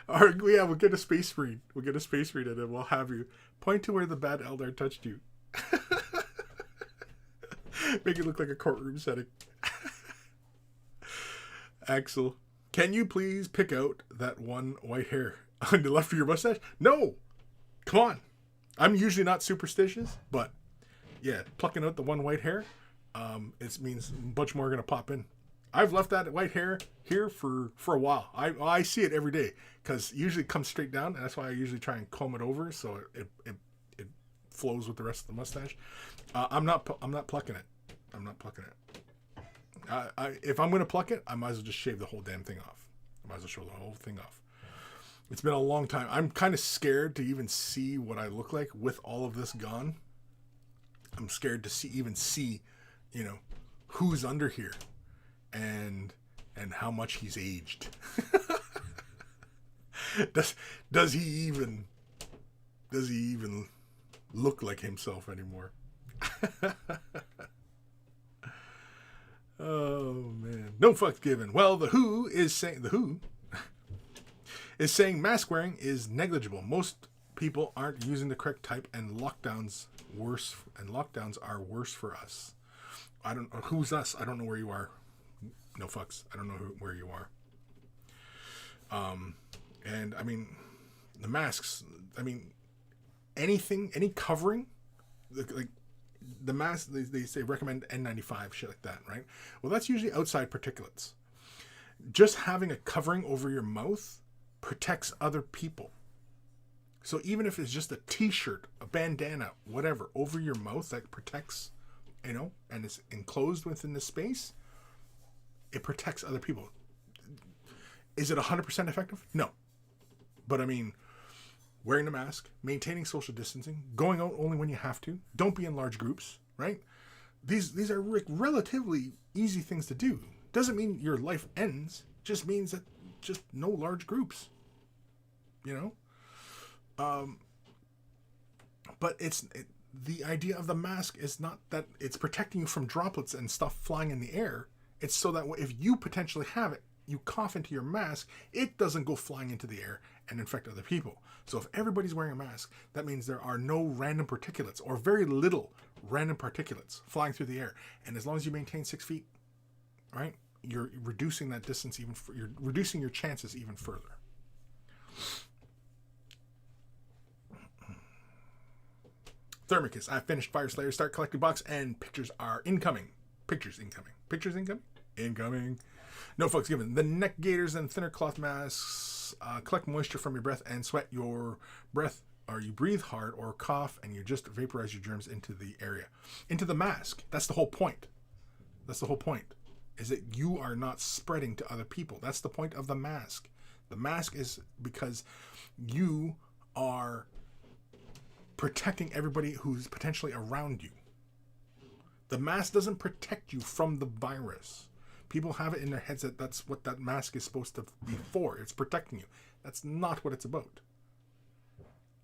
Or we'll get a space marine. We'll get a space marine, and then we'll have you point to where the bad Eldar touched you. Make it look like a courtroom setting. Axel, can you please pick out that one white hair on the left of your mustache? No! Come on. I'm usually not superstitious, but yeah, plucking out the one white hair, it means a bunch more are going to pop in. I've left that white hair here for a while. I see it every day because it usually comes straight down, and that's why I usually try and comb it over so it flows with the rest of the mustache. I'm not plucking it. I'm not plucking it. If I'm going to pluck it, I might as well just shave the whole damn thing off. I might as well show the whole thing off. It's been a long time. I'm kind of scared to even see what I look like with all of this gone. I'm scared to see, who's under here. And how much he's aged. Does he even look like himself anymore? Oh man, no fucks given. Well, the WHO is saying mask wearing is negligible. Most people aren't using the correct type, and lockdowns are worse for us. I don't know who's us. I don't know where you are. No fucks. I don't know where you are. And I mean, the masks. I mean, any covering, like the mask. They say recommend N95, shit like that, right? Well, that's usually outside particulates. Just having a covering over your mouth protects other people. So even if it's just a T-shirt, a bandana, whatever, over your mouth that protects, and it's enclosed within the space. It protects other people. Is it 100% effective? No. But I mean, wearing the mask, maintaining social distancing, going out only when you have to, don't be in large groups, right? These are relatively easy things to do. Doesn't mean your life ends. Just means that just no large groups. But the idea of the mask is not that it's protecting you from droplets and stuff flying in the air. It's so that if you potentially have it, you cough into your mask, it doesn't go flying into the air and infect other people. So if everybody's wearing a mask, that means there are no random particulates or very little random particulates flying through the air. And as long as you maintain 6 feet, right, you're reducing that distance you're reducing your chances even further. Thermicus, I finished Fire Slayer, start collecting box, and pictures are incoming. Pictures incoming. Incoming. No fucks given. The neck gaiters and thinner cloth masks collect moisture from your breath and sweat. Your breath or you breathe hard or cough and you just vaporize your germs into the area, into the mask. That's the whole point. That's the whole point, is that you are not spreading to other people. That's the point of the mask. The mask is because you are protecting everybody who's potentially around you. The mask doesn't protect you from the virus. People have it in their heads that that's what that mask is supposed to be for. It's protecting you. That's not what it's about.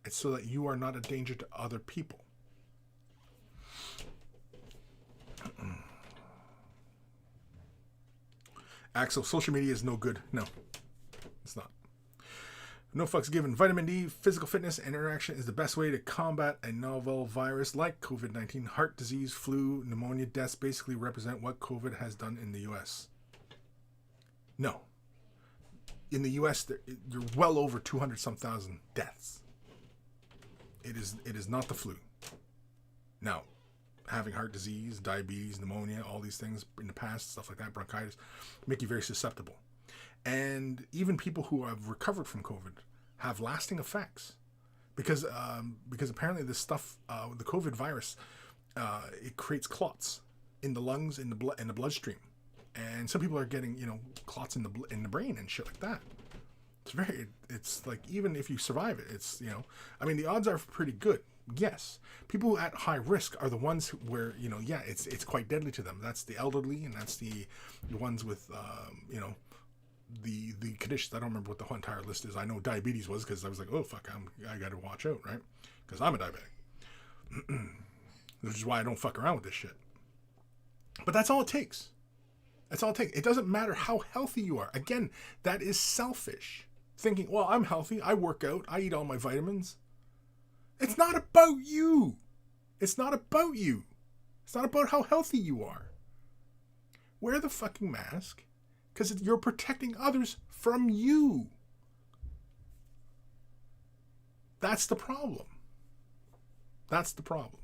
It's so that you are not a danger to other people. Axel, social media is no good. No, it's not. No fucks given. Vitamin D, physical fitness, and interaction is the best way to combat a novel virus like COVID-19. Heart disease, flu, pneumonia deaths basically represent what COVID has done in the U.S. No. In the U.S., you're well over 200-some thousand deaths. It is not the flu. Now, having heart disease, diabetes, pneumonia, all these things in the past, stuff like that, bronchitis, make you very susceptible. And even people who have recovered from COVID have lasting effects because apparently this stuff, the COVID virus, it creates clots in the lungs, in the bloodstream, and some people are getting clots in the brain and shit like that. It's like, even if you survive it, it's the odds are pretty good. Yes, people at high risk are the ones where it's quite deadly to them. That's the elderly, and that's the ones with the conditions. I don't remember what the whole entire list is. I know diabetes was, because I was like, oh fuck, I got to watch out, right? Because I'm a diabetic, which is why I don't fuck around with this shit. But that's all it takes. That's all it takes. It doesn't matter how healthy you are. Again, that is selfish thinking. Well, I'm healthy. I work out. I eat all my vitamins. It's not about you. It's not about you. It's not about how healthy you are. Wear the fucking mask, because you're protecting others from you. That's the problem. That's the problem.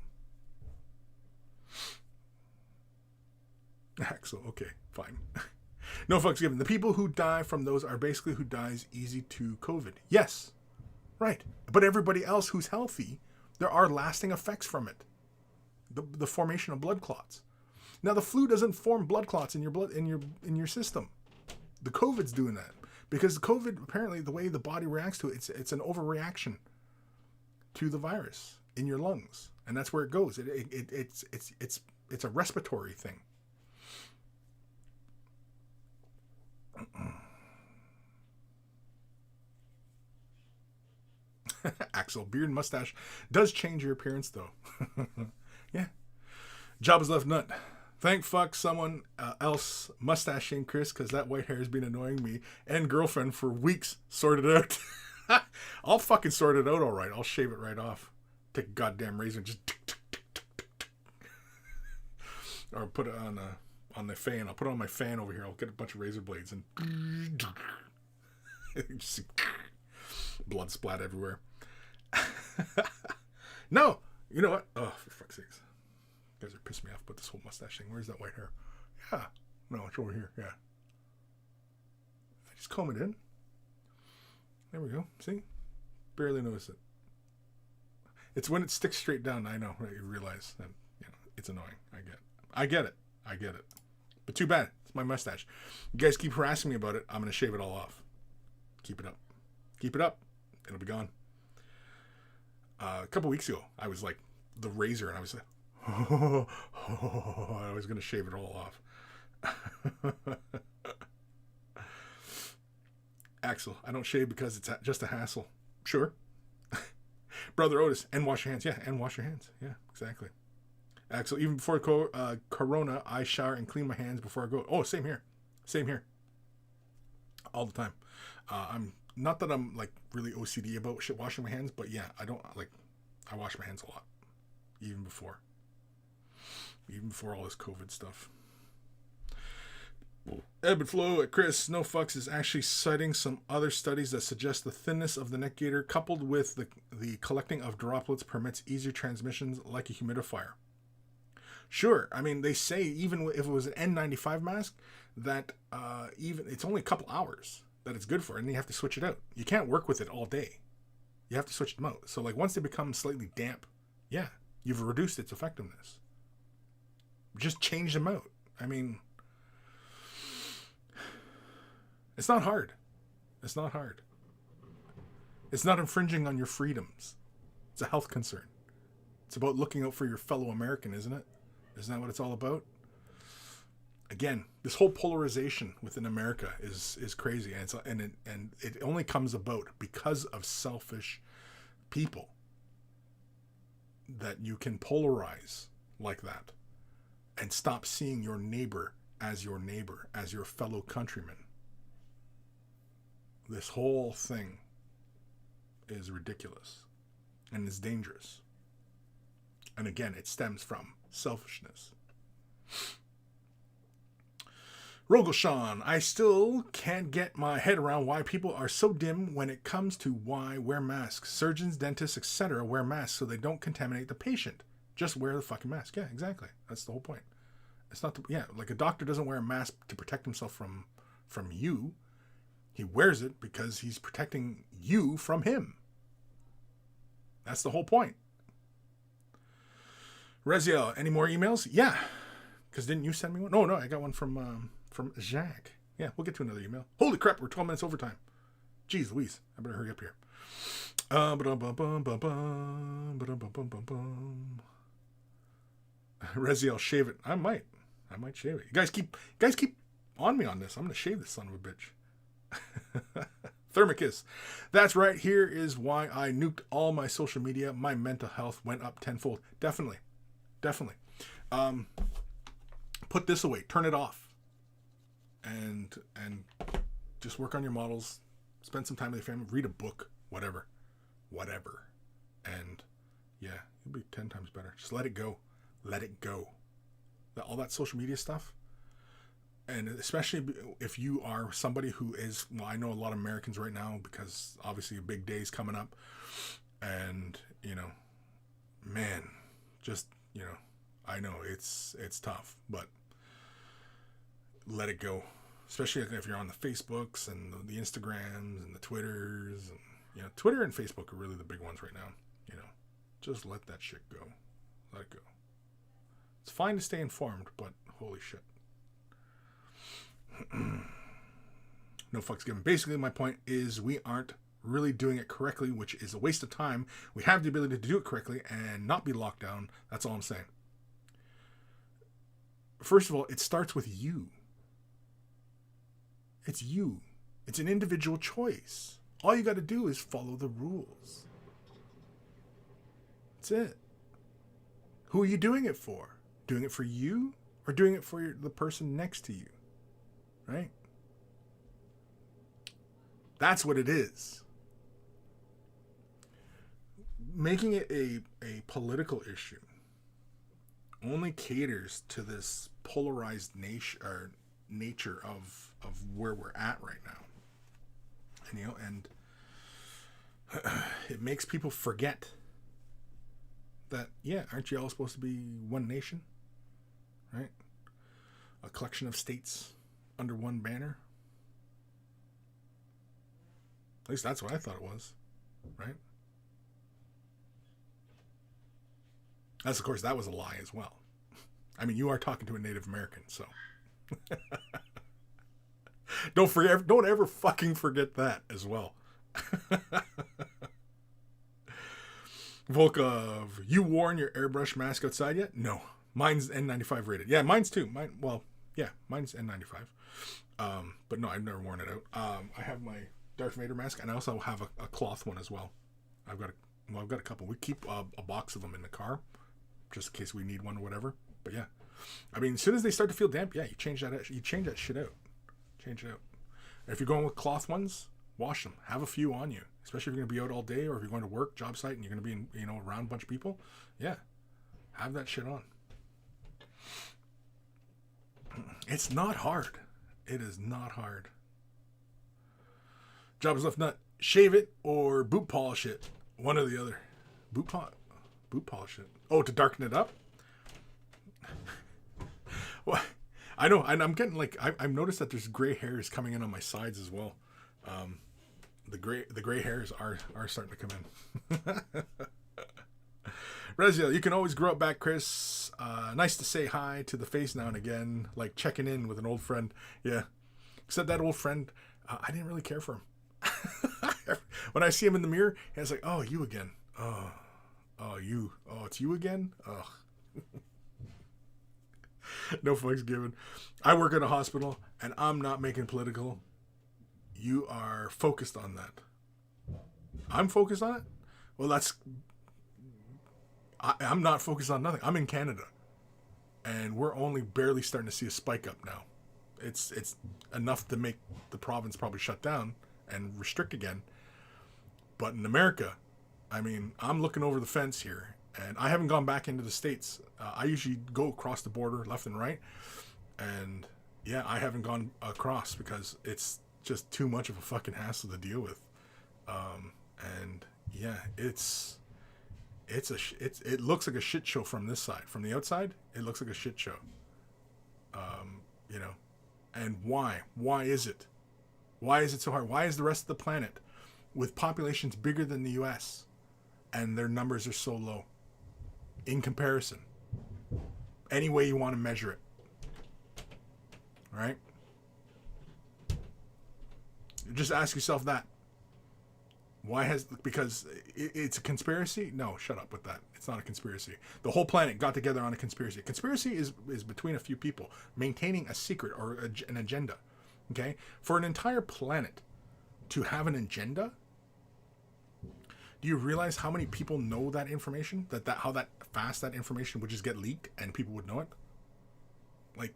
Axel, okay, fine. No fucks given. The people who die from those are basically who dies easy to COVID. Yes, right. But everybody else who's healthy, there are lasting effects from it. The formation of blood clots. Now, the flu doesn't form blood clots in your blood, in your system. The COVID's doing that, because COVID, apparently the way the body reacts to it, it's an overreaction to the virus in your lungs, and that's where it goes. It's a respiratory thing. Axel, beard and mustache does change your appearance, though. Yeah. Jabba's left nut. Thank fuck someone else mustaching Kris, because that white hair has been annoying me and girlfriend for weeks. Sort it out. I'll fucking sort it out all right. I'll shave it right off. Take a goddamn razor and just or put it on the fan. I'll put it on my fan over here. I'll get a bunch of razor blades and just see blood splat everywhere. No, you know what? Oh, for fuck's sakes. You guys are pissing me off about this whole mustache thing. Where's that white hair? Yeah. No, it's over here. Yeah. I just comb it in. There we go. See? Barely notice it. It's when it sticks straight down, I know, right? You realize that, it's annoying. I get it. But too bad. It's my mustache. You guys keep harassing me about it. I'm going to shave it all off. Keep it up. Keep it up. It'll be gone. A couple weeks ago, I was like the razor, and I was like, I was going to shave it all off. Axel, I don't shave because it's just a hassle. Sure. Brother Otis, and wash your hands. Yeah, and wash your hands. Yeah, exactly. Axel, even before Corona, I shower and clean my hands before I go. Oh, same here. Same here. All the time. I'm not that I'm like really OCD about washing my hands, but yeah, I wash my hands a lot. Even before all this COVID stuff. Evan Belleau at Kris, no fucks, is actually citing some other studies that suggest the thinness of the neck gaiter coupled with the collecting of droplets permits easier transmissions like a humidifier. Sure, I mean, they say even if it was an N95 mask, that even it's only a couple hours that it's good for, and you have to switch it out. You can't work with it all day. You have to switch them out. So like once they become slightly damp, yeah, you've reduced its effectiveness. Just change them out. I mean, it's not hard. It's not hard. It's not infringing on your freedoms. It's a health concern. It's about looking out for your fellow American, isn't it? Isn't that what it's all about? Again, this whole polarization within America is crazy, and it only comes about because of selfish people. That you can polarize like that and stop seeing your neighbor, as your fellow countryman. This whole thing is ridiculous and is dangerous. And again, it stems from selfishness. Rogelshawn, I still can't get my head around why people are so dim when it comes to why wear masks. Surgeons, dentists, etc. wear masks so they don't contaminate the patient. Just wear the fucking mask. Yeah, exactly. That's the whole point. It's not like a doctor doesn't wear a mask to protect himself from you. He wears it because he's protecting you from him. That's the whole point. Reziel, any more emails? Yeah. Because didn't you send me one? No, I got one from Jacques. Yeah, we'll get to another email. Holy crap, we're 12 minutes overtime. Jeez Louise, I better hurry up here. Reziel, shave it. I might shave it. You guys keep on me on this. I'm going to shave this son of a bitch. Thermicus. That's right. Here is why I nuked all my social media. My mental health went up tenfold. Definitely. Put this away. Turn it off. And just work on your models. Spend some time with your family. Read a book. Whatever. And yeah, you'll be 10 times better. Just let it go. All that social media stuff. And especially if you are somebody who is, well, I know a lot of Americans right now because obviously a big day's coming up. And, man, just, I know it's tough, but let it go. Especially if you're on the Facebooks and the Instagrams and the Twitters. And, Twitter and Facebook are really the big ones right now. Just let that shit go. Let it go. It's fine to stay informed, but holy shit. No fucks given. Basically, my point is we aren't really doing it correctly, which is a waste of time. We have the ability to do it correctly and not be locked down. That's all I'm saying. First of all, it starts with you. It's you. It's an individual choice. All you got to do is follow the rules. That's it. Who are you doing it for? Doing it for you or doing it for the person next to you? Right? That's what it is. Making it a political issue only caters to this polarized nature of where we're at right now. And it makes people forget that, aren't you all supposed to be one nation? Right? A collection of states under one banner. At least that's what I thought it was, right? Of course, that was a lie as well. I mean, you are talking to a Native American, so don't ever fucking forget that as well. Volkov, you worn your airbrush mask outside yet? No, mine's N95 rated. Yeah, mine's too. Mine's N95. But no, I've never worn it out. I have my Darth Vader mask, and I also have a cloth one as well. I've got a couple. We keep a box of them in the car, just in case we need one or whatever. But yeah, I mean, as soon as they start to feel damp, you change that. You change that shit out. Change it out. And if you're going with cloth ones, wash them. Have a few on you, especially if you're going to be out all day, or if you're going to work, job site, and you're going to be in, around a bunch of people. Yeah, have that shit on. It's not hard. It is not hard. Job is left nut. Shave it or boot polish it. One or the other. Boot polish it. Oh, to darken it up? Well, I know. I'm getting I've noticed that there's gray hairs coming in on my sides as well. The gray hairs are starting to come in. Reziel, you can always grow up back, Kris. Nice to say hi to the face now and again, like checking in with an old friend. Yeah. Except that old friend, I didn't really care for him. When I see him in the mirror, he's like, oh, you again. Oh, you. Oh, it's you again? Oh. No fucks given. I work at a hospital, and I'm not making political. You are focused on that. I'm focused on it? Well, I'm not focused on nothing. I'm in Canada. And we're only barely starting to see a spike up now. It's enough to make the province probably shut down and restrict again. But in America, I mean, I'm looking over the fence here. And I haven't gone back into the States. I usually go across the border left and right. And yeah, I haven't gone across because it's just too much of a fucking hassle to deal with. And yeah, it looks like a shit show from this side. From the outside, it looks like a shit show. You know, and why? Why is it? Why is it so hard? Why is the rest of the planet, with populations bigger than the U.S., and their numbers are so low in comparison? Any way you want to measure it, right? Just ask yourself that. Because it's a conspiracy? No, shut up with that. It's not a conspiracy. The whole planet got together on a conspiracy. Conspiracy is between a few people maintaining a secret or an agenda. Okay? For an entire planet to have an agenda, do you realize how many people know that information? How fast that information would just get leaked and people would know it? Like,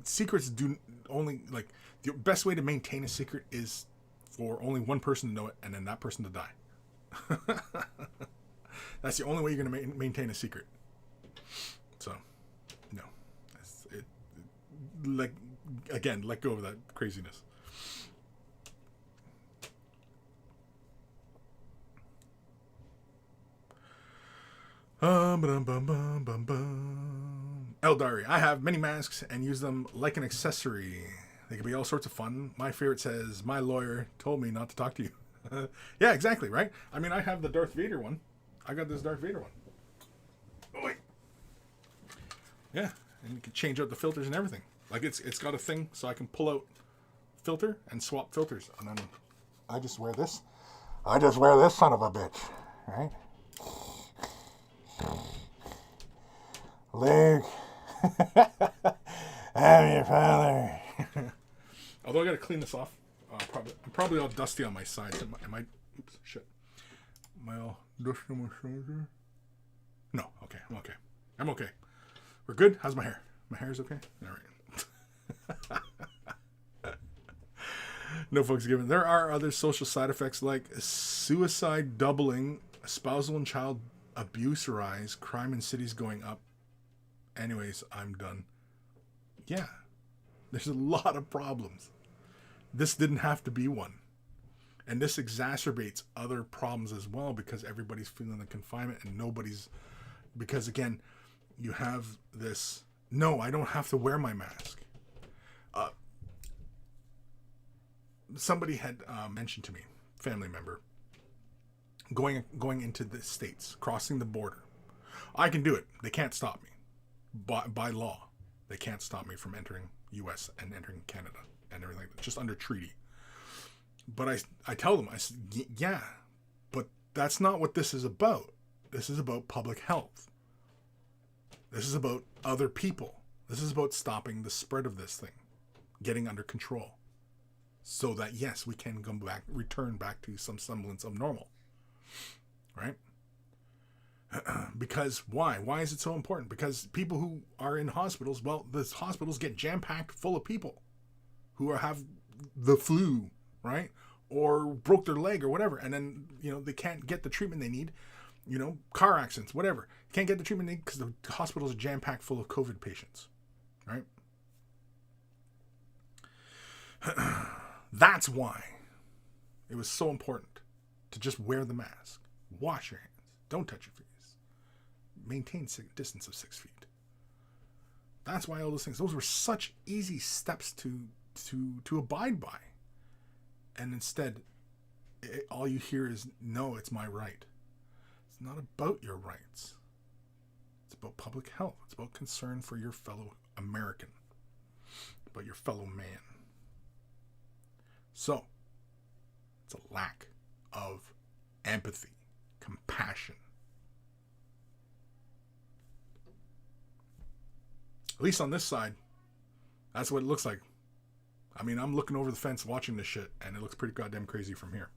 secrets do only, like, the best way to maintain a secret is for only one person to know it and then that person to die. That's the only way you're going to maintain a secret. So, no. Let go of that craziness. Eldari, I have many masks and use them like an accessory. They can be all sorts of fun. My favorite says, my lawyer told me not to talk to you. Yeah, exactly, right? I mean, I have the Darth Vader one. I got this Darth Vader one. Oh, wait. Yeah, and you can change out the filters and everything. Like, it's got a thing so I can pull out filter and swap filters. And then I just wear this. I just wear this son of a bitch, right? Luke, I'm your father. Although I gotta clean this off. I'm probably all dusty on my sides. Oops, shit. Am I all dusty on my shoulder? No, okay, I'm okay. We're good? How's my hair? My hair's okay? Alright. No fucks given. There are other social side effects like suicide doubling, spousal and child abuse rise, crime in cities going up. Anyways, I'm done. Yeah. There's a lot of problems. This didn't have to be one. And this exacerbates other problems as well because everybody's feeling the confinement and nobody's... Because again, you have this... No, I don't have to wear my mask. Somebody had mentioned to me, family member, going into the States, crossing the border. I can do it. They can't stop me. By law, they can't stop me from entering U.S. and entering Canada and everything like that, just under treaty. But I tell them, I said, yeah, but that's not what this is about. This is about public health. This is about other people. This is about stopping the spread of this thing, getting under control, so that, yes, we can return back to some semblance of normal, right? Because why? Why is it so important? Because people who are in hospitals, well, the hospitals get jam-packed full of people who have the flu, right? Or broke their leg or whatever. And then, they can't get the treatment they need. Car accidents, whatever. Can't get the treatment they need because the hospitals are jam-packed full of COVID patients, right? That's why it was so important to just wear the mask. Wash your hands. Don't touch your face. Maintain distance of 6 feet. That's why all those things. Those were such easy steps to abide by, and instead, all you hear is, no, it's my right. It's not about your rights. It's about public health. It's about concern for your fellow American, about your fellow man. So, it's a lack of empathy, compassion. At least on this side, that's what it looks like. I mean, I'm looking over the fence watching this shit, and it looks pretty goddamn crazy from here.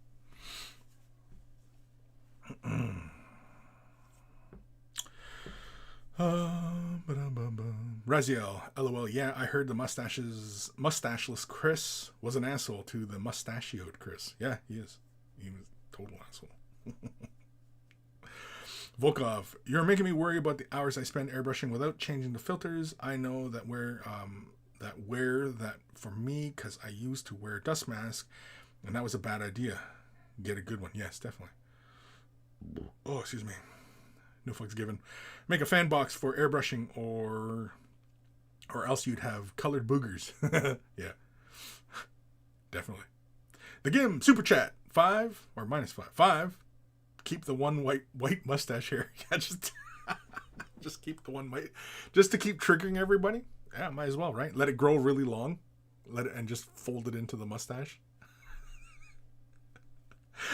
Raziel, LOL, yeah, I heard the mustacheless Kris was an asshole to the mustachioed Kris. Yeah, he is. He was a total asshole. Volkov, you're making me worry about the hours I spend airbrushing without changing the filters. I know that wear that for me because I used to wear a dust mask, and that was a bad idea. Get a good one. Yes, definitely. Oh, excuse me. No fucks given. Make a fan box for airbrushing or else you'd have colored boogers. Yeah. Definitely. The Gim, super chat. 5 or -5. 5. Keep the one white mustache hair. Yeah, just keep the one white. Just to keep triggering everybody. Yeah, might as well, right? Let it grow really long. And just fold it into the mustache.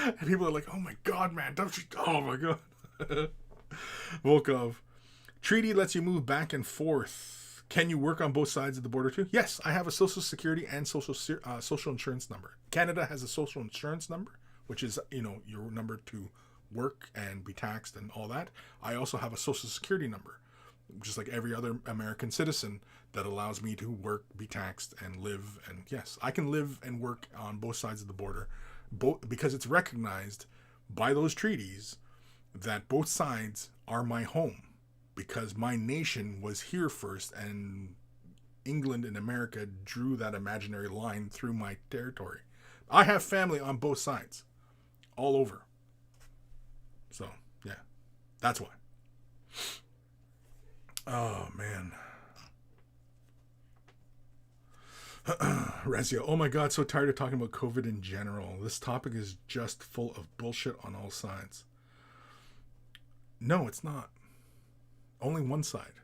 And people are like, oh my god, man, don't you? Oh my god. Volkov. Treaty lets you move back and forth. Can you work on both sides of the border too? Yes, I have a social security and social insurance number. Canada has a social insurance number, which is, your number to work and be taxed and all that. I also have a social security number, just like every other American citizen, that allows me to work, be taxed, and live. And yes, I can live and work on both sides of the border, because it's recognized by those treaties that both sides are my home, because my nation was here first, and England and America drew that imaginary line through my territory. I have family on both sides, all over. So, yeah, that's why. Oh, man. Razia, oh my god, so tired of talking about COVID in general. This topic is just full of bullshit on all sides. No, it's not. Only one side.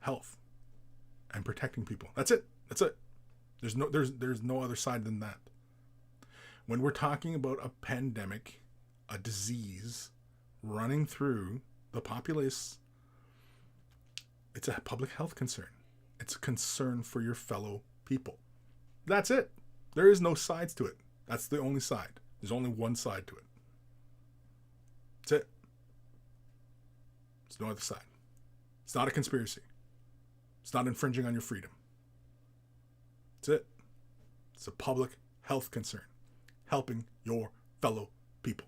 Health. And protecting people. That's it. That's it. There's no other side than that. When we're talking about a pandemic, a disease running through the populace, it's a public health concern. It's a concern for your fellow people. That's it. There is no sides to it. That's the only side. There's only one side to it. That's it. There's no other side. It's not a conspiracy. It's not infringing on your freedom. That's it. It's a public health concern. Helping your fellow people.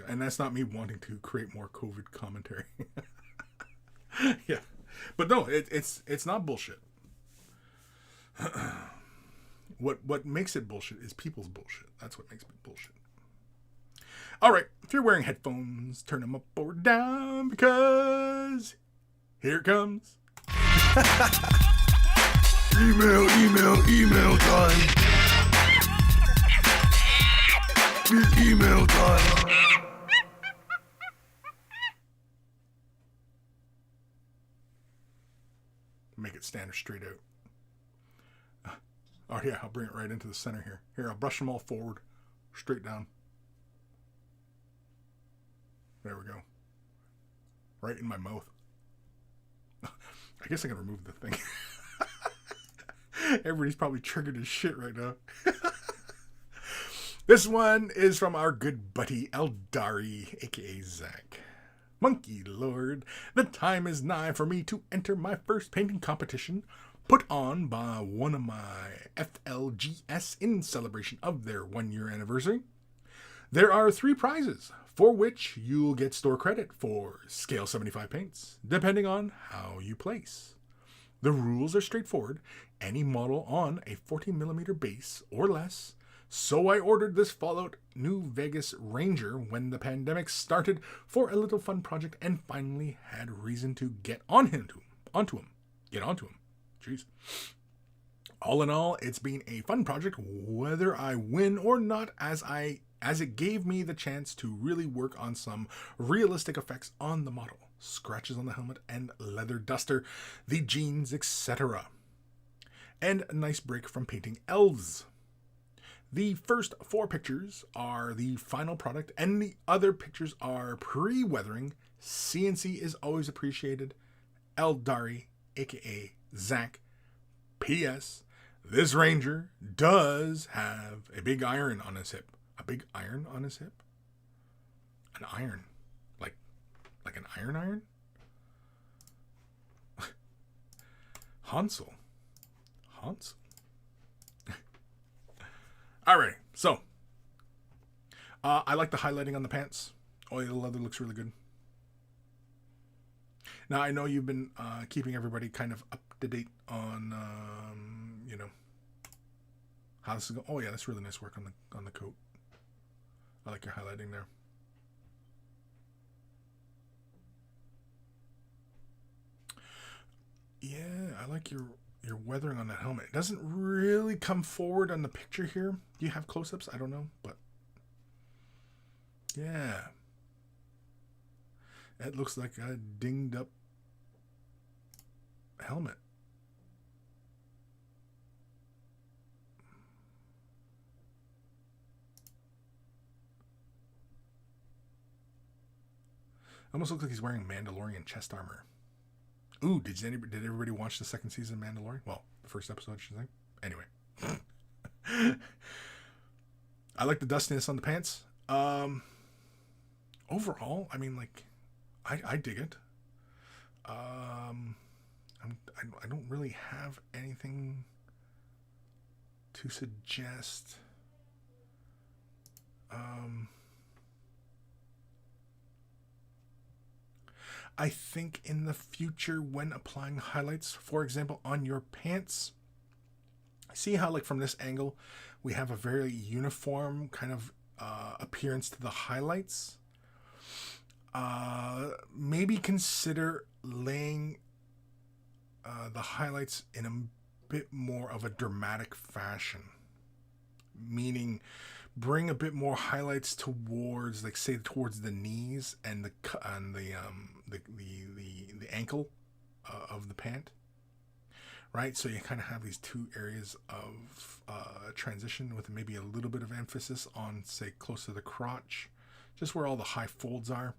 And that's not me wanting to create more COVID commentary. Yeah. But no, it's not bullshit. What makes it bullshit is people's bullshit. That's what makes it bullshit. All right. If you're wearing headphones, turn them up or down, because here it comes. Email time. Email time. Make it stand straight out. Oh yeah, I'll bring it right into the center here. Here, I'll brush them all forward, straight down. There we go. Right in my mouth. I guess I can remove the thing. Everybody's probably triggered as shit right now. This one is from our good buddy Eldari, aka Zach. Monkey Lord, the time is nigh for me to enter my first painting competition, put on by one of my FLGS in celebration of their 1-year anniversary. There are 3 prizes, for which you'll get store credit for scale 75 paints, depending on how you place. The rules are straightforward. Any model on a 40mm base or less. So I ordered this Fallout New Vegas Ranger when the pandemic started for a little fun project and finally had reason to get onto him. get onto them. Jeez. All in all, it's been a fun project, whether I win or not, as it gave me the chance to really work on some realistic effects on the model. Scratches on the helmet and leather duster, the jeans, etc. And a nice break from painting elves. The first 4 pictures are the final product, and the other pictures are pre-weathering. CNC is always appreciated. Eldari, aka Zach. P.S. This ranger does have a big iron on his hip. A big iron on his hip? An iron. Like an iron? Hansel. Alright, so. I like the highlighting on the pants. Oh, the leather looks really good. Now, I know you've been keeping everybody kind of up to date on, how this is going. Oh, yeah, that's really nice work on the coat. I like your highlighting there. Yeah, I like your weathering on that helmet. It doesn't really come forward on the picture here. Do you have close-ups? I don't know, but yeah. It looks like a dinged up helmet. Almost looks like he's wearing Mandalorian chest armor. Ooh, did everybody watch the second season of Mandalorian? Well, the first episode, I should say. Anyway. I like the dustiness on the pants. Overall, I mean, like, I dig it. I don't really have anything to suggest. I think in the future, when applying highlights, for example, on your pants, see how, like, from this angle, we have a very uniform kind of appearance to the highlights. Maybe consider laying the highlights in a bit more of a dramatic fashion, meaning bring a bit more highlights towards, like, say, towards the knees and the ankle of the pant, right? So you kind of have these two areas of transition with maybe a little bit of emphasis on, say, close to the crotch, just where all the high folds are.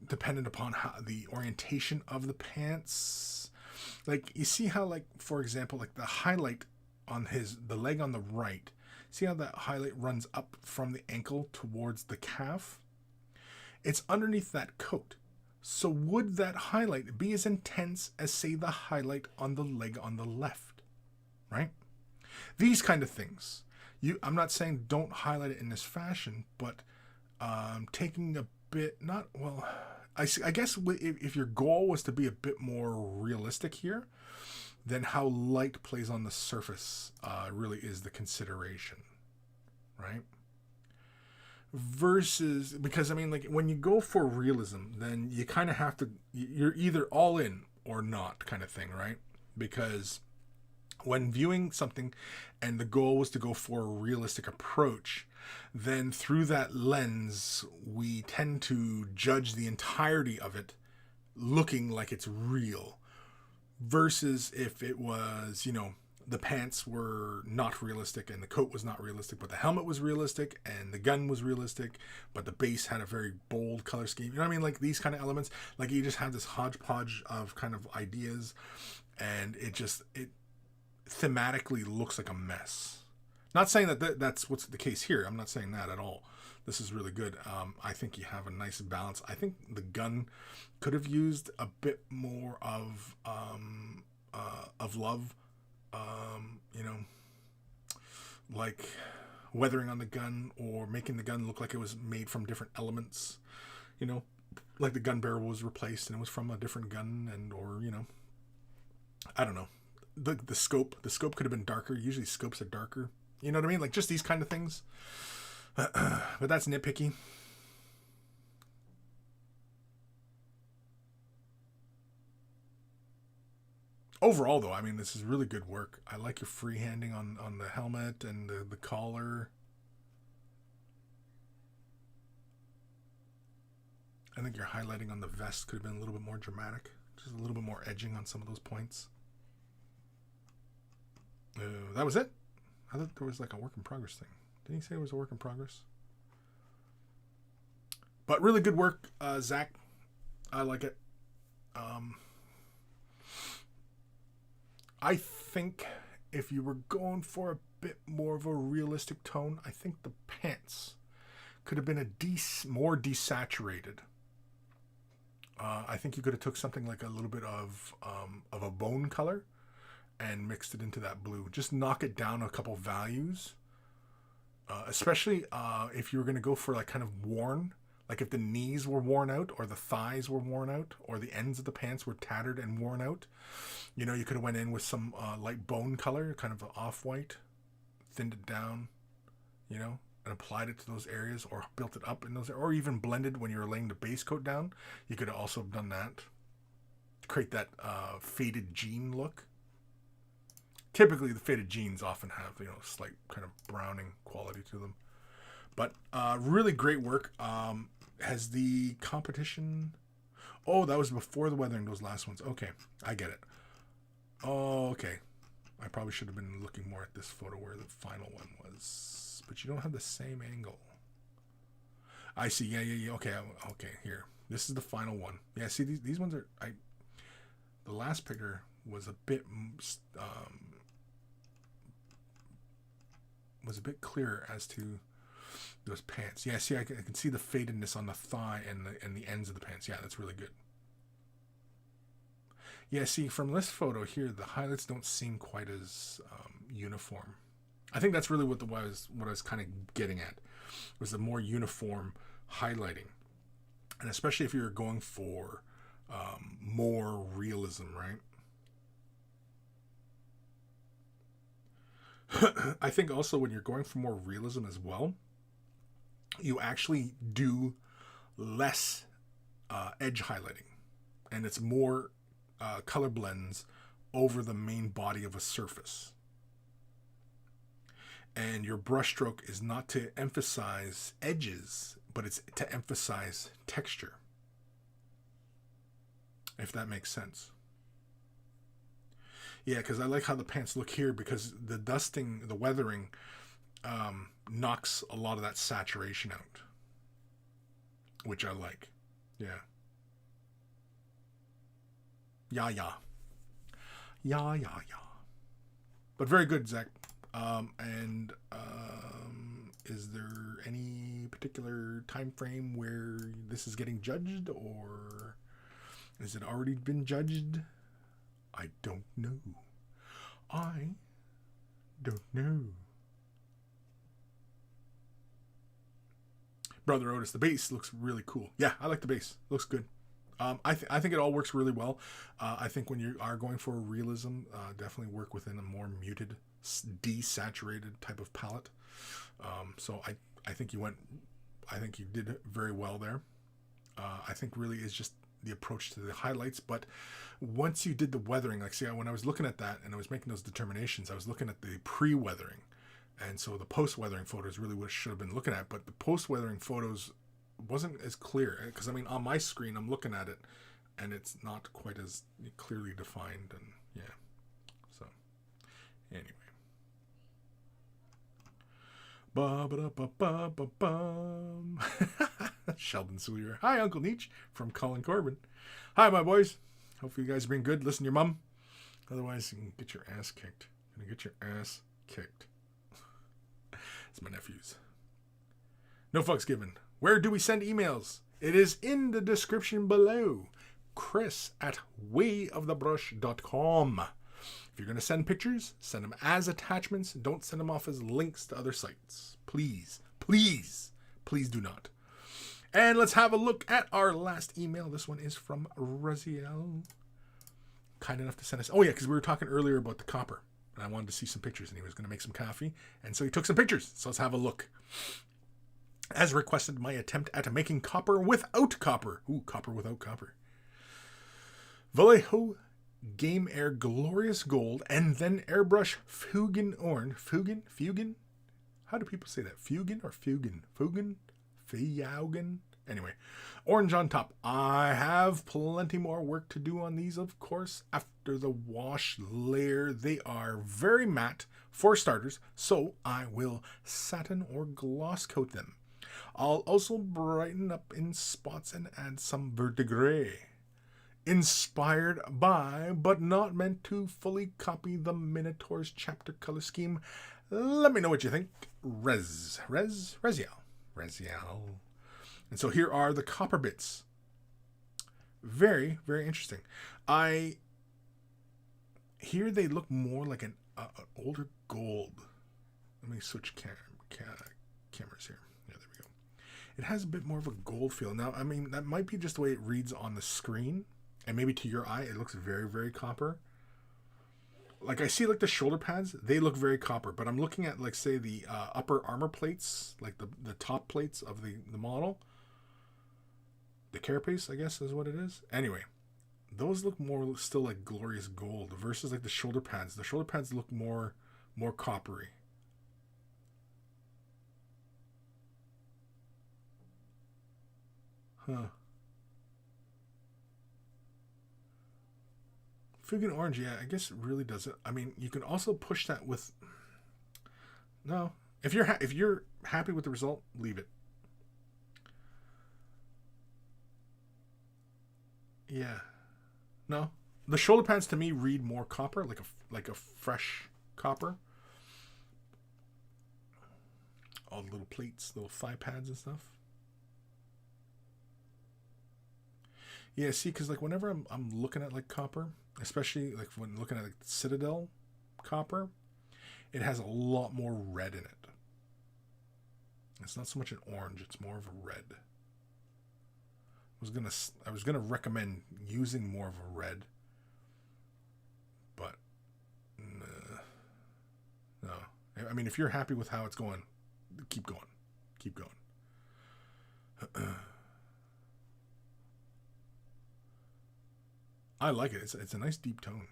Dependent upon how the orientation of the pants. Like, you see how, like, for example, like the highlight on the leg on the right, see how that highlight runs up from the ankle towards the calf? It's underneath that coat. So would that highlight be as intense as, say, the highlight on the leg on the left? Right? These kind of things. I'm not saying don't highlight it in this fashion, but taking a bit, I guess if your goal was to be a bit more realistic here, then how light plays on the surface really is the consideration, right? Versus, because, I mean, like, when you go for realism, then you kind of have to, you're either all in or not kind of thing, right? Because when viewing something and the goal was to go for a realistic approach, then through that lens, we tend to judge the entirety of it looking like it's real. Versus if it was, the pants were not realistic and the coat was not realistic, but the helmet was realistic and the gun was realistic, but the base had a very bold color scheme. You know what I mean? Like, these kind of elements, like, you just have this hodgepodge of kind of ideas, and it thematically looks like a mess. Not saying that's what's the case here. I'm not saying that at all. This is really good. I think you have a nice balance. I think the gun could have used a bit more of love, like weathering on the gun, or making the gun look like it was made from different elements, like the gun barrel was replaced and it was from a different gun, or I don't know. The scope could have been darker. Usually scopes are darker. You know what I mean? Like, just these kind of things. But that's nitpicky. Overall, though, I mean, this is really good work. I like your freehanding on the helmet and the collar. I think your highlighting on the vest could have been a little bit more dramatic. Just a little bit more edging on some of those points. That was it? I thought there was like a work in progress thing. Didn't he say it was a work in progress? But really good work, Zach. I like it. I think if you were going for a bit more of a realistic tone, I think the pants could have been more desaturated. I think you could have took something like a little bit of a bone color and mixed it into that blue. Just knock it down a couple values. Especially if you were going to go for like kind of worn, like if the knees were worn out or the thighs were worn out or the ends of the pants were tattered and worn out. You know, you could have went in with some light bone color, kind of off-white, thinned it down, you know, and applied it to those areas or built it up in those, or even blended when you were laying the base coat down. You could have also done that to create that faded jean look. Typically, the faded jeans often have, you know, slight kind of browning quality to them. But really great work. Has the competition... Oh, that was before the weathering, those last ones. Okay, I get it. Oh, okay. I probably should have been looking more at this photo where the final one was. But you don't have the same angle. I see. Yeah. Okay, here. This is the final one. Yeah, see, these ones are... The last picture was a bit... was a bit clearer as to those pants. Yeah, see, I can see the fadedness on the thigh and the ends of the pants. Yeah, that's really good. Yeah, see, from this photo here, the highlights don't seem quite as uniform. I think that's really what I was kind of getting at, was the more uniform highlighting. And especially if you're going for more realism, right? I think also when you're going for more realism as well, you actually do less edge highlighting, and it's more color blends over the main body of a surface. And your brushstroke is not to emphasize edges, but it's to emphasize texture, if that makes sense. Yeah, because I like how the pants look here, because the dusting, the weathering, knocks a lot of that saturation out, which I like. Yeah. Yeah. But very good, Zach. Is there any particular time frame where this is getting judged, or has it already been judged? I don't know. Brother Otis, the base looks really cool. Yeah, I like the base. Looks good. I think it all works really well. I think when you are going for realism, definitely work within a more muted, desaturated type of palette. So I think you did very well there. I think really is just the approach to the highlights. But once you did the weathering, like, see, when I was looking at that and I was making those determinations, I was looking at the pre-weathering. And so the post-weathering photos really what I should have been looking at. But the post-weathering photos wasn't as clear. Because, I mean, on my screen, I'm looking at it, and it's not quite as clearly defined. And, yeah. So, anyway. Ba-ba-da-ba-ba-ba-bum. Sheldon Sawyer. Hi, Uncle Nietzsche from Colin Corbin. Hi, my boys. Hopefully you guys are being good. Listen to your mom. Otherwise, you can get your ass kicked. You're going to get your ass kicked. It's my nephews. No fucks given. Where do we send emails? It is in the description below. Kris at wayofthebrush.com. If you're going to send pictures, send them as attachments. Don't send them off as links to other sites. Please do not. And let's have a look at our last email. This one is from Raziel. Kind enough to send us... Oh, yeah, because we were talking earlier about the copper. And I wanted to see some pictures, and he was going to make some coffee. And so he took some pictures. So let's have a look. As requested, my attempt at making copper without copper. Ooh, copper without copper. Vallejo Game Air Glorious Gold, and then Airbrush Fugen Orange. Fugen? How do people say that? Fugen or Fugen? Fugen? Anyway, orange on top. I have plenty more work to do on these, of course. After the wash layer, they are very matte, for starters, so I will satin or gloss coat them. I'll also brighten up in spots and add some verdigris. Inspired by, but not meant to fully copy the Minotaur's chapter color scheme. Let me know what you think. Rezial. And so here are the copper bits. Very, very interesting. Here they look more like an older gold. Let me switch cameras here. Yeah, there we go. It has a bit more of a gold feel. Now, I mean, that might be just the way it reads on the screen. And maybe to your eye, it looks very, very copper. Like I see like the shoulder pads, they look very copper. But I'm looking at like, say, the upper armor plates, like the top plates of the model. The carapace, I guess, is what it is. Anyway, those look more still like glorious gold versus like the shoulder pads. The shoulder pads look more coppery. Huh. Fugen Orange, yeah, I guess it really does it. I mean, you can also push that with... No. If you're happy with the result, leave it. Yeah. No. The shoulder pads to me read more copper, like a fresh copper. All the little plates, little thigh pads and stuff. Yeah, see, because like whenever I'm looking at like copper, especially like when looking at like Citadel copper, it has a lot more red in it. It's not so much an orange; it's more of a red. I was gonna recommend using more of a red, but no. I mean, if you're happy with how it's going, keep going. I like it. It's a nice deep tone.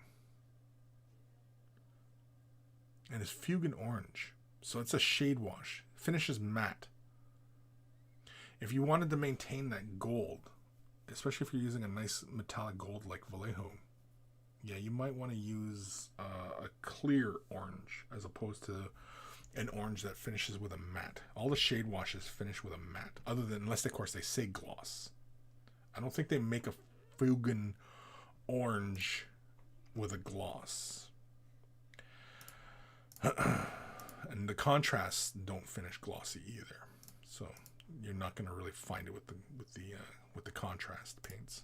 And it's Fugen Orange. So it's a shade wash. Finishes matte. If you wanted to maintain that gold, especially if you're using a nice metallic gold like Vallejo, yeah, you might want to use a clear orange as opposed to an orange that finishes with a matte. All the shade washes finish with a matte, other than, unless of course they say gloss. I don't think they make a Fugen orange with a gloss. And the contrasts don't finish glossy either, so you're not going to really find it with the contrast paints.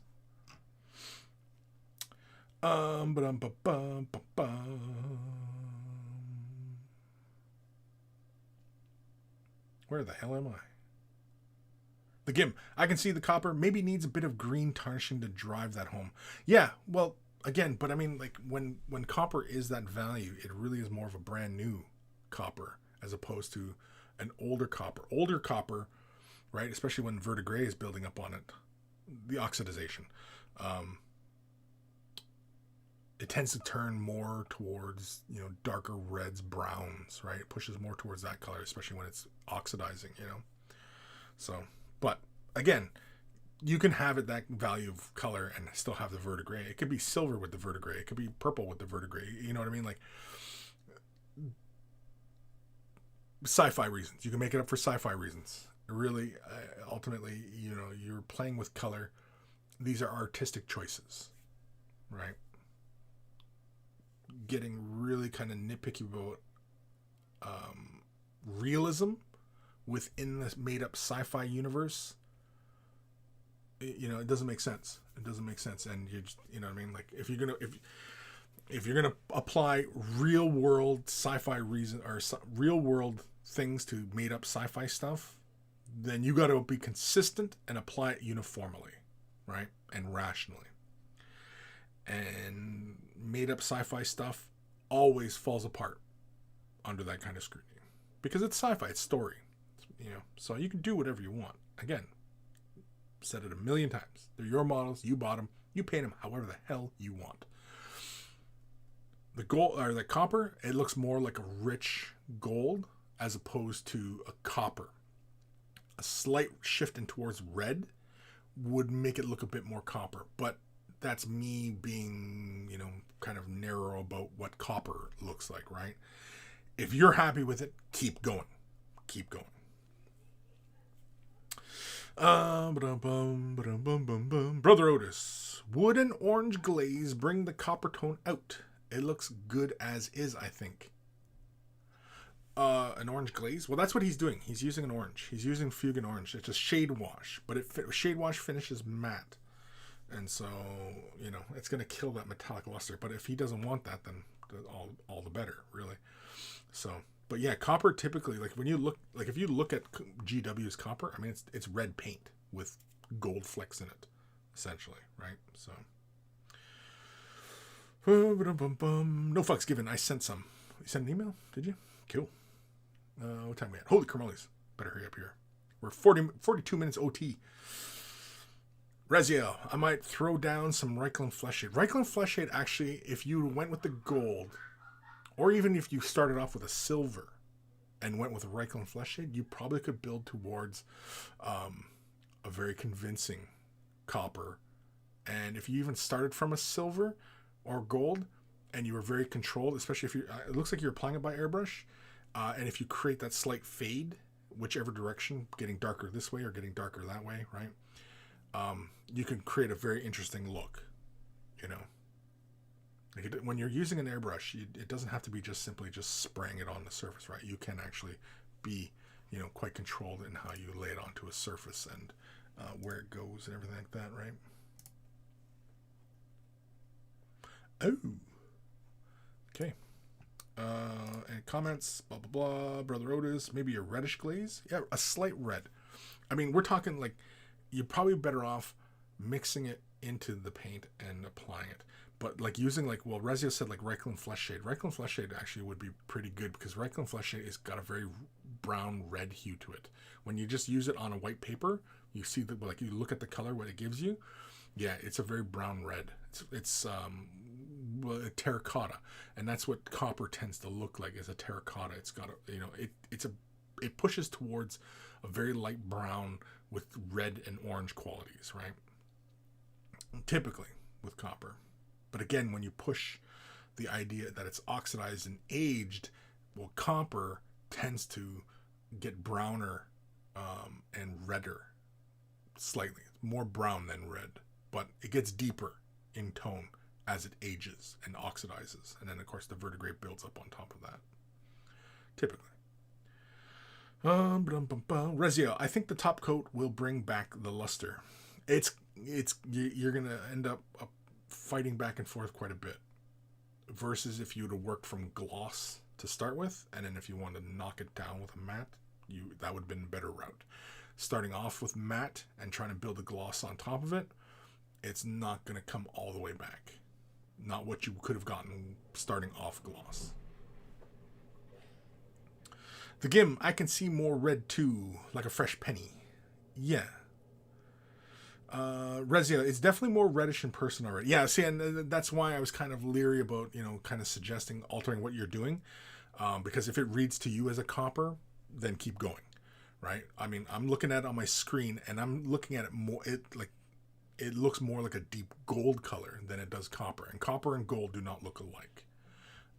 Where the hell am I? The GIM. I can see the copper maybe needs a bit of green tarnishing to drive that home. Yeah, well, again, but I mean, like when copper is that value, it really is more of a brand new copper as opposed to an older copper. Older copper, right? Especially when verdigris is building up on it, the oxidization. It tends to turn more towards, darker reds, browns, right? It pushes more towards that color, especially when it's oxidizing, So, but again, you can have it that value of color and still have the verdigris. It could be silver with the verdigris. It could be purple with the verdigris. You know what I mean? Like sci-fi reasons. You can make it up for sci-fi reasons. Really, ultimately, you're playing with color. These are artistic choices, right? Getting really kind of nitpicky about realism within this made-up sci-fi universe, it doesn't make sense. And you just, what I mean? Like if you're gonna apply real world sci-fi reason or real world things to made-up sci-fi stuff, then you got to be consistent and apply it uniformly, right, and rationally. And made-up sci-fi stuff always falls apart under that kind of scrutiny because it's sci-fi, it's story. So you can do whatever you want. Again, said it a million times. They're your models. You bought them. You paint them however the hell you want. The gold or the copper, it looks more like a rich gold as opposed to a copper. A slight shift in towards red would make it look a bit more copper, but that's me being, kind of narrow about what copper looks like, right? If you're happy with it, keep going. Keep going. Brother Otis, would an orange glaze bring the copper tone out? It looks good as is, I think. An orange glaze? Well, that's what he's doing. He's using an orange. He's using Fugan orange. It's a shade wash, but shade wash finishes matte. And so, it's going to kill that metallic luster. But if he doesn't want that, then all the better, really. So, but yeah, copper typically, like when you look, like if you look at GW's copper, I mean, it's red paint with gold flecks in it, essentially, right? So, no fucks given. I sent some. You sent an email? Did you? Cool. What time we at? Holy Carmelis. Better hurry up here. We're 42 minutes OT. Reziel, I might throw down some Reichland Fleshshade. Reichland Fleshshade, actually, if you went with the gold, or even if you started off with a silver and went with a Reichland Fleshshade, you probably could build towards a very convincing copper. And if you even started from a silver or gold and you were very controlled, especially if it looks like you're applying it by airbrush, and if you create that slight fade, whichever direction, getting darker this way or getting darker that way, right? You can create a very interesting look, Like when you're using an airbrush, it doesn't have to be just simply spraying it on the surface, right? You can actually be, quite controlled in how you lay it onto a surface and where it goes and everything like that, right? Oh, okay. And comments, blah, blah, blah. Brother Otis, maybe a reddish glaze. Yeah, a slight red. I mean, we're talking like you're probably better off mixing it into the paint and applying it. But like using Rezio said, like Reichland Fleshshade. Reichland Fleshshade actually would be pretty good because Reichland Fleshshade has got a very brown red hue to it. When you just use it on a white paper, you see that you look at the color, what it gives you. Yeah, it's a very brown red. It's a terracotta, and that's what copper tends to look like, is a terracotta. It's got it pushes towards a very light brown with red and orange qualities, right? Typically with copper. But again, when you push the idea that it's oxidized and aged, well, copper tends to get browner and redder slightly. More brown than red, but it gets deeper in tone as it ages and oxidizes. And then, of course, the verdigris builds up on top of that. Typically. Rezio, I think the top coat will bring back the luster. You're going to end up fighting back and forth quite a bit. Versus if you would have worked from gloss to start with, and then if you wanted to knock it down with a matte, that would have been a better route. Starting off with matte and trying to build a gloss on top of it, it's not going to come all the way back. Not what you could have gotten starting off gloss. The Gim, I can see more red too, like a fresh penny. Yeah. Rezia, it's definitely more reddish in person already. Yeah, see, and that's why I was kind of leery about, kind of suggesting altering what you're doing. Because if it reads to you as a copper, then keep going, right? I mean, I'm looking at it on my screen, and I'm looking at it more, it looks more like a deep gold color than it does copper. And copper and gold do not look alike.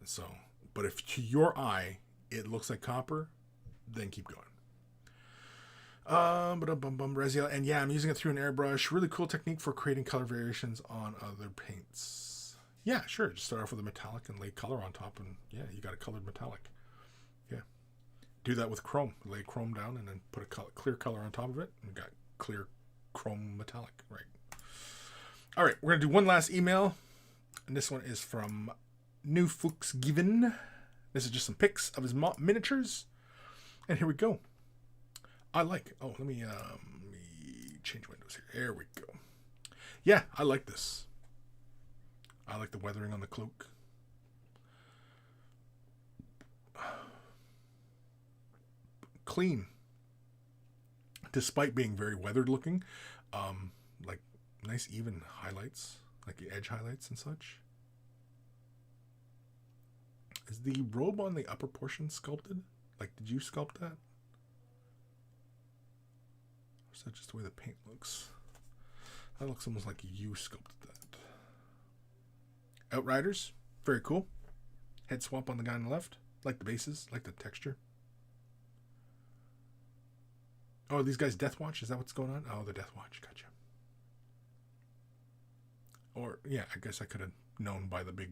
So, but if to your eye, it looks like copper, then keep going. Reziel, and yeah, I'm using it through an airbrush. Really cool technique for creating color variations on other paints. Yeah, sure. Just start off with a metallic and lay color on top, and yeah, you got a colored metallic. Yeah. Do that with chrome. Lay chrome down and then put a clear color on top of it, and you got clear chrome metallic, right? All right, we're going to do one last email, and this one is from New Fuchs Given. This is just some pics of his miniatures, and here we go. Let me change windows here. There we go. Yeah, I like this. I like the weathering on the cloak. Clean. Despite being very weathered looking. Like nice even highlights. Like the edge highlights and such. Is the robe on the upper portion sculpted? Like, did you sculpt that? Or is that just the way the paint looks? That looks almost like you sculpted that. Outriders. Very cool. Head swap on the guy on the left. Like the bases. Like the texture. Oh, are these guys Death Watch? Is that what's going on? Oh, they're Death Watch. Gotcha. Or, yeah, I guess I could have known by the big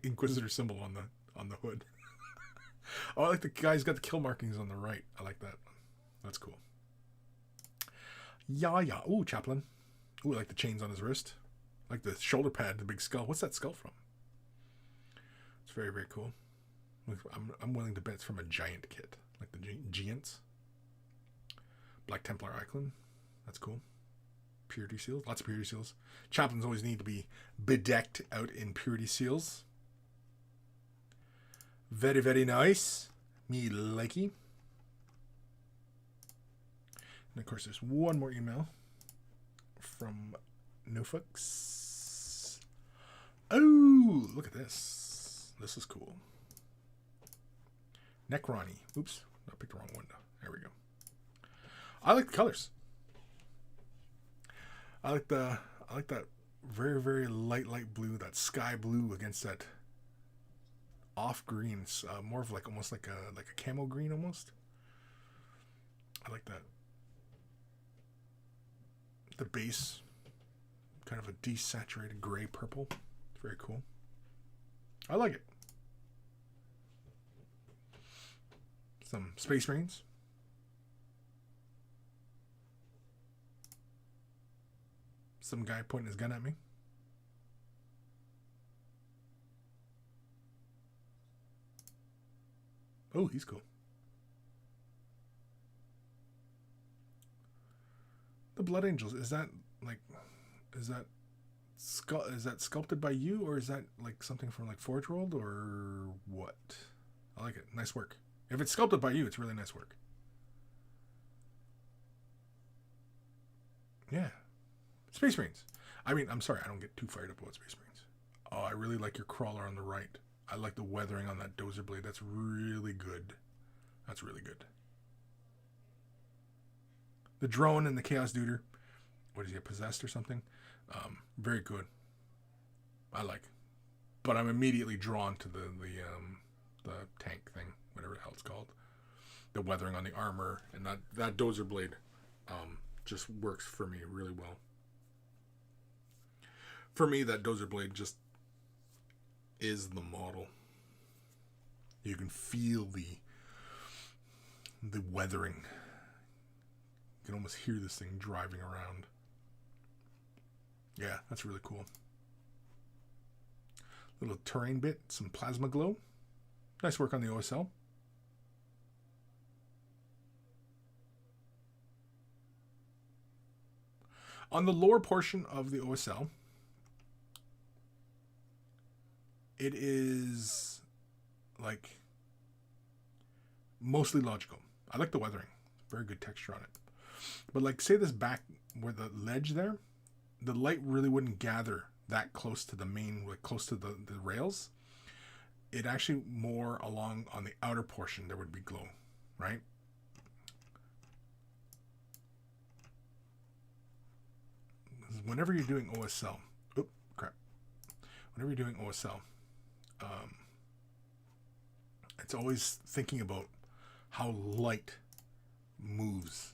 Inquisitor symbol on the hood. Oh, I like the guy's got the kill markings on the right. I like that. That's cool. Yeah. Ooh, Chaplain. Ooh, I like the chains on his wrist. I like the shoulder pad, the big skull. What's that skull from? It's very, very cool. I'm willing to bet it's from a giant kit. Like the Giants. Black Templar icon. That's cool. Purity seals. Lots of purity seals. Chaplains always need to be bedecked out in purity seals. Very, very nice. Me likey. And of course, there's one more email from Nofux. Oh, look at this. This is cool. Necroni. Oops, I picked the wrong window. There we go. I like the colors. I like that very, very light blue, that sky blue against that off green. It's more of like almost like a camo green almost. I like that. The base, kind of a desaturated gray purple. It's very cool. I like it. Some Space Marines. Some guy pointing his gun at me. Oh, he's cool. The Blood Angels, is that sculpted by you, or is that like something from like Forge World, or what? I like it. Nice work. If it's sculpted by you, it's really nice work. Yeah. Space Marines. I mean, I'm sorry, I don't get too fired up about Space Marines. Oh, I really like your crawler on the right. I like the weathering on that dozer blade. That's really good. That's really good. The drone and the Chaos Duder. What is he, possessed or something? Very good. I like. But I'm immediately drawn to the tank thing, whatever the hell it's called. The weathering on the armor and that dozer blade just works for me really well. For me, that dozer blade just is the model. You can feel the weathering. You can almost hear this thing driving around. Yeah, that's really cool. Little terrain bit, some plasma glow. Nice work on the OSL. On the lower portion of the OSL, it is like mostly logical. I like the weathering. Very good texture on it. But like say this back where the ledge there, the light really wouldn't gather that close to the main, like close to the rails. It actually more along on the outer portion there would be glow, right? Whenever you're doing OSL, whenever you're doing OSL, it's always thinking about how light moves,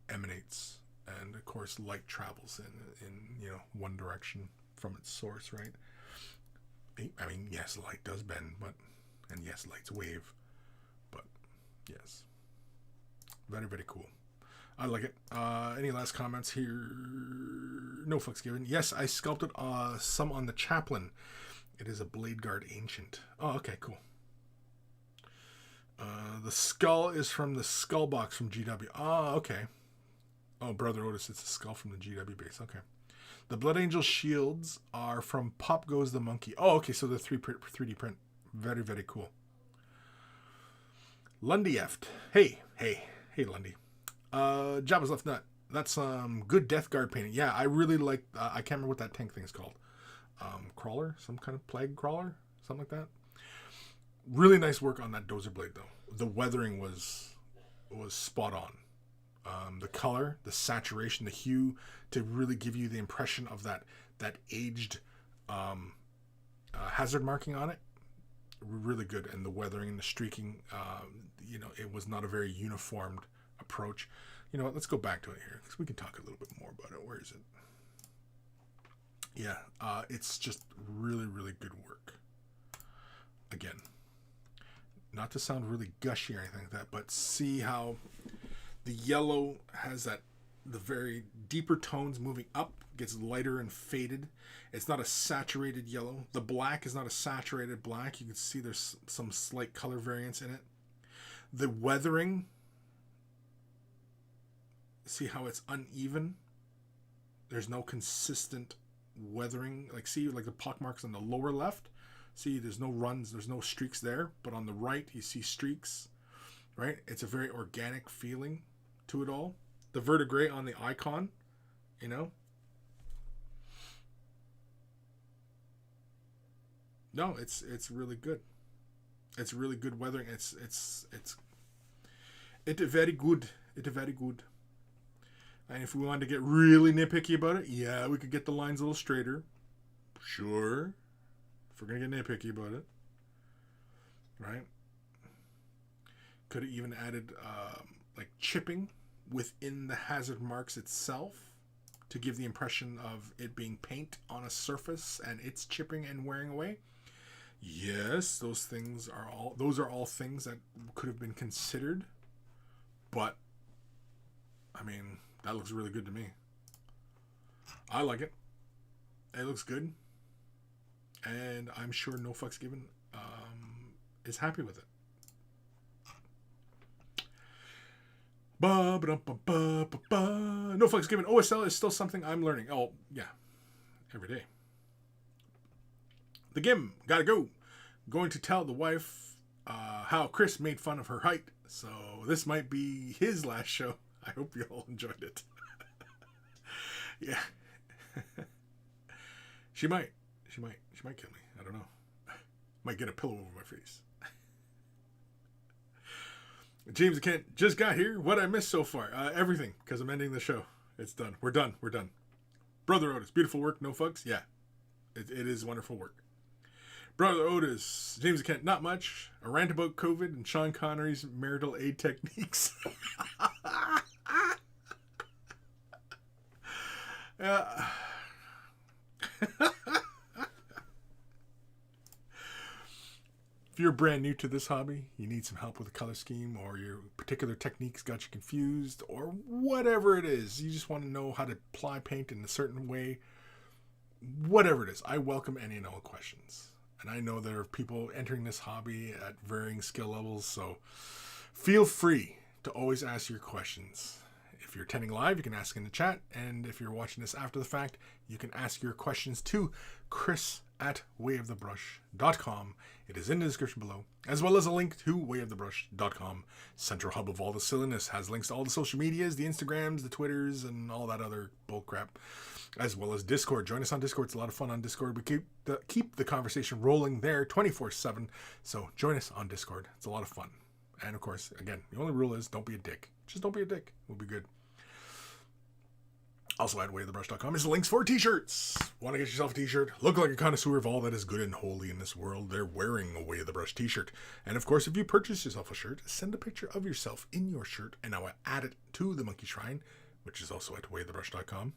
emanates, and of course light travels in one direction from its source, right? I mean, yes, light does bend, and yes, light's wave, but yes, very, very cool. I like it. Any last comments here? No fucks given. Yes, I sculpted some on the Chaplain. It is a Blade Guard Ancient. Oh, okay, cool. The skull is from the skull box from GW. Oh, okay. Oh, Brother Otis, it's a skull from the GW base. Okay. The Blood Angel shields are from Pop Goes the Monkey. Oh, okay, so the 3D print. Very, very cool. Lundy Eft. Hey, Lundy. Jabba's Left Nut. That's good Death Guard painting. Yeah, I really like. I can't remember what that tank thing's called. Crawler, some kind of plague crawler, something like that. Really nice work on that dozer blade, though. The weathering was spot on. The color, the saturation, the hue, to really give you the impression of that aged hazard marking on it. Really good. And the weathering and the streaking, it was not a very uniformed approach. You know what? Let's go back to it here, because we can talk a little bit more about it. Where is it? Yeah, it's just really, really good work. Again, not to sound really gushy or anything like that, but see how the yellow has the very deeper tones moving up, gets lighter and faded. It's not a saturated yellow. The black is not a saturated black. You can see there's some slight color variance in it. The weathering, see how it's uneven? There's no consistent weathering. See the pock marks on the lower left. See, there's no runs, there's no streaks there, but on the right you see streaks, right? It's a very organic feeling to it all. The verdigris on the icon, no, it's really good. It's really good weathering. It's very good. It's very good. And if we wanted to get really nitpicky about it, yeah, we could get the lines a little straighter. Sure. If we're going to get nitpicky about it. Right? Could have even added chipping within the hazard marks itself to give the impression of it being paint on a surface and it's chipping and wearing away. Yes, those are all things that could have been considered. But, I mean, that looks really good to me. I like it. It looks good. And I'm sure No Fucks Given is happy with it. No Fucks Given. OSL is still something I'm learning. Oh, yeah. Every day. The Gim. Gotta go. Going to tell the wife how Kris made fun of her height. So this might be his last show. I hope you all enjoyed it. Yeah. She might kill me. I don't know. Might get a pillow over my face. James Kent just got here. What I missed so far? Everything, because I'm ending the show. It's done. We're done. Brother Otis, beautiful work. No fucks. Yeah, it is wonderful work. Brother Otis, James Kent, not much. A rant about COVID and Sean Connery's marital aid techniques. If you're brand new to this hobby, you need some help with a color scheme, or your particular techniques got you confused, or whatever it is, you just want to know how to apply paint in a certain way, whatever it is, I welcome any and all questions. And I know there are people entering this hobby at varying skill levels, so feel free to always ask your questions. If you're attending live, you can ask in the chat, and if you're watching this after the fact, you can ask your questions to Kris at wayofthebrush.com. It is in the description below, as well as a link to wayofthebrush.com. Central hub of all the silliness, has links to all the social medias, the Instagrams, the Twitters, and all that other bullcrap, as well as Discord. Join us on Discord. It's a lot of fun on Discord. We keep the conversation rolling there 24/7, so join us on Discord. It's a lot of fun. And of course, again, the only rule is don't be a dick. Just don't be a dick. We'll be good. Also at wayofthebrush.com is links for t-shirts. Want to get yourself a t-shirt? Look like a connoisseur of all that is good and holy in this world. They're wearing a Way of the Brush t-shirt. And of course, if you purchase yourself a shirt, send a picture of yourself in your shirt, and I will add it to the Monkey Shrine, which is also at wayofthebrush.com.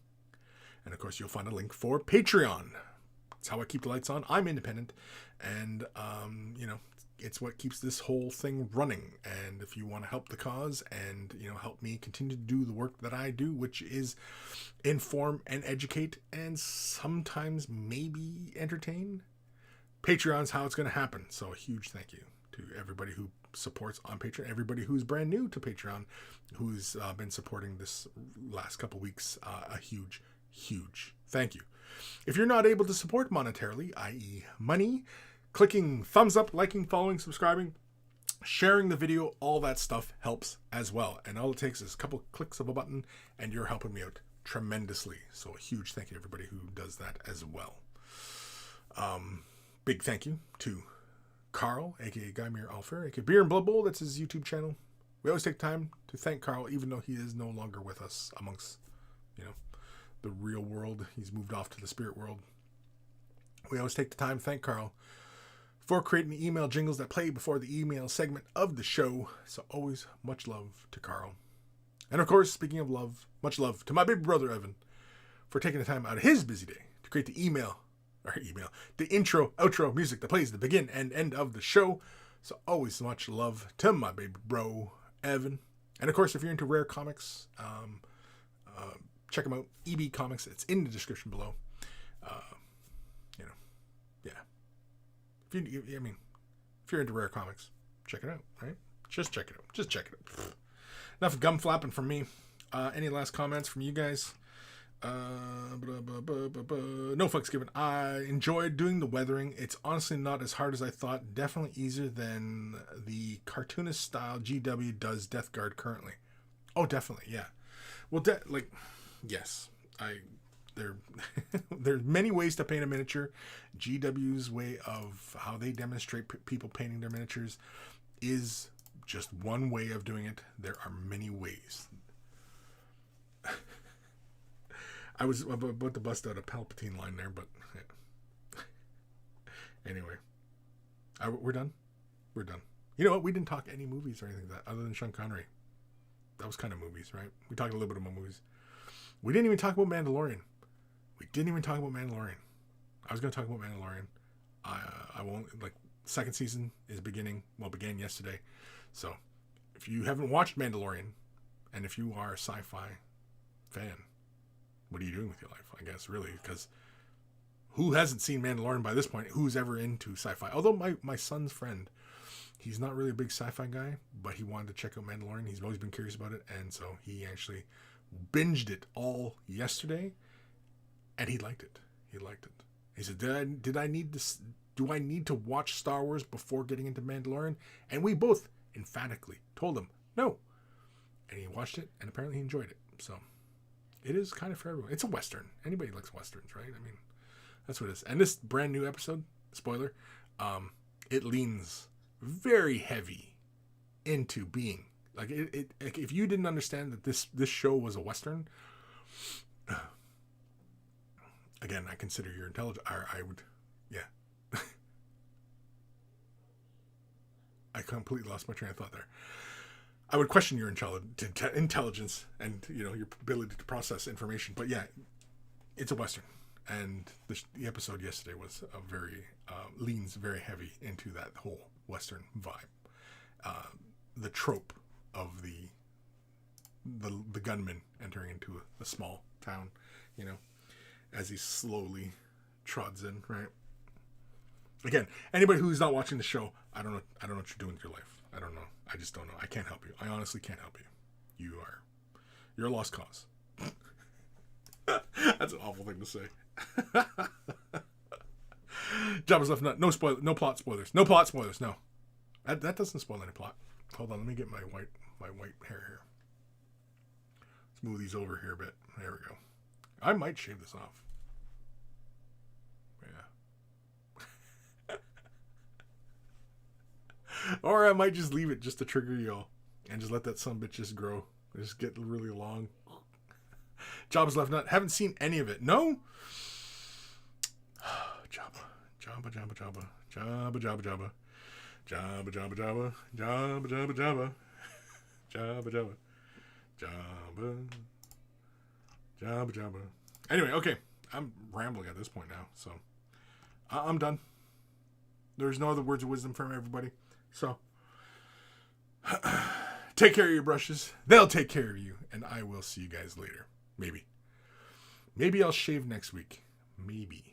And of course, you'll find a link for Patreon. It's how I keep the lights on. I'm independent, and it's what keeps this whole thing running. And if you want to help the cause and, help me continue to do the work that I do, which is inform and educate and sometimes maybe entertain, Patreon's how it's going to happen. So a huge thank you to everybody who supports on Patreon, everybody who's brand new to Patreon, who's been supporting this last couple weeks. A huge thank you. If you're not able to support monetarily, i.e. money, clicking thumbs up, liking, following, subscribing, sharing the video, all that stuff helps as well. And all it takes is a couple clicks of a button, and you're helping me out tremendously. So a huge thank you to everybody who does that as well. Big thank you to Carl, aka Guymere Alfer, aka Beer and Blood Bowl. That's his YouTube channel. We always take time to thank Carl, even though he is no longer with us amongst, the real world. He's moved off to the spirit world. We always take the time to thank Carl for creating the email jingles that play before the email segment of the show. So always much love to Carl. And of course, speaking of love, much love to my big brother Evan for taking the time out of his busy day to create the the intro, outro music that plays the begin and end of the show. So always much love to my baby bro Evan. And of course, if you're into rare comics, check them out. EB Comics. It's in the description below. If you're into rare comics, check it out, right? Just check it out. Enough gum flapping from me. Any last comments from you guys? No fucks given. I enjoyed doing the weathering. It's honestly not as hard as I thought. Definitely easier than the cartoonist style GW does Death Guard currently. Oh, definitely, yeah. Well, yes. There's many ways to paint a miniature. GW's way of how they demonstrate people painting their miniatures is just one way of doing it. There are many ways. I was about to bust out a Palpatine line there, but yeah. Anyway, we're done. You know what? We didn't talk any movies or anything like that other than Sean Connery. That was kind of movies, right? We talked a little bit about movies. We didn't even talk about Mandalorian. I was going to talk about Mandalorian. I won't. Second season began yesterday. So if you haven't watched Mandalorian, and if you are a sci-fi fan, what are you doing with your life? I guess really, because who hasn't seen Mandalorian by this point? Who's ever into sci-fi? Although my son's friend, he's not really a big sci-fi guy, but he wanted to check out Mandalorian. He's always been curious about it, and so he actually binged it all yesterday, and he liked it. He said, "Do I need to watch Star Wars before getting into Mandalorian?" And we both emphatically told him no. And he watched it, and apparently he enjoyed it. So it is kind of for everyone. It's a Western. Anybody likes Westerns, right? I mean, that's what it is. And this brand new episode, spoiler, it leans very heavy into being if you didn't understand that this show was a Western, again, I consider you're intelligent. I would, yeah. I completely lost my train of thought there. I would question your intelligence and your ability to process information. But yeah, it's a Western, and the episode yesterday was leans very heavy into that whole Western vibe. The trope of the gunman entering into a small town, as he slowly trods in, right? Again, anybody who's not watching the show, I don't know what you're doing with your life. I don't know. I just don't know. I can't help you. I honestly can't help you. You're a lost cause. That's an awful thing to say. Jabba's left nut. No plot spoilers. No. That doesn't spoil any plot. Hold on, let me get my white hair here. Smooth these over here a bit. There we go. I might shave this off. Yeah. Or I might just leave it just to trigger y'all. And just let that sumbitch just grow. Just get really long. Jabba's left nut. Haven't seen any of it. No? Jabba. Jabba. Jabba, Jabba, Jabba. Jabba, Jabba, Jabba. Jabba, Jabba. Anyway, okay. I'm rambling at this point now, so I'm done. There's no other words of wisdom from everybody. So take care of your brushes. They'll take care of you, and I will see you guys later. Maybe. Maybe I'll shave next week. Maybe.